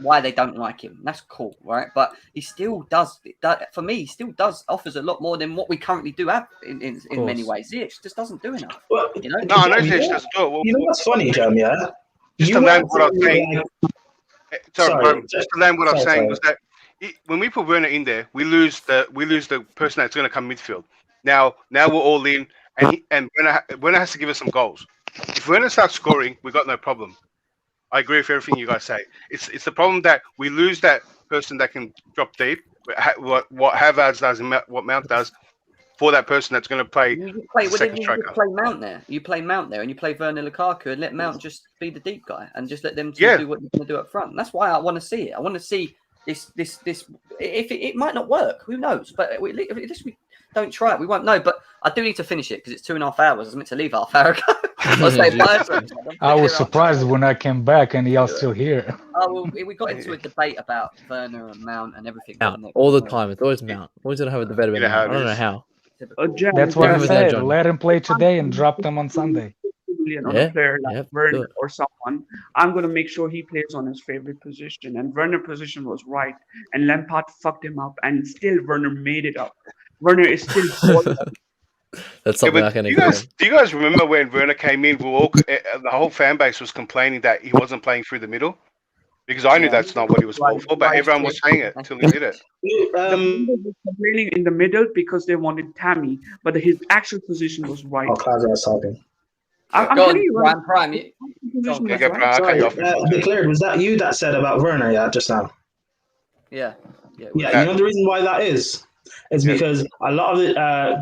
why they don't like him. That's cool, right? But he still does. For me, he still offers a lot more than what we currently do have in many ways. He just doesn't do enough. Well, No, I know Ziyech doesn't do it. Well, you know what's funny, Jam? Yeah. Just to land what I'm saying. Just to land what I'm saying was that when we put Werner in there, we lose the person that's going to come midfield. Now we're all in, and Werner has to give us some goals. If Werner starts scoring, we got no problem. I agree with everything you guys say. It's the problem that we lose that person that can drop deep. What Havertz does and what Mount does for that person that's going to play second striker. You play Mount there. You play Mount there, and you play Werner Lukaku, and let Mount just be the deep guy, and just let them do what they're going to do up front. And that's why I want to see it. I want to see this. If it might not work, who knows? But if we don't try it, we won't know. But I do need to finish it because it's 2.5 hours. I was meant to leave half hour ago. I was surprised when I came back and y'all still here. Oh, well, we got into a debate about Werner and Mount and everything. Mount, all the time. It's always Mount. Always going to have a debate about Mount. I don't know how. That's what I said. Let him play today and drop them on Sunday. Another player like Werner or someone, I'm going to make sure he plays on his favorite position. And Werner's position was right. And Lampard fucked him up. And still Werner made it up. Werner is still... That's something I can agree on. Do you guys remember when Werner came in, the whole fan base was complaining that he wasn't playing through the middle? Because I knew that's not what he was called for, but everyone was saying it until he did it. Was complaining in the middle because they wanted Tammy, but his actual position was right. Klaus was talking. I'm Go telling on, you, Prime. Sorry, Declared, was that you that said about Werner? Yeah, just now. Yeah. Yeah, you know the reason why that is? It's because a lot of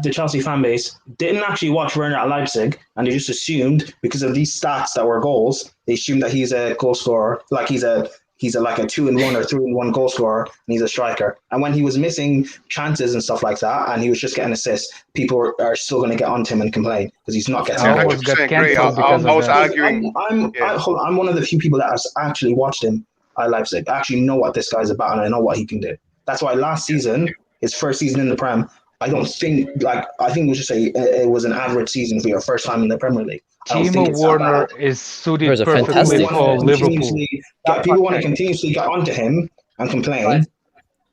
the Chelsea fan base didn't actually watch Werner at Leipzig, and they just assumed because of these stats that were goals, they assumed that he's a goal scorer, like he's a like a 2-in-1 or 3-in-1 goal scorer, and he's a striker. And when he was missing chances and stuff like that, and he was just getting assists, people are still going to get onto him and complain because he's not getting. I almost got cancelled because I was arguing. I'm one of the few people that has actually watched him at Leipzig. I actually know what this guy's about, and I know what he can do. That's why last season, his first season in the Prem, I think we should say it was an average season for your first time in the Premier League. Timo Werner is suited perfectly for Liverpool. People want to continuously get onto him and complain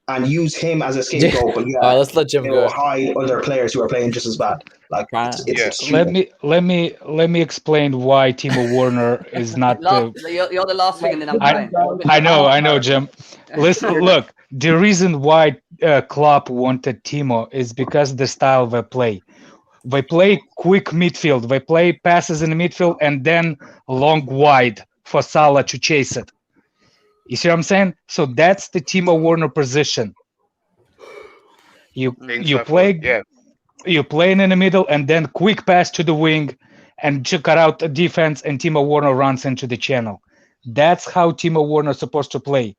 and use him as a scapegoat, but let's let Jim go. hide other players who are playing just as bad. Like let me explain why Timo Werner is not. You're the last thing, and then I'm playing. I know, Jim. Listen, look. The reason why Klopp wanted Timo is because the style they play. They play quick midfield. They play passes in the midfield and then long wide for Salah to chase it. You see what I'm saying? So that's the Timo Werner position. You play in the middle and then quick pass to the wing and to cut out the defense, and Timo Werner runs into the channel. That's how Timo Werner is supposed to play.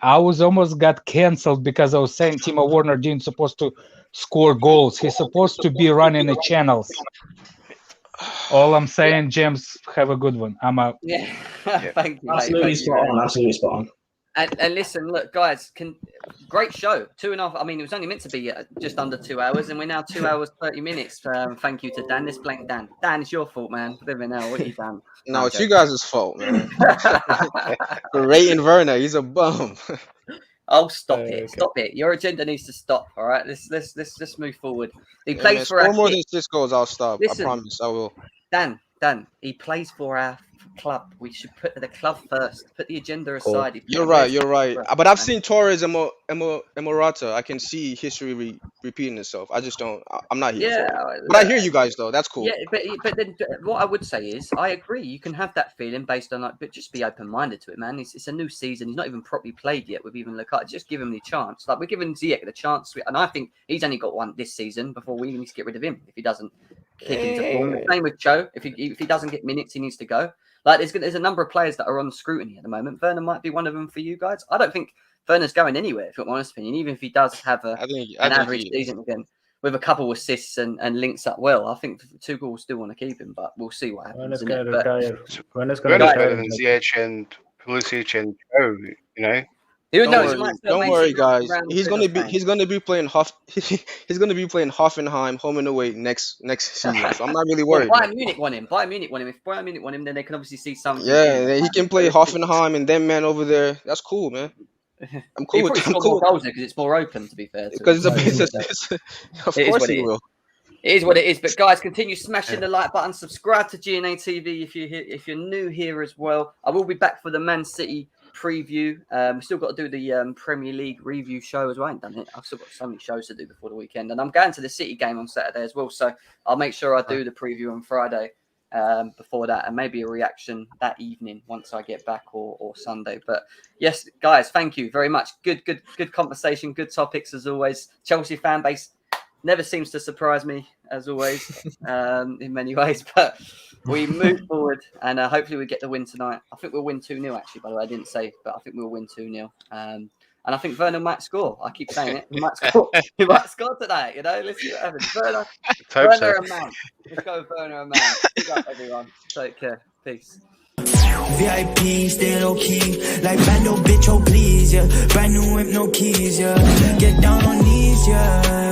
I was almost got cancelled because I was saying Timo Werner didn't supposed to score goals. He's supposed to be running the channels. All I'm saying, James, have a good one. I'm out. Yeah. Thank you. Absolutely spot on. And listen, look, guys, great show. 2.5. I mean, it was only meant to be just under 2 hours, and we're now 2 hours 30 minutes. Thank you to Dan. This blank Dan. Dan, it's your fault, man. Living now, what you done? No, it's you guys' fault, man. For rating Werner, he's a bum. Oh, stop it! Stop it! Your agenda needs to stop. All right, let's just move forward. He plays for our more than 6 goals. I'll stop. Listen, I promise. I will. Dan, he plays for our club. We should put the club first. Put the agenda aside. You're right. But I've seen Torres and Morata. I can see history repeating itself. I just don't. I'm not here. Yeah, but I hear you guys though. That's cool. Yeah, but then what I would say is, I agree. You can have that feeling based on but just be open-minded to it, man. It's a new season. He's not even properly played yet with even Lukaku. Just give him the chance. Like we're giving Ziyech the chance, and I think he's only got one this season before we even need to get rid of him if he doesn't kick into form. The same with Cho. If he doesn't get minutes, he needs to go. Like there's a number of players that are on scrutiny at the moment. Werner might be one of them for you guys. I don't think Werner's going anywhere, if you want my honest opinion. Even if he does have an average season again with a couple of assists and links up well, I think Tuchel will still want to keep him, but we'll see what happens. Werner's better than Ziyech and Pulisic and Cho, you know. Don't worry, guys. He's gonna be playing Hoffenheim home and away next season. So I'm not really worried. Bayern Munich want him. If Bayern Munich want him, then they can obviously see something. Yeah, he can play Hoffenheim and them man over there. That's cool, man. I'm cool with him. More goals because it's more open, to be fair. Because of course he will. It is what it is. But guys, continue smashing the like button. Subscribe to GNA TV if you're new here as well. I will be back for the Man City preview. We've still got to do the Premier League review show as well. I ain't done it. I've still got so many shows to do before the weekend, and I'm going to the City game on Saturday as well. So I'll make sure I do the preview on Friday before that, and maybe a reaction that evening once I get back or Sunday. But yes, guys, thank you very much. Good conversation, good topics as always. Chelsea fan base never seems to surprise me as always in many ways, but we move forward and hopefully we get the win tonight. I think we'll win 2-0 actually, by the way. I didn't say, but I think we'll win 2-0. And I think Werner might score. I keep saying it. He might score. He might score tonight, you know. Let's see what happens. Werner a man. Let's go with Werner a man. Good luck, everyone. Take care. Peace. VIP, stay low key, like bando bitch, oh please, yeah. Brand new whip, no keys, yeah. Get down on knees, yeah.